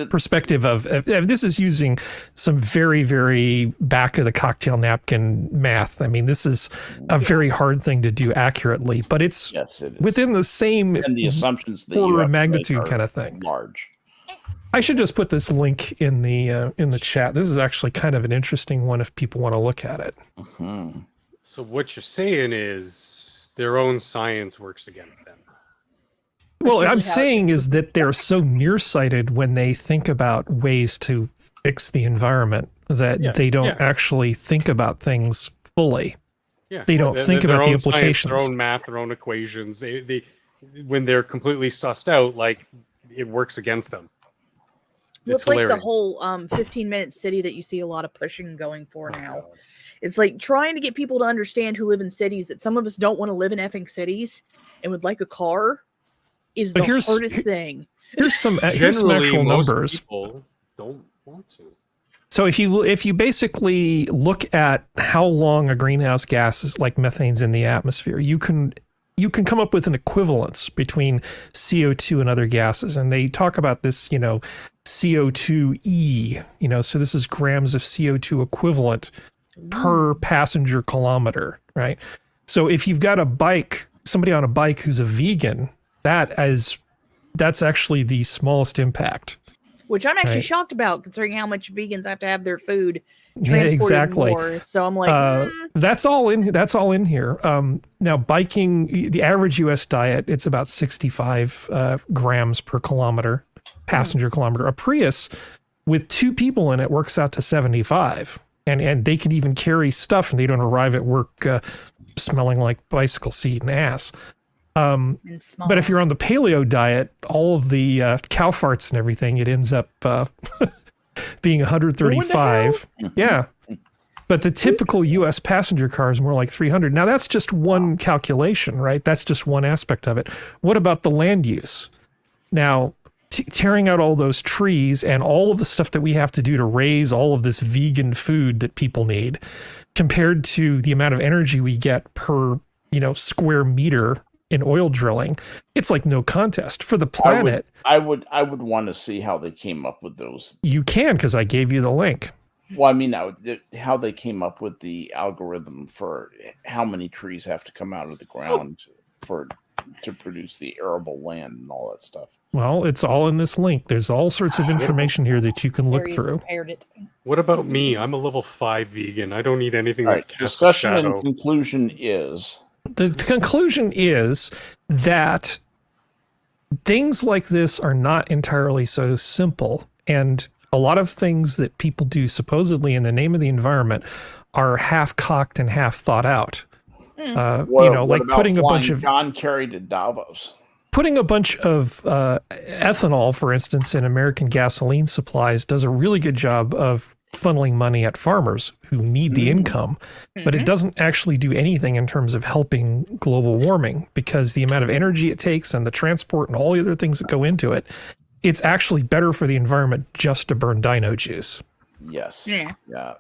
Speaker 3: perspective of this is using some very, very back of the cocktail napkin math. I mean, this is a very hard thing to do accurately, but it's within the same
Speaker 5: and the assumptions that
Speaker 3: order of magnitude kind of thing.
Speaker 5: Large.
Speaker 3: I should just put this link in the chat. This is actually kind of an interesting one if people want to look at it.
Speaker 2: So what you're saying is their own science works against them.
Speaker 3: Well, I'm saying is that they're so nearsighted when they think about ways to fix the environment that they don't actually think about things fully.
Speaker 2: Yeah.
Speaker 3: They don't think about the implications.
Speaker 2: Science, their own math, their own equations. They when they're completely sussed out, like it works against them.
Speaker 4: It's like the whole 15-minute city that you see a lot of pushing going for now. It's like trying to get people to understand who live in cities that some of us don't want to live in effing cities and would like a car is the hardest thing.
Speaker 3: Here's some actual numbers.
Speaker 2: People don't want to.
Speaker 3: So if you basically look at how long a greenhouse gas is, like methane's in the atmosphere, you can you can come up with an equivalence between CO2 and other gases. And they talk about this, CO2e, so this is grams of CO2 equivalent per passenger kilometer, right? So if you've got somebody on a bike who's a vegan, that's actually the smallest impact.
Speaker 4: Which I'm actually shocked about, considering how much vegans have to have their food
Speaker 3: Yeah, exactly.
Speaker 4: more. So I'm like,
Speaker 3: that's all in here. Now, biking, the average U.S. diet, it's about 65 grams per kilometer, passenger kilometer. A Prius with 2 people in it works out to 75, and they can even carry stuff, and they don't arrive at work smelling like bicycle seat and ass. But if you're on the paleo diet, all of the cow farts and everything, it ends up being 135. Yeah. But the typical U.S. passenger car is more like 300. Now, that's just one calculation, right? That's just one aspect of it. What about the land use? Now, tearing out all those trees and all of the stuff that we have to do to raise all of this vegan food that people need, compared to the amount of energy we get per, square meter in oil drilling, it's like no contest for the planet.
Speaker 5: I would want to see how they came up with those.
Speaker 3: You can, because I gave you the link.
Speaker 5: Well, I mean, how they came up with the algorithm for how many trees have to come out of the ground to produce the arable land and all that stuff.
Speaker 3: Well, it's all in this link. There's all sorts of information here that you can look through.
Speaker 2: What about me? I'm a level 5 vegan. I don't need anything
Speaker 5: All
Speaker 2: that
Speaker 5: right,
Speaker 2: casts
Speaker 5: discussion
Speaker 2: a shadow.
Speaker 5: and conclusion is...
Speaker 3: The conclusion is that things like this are not entirely so simple. And a lot of things that people do supposedly in the name of the environment are half cocked and half thought out.
Speaker 5: Like
Speaker 3: putting a bunch of
Speaker 5: John Kerry to Davos.
Speaker 3: Putting a bunch of ethanol, for instance, in American gasoline supplies does a really good job of funneling money at farmers who need the income, but it doesn't actually do anything in terms of helping global warming, because the amount of energy it takes and the transport and all the other things that go into it, it's actually better for the environment just to burn dino juice.
Speaker 5: Yes. Yeah.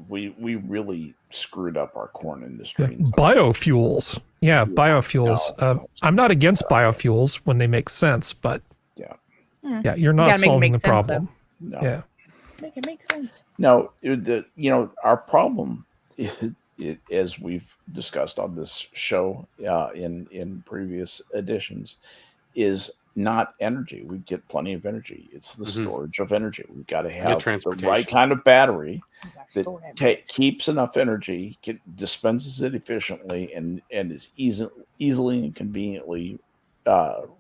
Speaker 5: We really screwed up our corn industry.
Speaker 3: Biofuels. Yeah, biofuels. I'm not against biofuels when they make sense, but you're not solving the problem.
Speaker 5: No.
Speaker 3: Yeah.
Speaker 4: Make it make sense.
Speaker 5: No, our problem, as we've discussed on this show in previous editions, is not energy. We get plenty of energy. It's the storage of energy. We've got to have the right kind of battery that keeps enough energy, dispenses it efficiently, and is easily and conveniently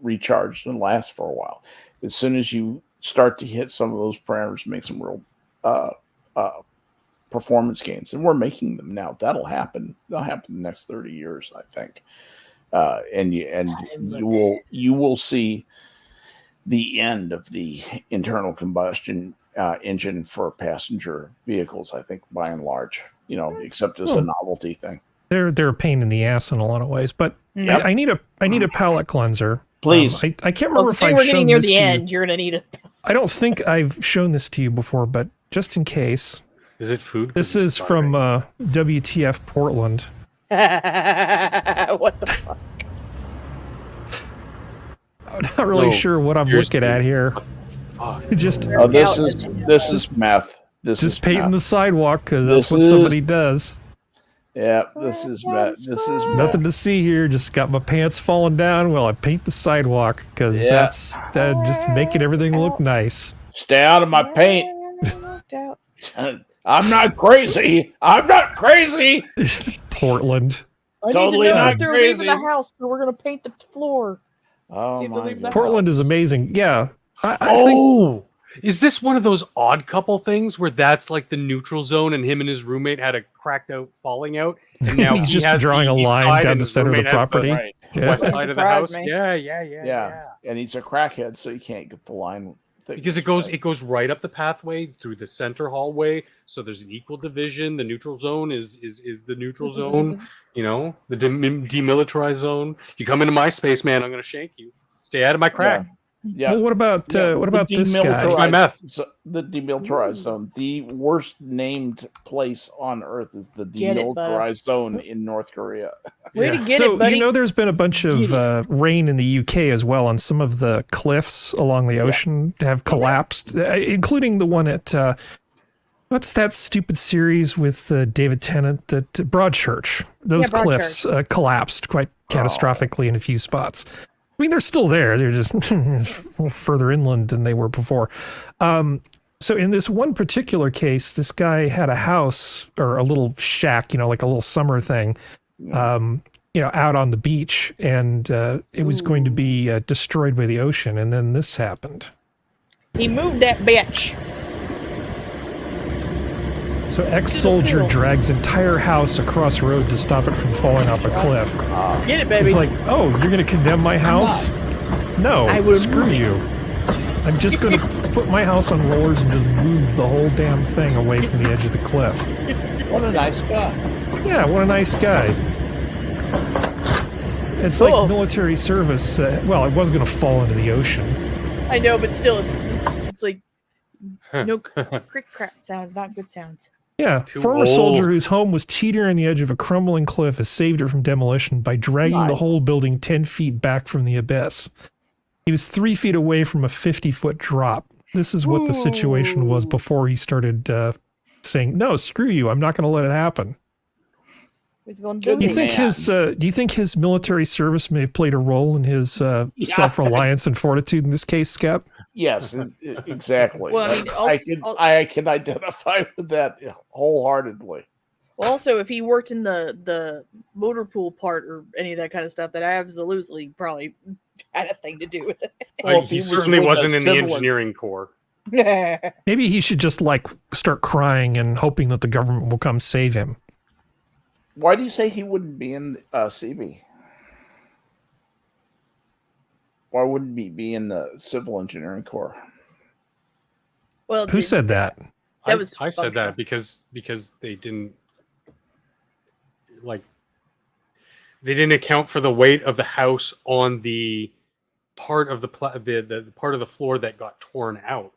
Speaker 5: recharged and lasts for a while. As soon as you start to hit some of those parameters, make some real performance gains, and we're making them now. That'll happen. They'll happen in the next 30 years, I think. And you will see the end of the internal combustion engine for passenger vehicles, I think, by and large, except as a novelty thing.
Speaker 3: They're a pain in the ass in a lot of ways, but I need a palate cleanser.
Speaker 5: Please.
Speaker 3: I can't remember if I've
Speaker 4: we're
Speaker 3: shown
Speaker 4: getting near
Speaker 3: this
Speaker 4: the
Speaker 3: to
Speaker 4: end.
Speaker 3: you.
Speaker 4: You're gonna need it.
Speaker 3: I don't think I've shown this to you before, but just in case.
Speaker 2: Is it food?
Speaker 3: This is from WTF Portland.
Speaker 4: What the fuck?
Speaker 3: I'm not really sure what I'm looking at here.
Speaker 5: This is meth. This is
Speaker 3: painting
Speaker 5: meth.
Speaker 3: the sidewalk because that's what somebody does.
Speaker 5: Yeah, this is meth. This is
Speaker 3: nothing to see here. Just got my pants falling down while I paint the sidewalk because that's just making everything look nice.
Speaker 5: Stay out of my paint. I'm not crazy. I'm not crazy.
Speaker 3: Portland.
Speaker 4: I
Speaker 5: totally
Speaker 4: need to know
Speaker 5: not
Speaker 4: if they're
Speaker 5: crazy.
Speaker 4: leaving the house, so we're gonna paint the floor.
Speaker 5: Oh my God.
Speaker 3: Portland is amazing. Yeah. I
Speaker 2: think. Is this one of those odd couple things where that's like the neutral zone and him and his roommate had a cracked out falling out? And now
Speaker 3: he's just drawing a line down the center of the property.
Speaker 2: West side of the house.
Speaker 4: Me.
Speaker 2: Yeah.
Speaker 5: And he's a crackhead, so you can't get the line.
Speaker 2: Because it goes right up the pathway through the center hallway, so there's an equal division. The neutral zone is the neutral zone, the demilitarized zone. You come into my space, man, I'm gonna shank you. Stay out of my crack.
Speaker 5: Yeah.
Speaker 3: Well, what about this guy?
Speaker 2: My meth.
Speaker 5: The demilitarized zone. The worst named place on Earth is the
Speaker 4: Get it,
Speaker 5: demilitarized zone in North Korea.
Speaker 4: Way to get
Speaker 3: So
Speaker 4: it, buddy.
Speaker 3: you know, there's been a bunch of rain in the UK as well, and some of the cliffs along the ocean have collapsed, including the one at what's that stupid series with David Tennant, that Broadchurch. Those cliffs collapsed quite catastrophically in a few spots. I mean, they're still there. They're just a little further inland than they were before. So in this one particular case, this guy had a house or a little shack, like a little summer thing, out on the beach, and it was going to be destroyed by the ocean. And then this happened.
Speaker 4: He moved that bitch.
Speaker 3: So ex-soldier drags entire house across road to stop it from falling off a cliff.
Speaker 4: Get it, baby.
Speaker 3: It's like, oh, you're going to condemn my house? No, screw you. I'm just going to put my house on rollers and just move the whole damn thing away from the edge of the cliff.
Speaker 5: What a nice guy.
Speaker 3: Yeah, what a nice guy. It's like military service. Well, it was going to fall into the ocean.
Speaker 4: I know, but still, it's like no crick crack sounds, not good sounds.
Speaker 3: Yeah, former soldier whose home was teetering on the edge of a crumbling cliff has saved her from demolition by dragging the whole building 10 feet back from the abyss. He was 3 feet away from a 50-foot drop. This is what the situation was before he started saying, "No, screw you! I'm not going to let it happen." Do you think his military service may have played a role in his self-reliance and fortitude in this case, Skep?
Speaker 5: Yes, exactly.
Speaker 4: Well,
Speaker 5: I can identify with that wholeheartedly.
Speaker 4: Well, also, if he worked in the motor pool part or any of that kind of stuff, that absolutely probably had a thing to do with it.
Speaker 2: Well, he certainly wasn't in the engineering corps.
Speaker 3: Maybe he should just start crying and hoping that the government will come save him.
Speaker 5: Why do you say he wouldn't be in CB? Why wouldn't he be in the civil engineering corps?
Speaker 3: Well, who said that?
Speaker 2: I said that because they didn't they didn't account for the weight of the house on the part of the part of the floor that got torn out,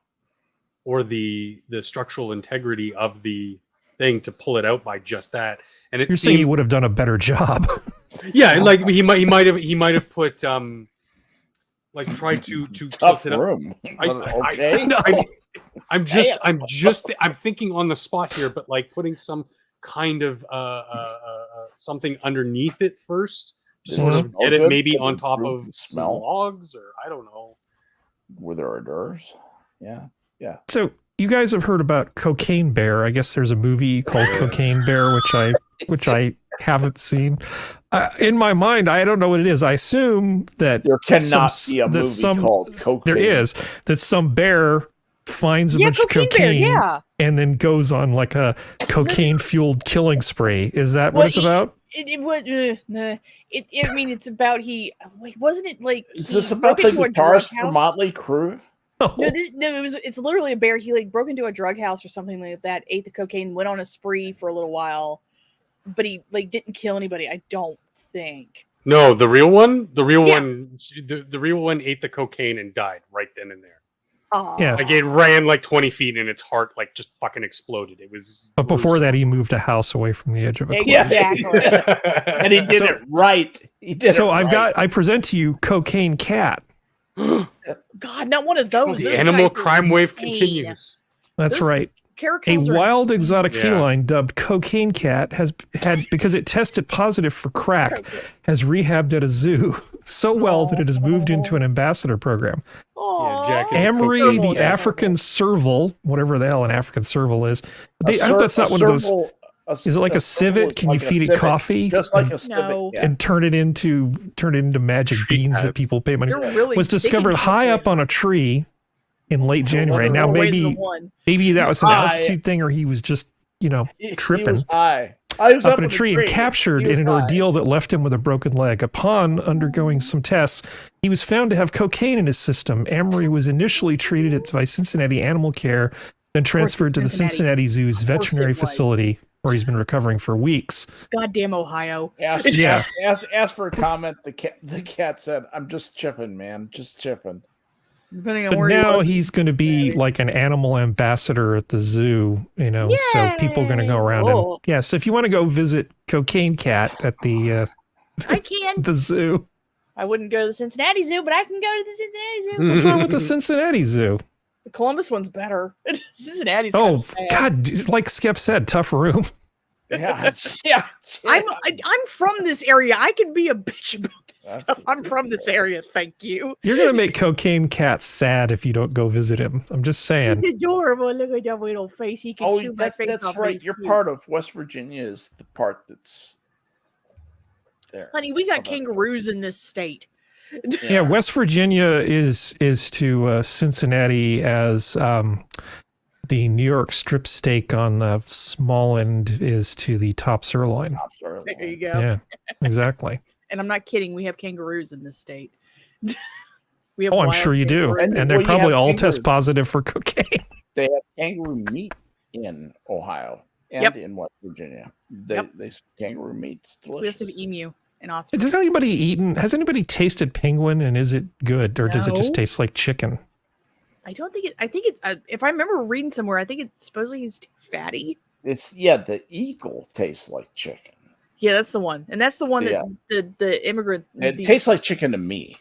Speaker 2: or the structural integrity of the thing to pull it out by just that. And you're
Speaker 3: saying he would have done a better job.
Speaker 2: Yeah, he might have put tried to
Speaker 5: tough
Speaker 2: tilt it up.
Speaker 5: room.
Speaker 2: I'm thinking on the spot here, but putting some kind of something underneath it first to sort of get it maybe on top of some logs, or I don't know.
Speaker 5: Were there hors d'oeuvres? Yeah.
Speaker 3: So you guys have heard about Cocaine Bear. I guess there's a movie called Cocaine Bear, which I haven't seen. In my mind, I don't know what it is. I assume that
Speaker 5: there cannot be a movie called Cocaine.
Speaker 3: There is, that some bear finds a bunch of cocaine and then goes on a cocaine-fueled killing spree. Is that what it's about?
Speaker 4: I mean, it's about wasn't it
Speaker 5: Is this about the guitarist for Motley Crue?
Speaker 4: No, it's literally a bear. He broke into a drug house or something like that, ate the cocaine, went on a spree for a little while, but he didn't kill anybody, I don't think.
Speaker 2: No, the real one ate the cocaine and died right then and there.
Speaker 3: Yeah,
Speaker 2: it ran 20 feet and its heart just fucking exploded. It was.
Speaker 3: But before that, he moved a house away from the edge of a cliff.
Speaker 4: Exactly.
Speaker 5: And he did it right.
Speaker 3: I present to you Cocaine Cat.
Speaker 4: God, not one of those.
Speaker 2: The animal crime wave continues.
Speaker 3: That's right. A wild exotic feline dubbed Cocaine Cat has had, because it tested positive for crack, has rehabbed at a zoo so well that it has moved into an ambassador program. Amory, the African serval, whatever the hell an African serval is. I hope that's not one of those. Is it like a civet? Can you feed it coffee?
Speaker 5: Just like a civet.
Speaker 4: No.
Speaker 3: And turn it into magic beans that people pay money for. Was discovered high up on a tree in late January. Now maybe that was an altitude thing, or he was just tripping.
Speaker 5: He was high. I was
Speaker 3: up in a tree and captured in an ordeal that left him with a broken leg. Upon undergoing some tests, he was found to have cocaine in his system. Amory was initially treated by Cincinnati Animal Care, then transferred to the Cincinnati Zoo's veterinary facility, where he's been recovering for weeks.
Speaker 4: Goddamn Ohio.
Speaker 5: Ask for a comment. The cat said, "I'm just chipping, man. Just chipping."
Speaker 4: Depending on
Speaker 3: But
Speaker 4: where
Speaker 3: now
Speaker 4: he was.
Speaker 3: he's going to be like an animal ambassador at the zoo, so people are going to go around
Speaker 4: Cool.
Speaker 3: and so if you want to go visit Cocaine Cat at the
Speaker 4: I can.
Speaker 3: the zoo.
Speaker 4: I wouldn't go to the Cincinnati Zoo, but I can go to the Cincinnati Zoo.
Speaker 3: What's wrong with the Cincinnati Zoo?
Speaker 4: The Columbus one's better. Cincinnati's
Speaker 3: Oh
Speaker 4: kind of sad.
Speaker 3: God! Like Skep said, tough room.
Speaker 5: Yeah, yeah.
Speaker 4: I'm from this area. I can be a bitch about this
Speaker 5: That's-
Speaker 4: stuff. I'm from this area. Thank you.
Speaker 3: You're gonna make Cocaine Cat sad if you don't go visit him. I'm just saying.
Speaker 4: He's adorable. Look at that little face. He can
Speaker 5: Oh,
Speaker 4: chew my face
Speaker 5: that's
Speaker 4: off.
Speaker 5: right.
Speaker 4: He's
Speaker 5: You're
Speaker 4: cute.
Speaker 5: part of West Virginia is the part that's there.
Speaker 4: Honey, we got
Speaker 5: How about that?
Speaker 4: kangaroos in this state.
Speaker 3: Yeah, West Virginia is to Cincinnati as the New York strip steak on the small end is to the top sirloin.
Speaker 4: There you go.
Speaker 3: Yeah, exactly.
Speaker 4: And I'm not kidding. We have kangaroos in this state. We have
Speaker 3: Oh, I'm
Speaker 4: wild
Speaker 3: sure you do.
Speaker 4: kangaroos.
Speaker 3: And they're
Speaker 5: Well, you
Speaker 3: probably
Speaker 5: have
Speaker 3: all
Speaker 5: kangaroos.
Speaker 3: test positive for cocaine.
Speaker 5: They have kangaroo meat in Ohio and
Speaker 4: Yep.
Speaker 5: in West Virginia.
Speaker 4: Yep.
Speaker 5: Kangaroo meat's
Speaker 4: We also
Speaker 5: delicious.
Speaker 4: have emu and osprey.
Speaker 3: Has anybody tasted penguin and is it good or does it just
Speaker 4: No.
Speaker 3: taste like chicken?
Speaker 4: I don't think it. I think it's. If I remember reading somewhere, I think it's supposedly he's too fatty.
Speaker 5: The eagle tastes like chicken.
Speaker 4: Yeah, that's the one, and that's the one that the immigrant
Speaker 5: It tastes like chicken to me.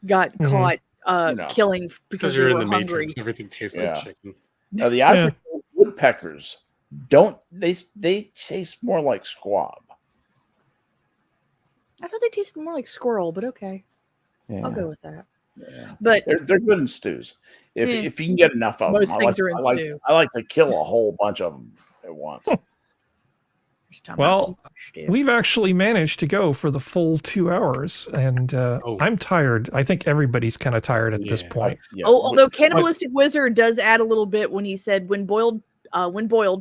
Speaker 4: got
Speaker 3: Mhm.
Speaker 4: caught killing because
Speaker 2: you're
Speaker 4: they
Speaker 2: in
Speaker 4: were
Speaker 2: the
Speaker 4: hungry.
Speaker 2: Matrix. Everything tastes
Speaker 5: Yeah.
Speaker 2: like chicken.
Speaker 5: Now the African woodpeckers don't. They taste more like squab.
Speaker 4: I thought they tasted more like squirrel, but okay,
Speaker 5: Yeah.
Speaker 4: I'll go with that.
Speaker 5: Yeah.
Speaker 4: But
Speaker 5: They're good in stews. If
Speaker 4: Eh.
Speaker 5: if you can get enough of
Speaker 4: Most
Speaker 5: them,
Speaker 4: things are in
Speaker 5: I like,
Speaker 4: stew.
Speaker 5: I like to kill a whole bunch of them at once.
Speaker 3: Well, we've actually managed to go for the full 2 hours, and I'm tired. I think everybody's kind of tired at this point.
Speaker 4: although Cannibalistic Wizard does add a little bit when he said when boiled,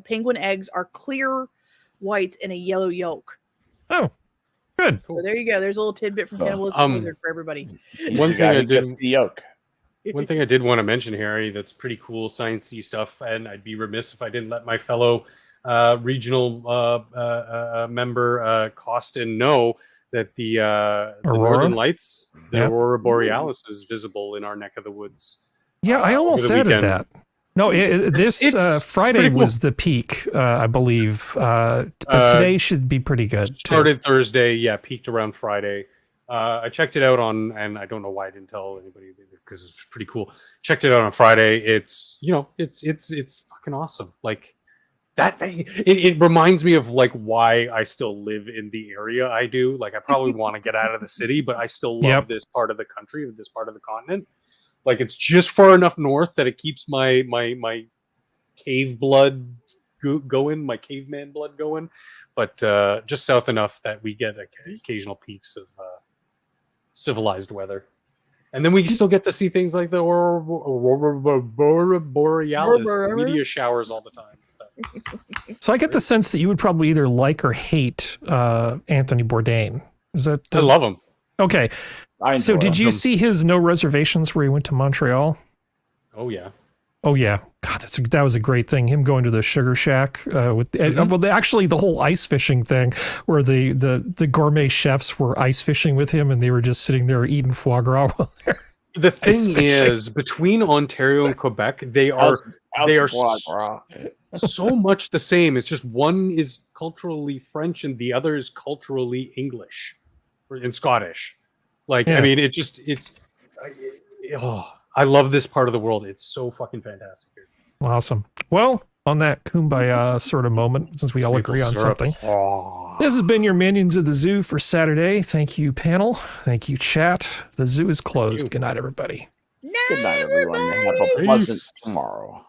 Speaker 4: penguin eggs are clear whites and a yellow yolk.
Speaker 3: Oh, good.
Speaker 4: So there you go. There's a little tidbit from Cannibalistic Wizard for everybody.
Speaker 2: One thing I did.
Speaker 5: The yolk.
Speaker 2: One thing I did want to mention, Harry, that's pretty cool, sciencey stuff, and I'd be remiss if I didn't let my fellow regional member Costin know that the Northern Lights, the Aurora Borealis, is visible in our neck of the woods.
Speaker 3: Yeah, I almost
Speaker 2: the
Speaker 3: added
Speaker 2: weekend.
Speaker 3: that. No, this
Speaker 2: it's
Speaker 3: Friday
Speaker 2: pretty cool.
Speaker 3: was the peak, I believe. But today should be pretty good. too.
Speaker 2: Started Thursday, peaked around Friday. I checked it out and I don't know why I didn't tell anybody because it's pretty cool. Checked it out on Friday. It's it's fucking awesome. Like that. It reminds me of like why I still live in the area I do. Like I probably want to get out of the city, but I still love this part of the country, this part of the continent. Like it's just far enough north that it keeps my cave blood going, my caveman blood going, but just south enough that we get occasional peaks of civilized weather, and then we still get to see things like the Aurora Borealis, meteor showers all the time.
Speaker 3: So I get the sense that you would probably either like or hate Anthony Bourdain. Is that?
Speaker 2: I love him.
Speaker 3: Okay. So did you
Speaker 2: him.
Speaker 3: see his No Reservations where he went to Montreal?
Speaker 2: Oh yeah.
Speaker 3: Oh yeah, God, that was a great thing. Him going to the sugar shack with actually the whole ice fishing thing, where the gourmet chefs were ice fishing with him, and they were just sitting there eating foie gras while they're
Speaker 2: The
Speaker 3: ice
Speaker 2: thing
Speaker 3: fishing.
Speaker 2: is, between Ontario and Quebec, they are so much the same. It's just one is culturally French and the other is culturally English and Scottish. Like
Speaker 3: Yeah.
Speaker 2: I mean, I love this part of the world. It's so fucking fantastic here.
Speaker 3: Awesome. Well, on that kumbaya sort of moment, since we all agree on
Speaker 2: syrup.
Speaker 3: something, this has been your Minions of the Zoo for Saturday. Thank you, panel. Thank you, chat. The zoo is closed. Good night, everybody.
Speaker 5: Good night, everyone. Have a pleasant tomorrow.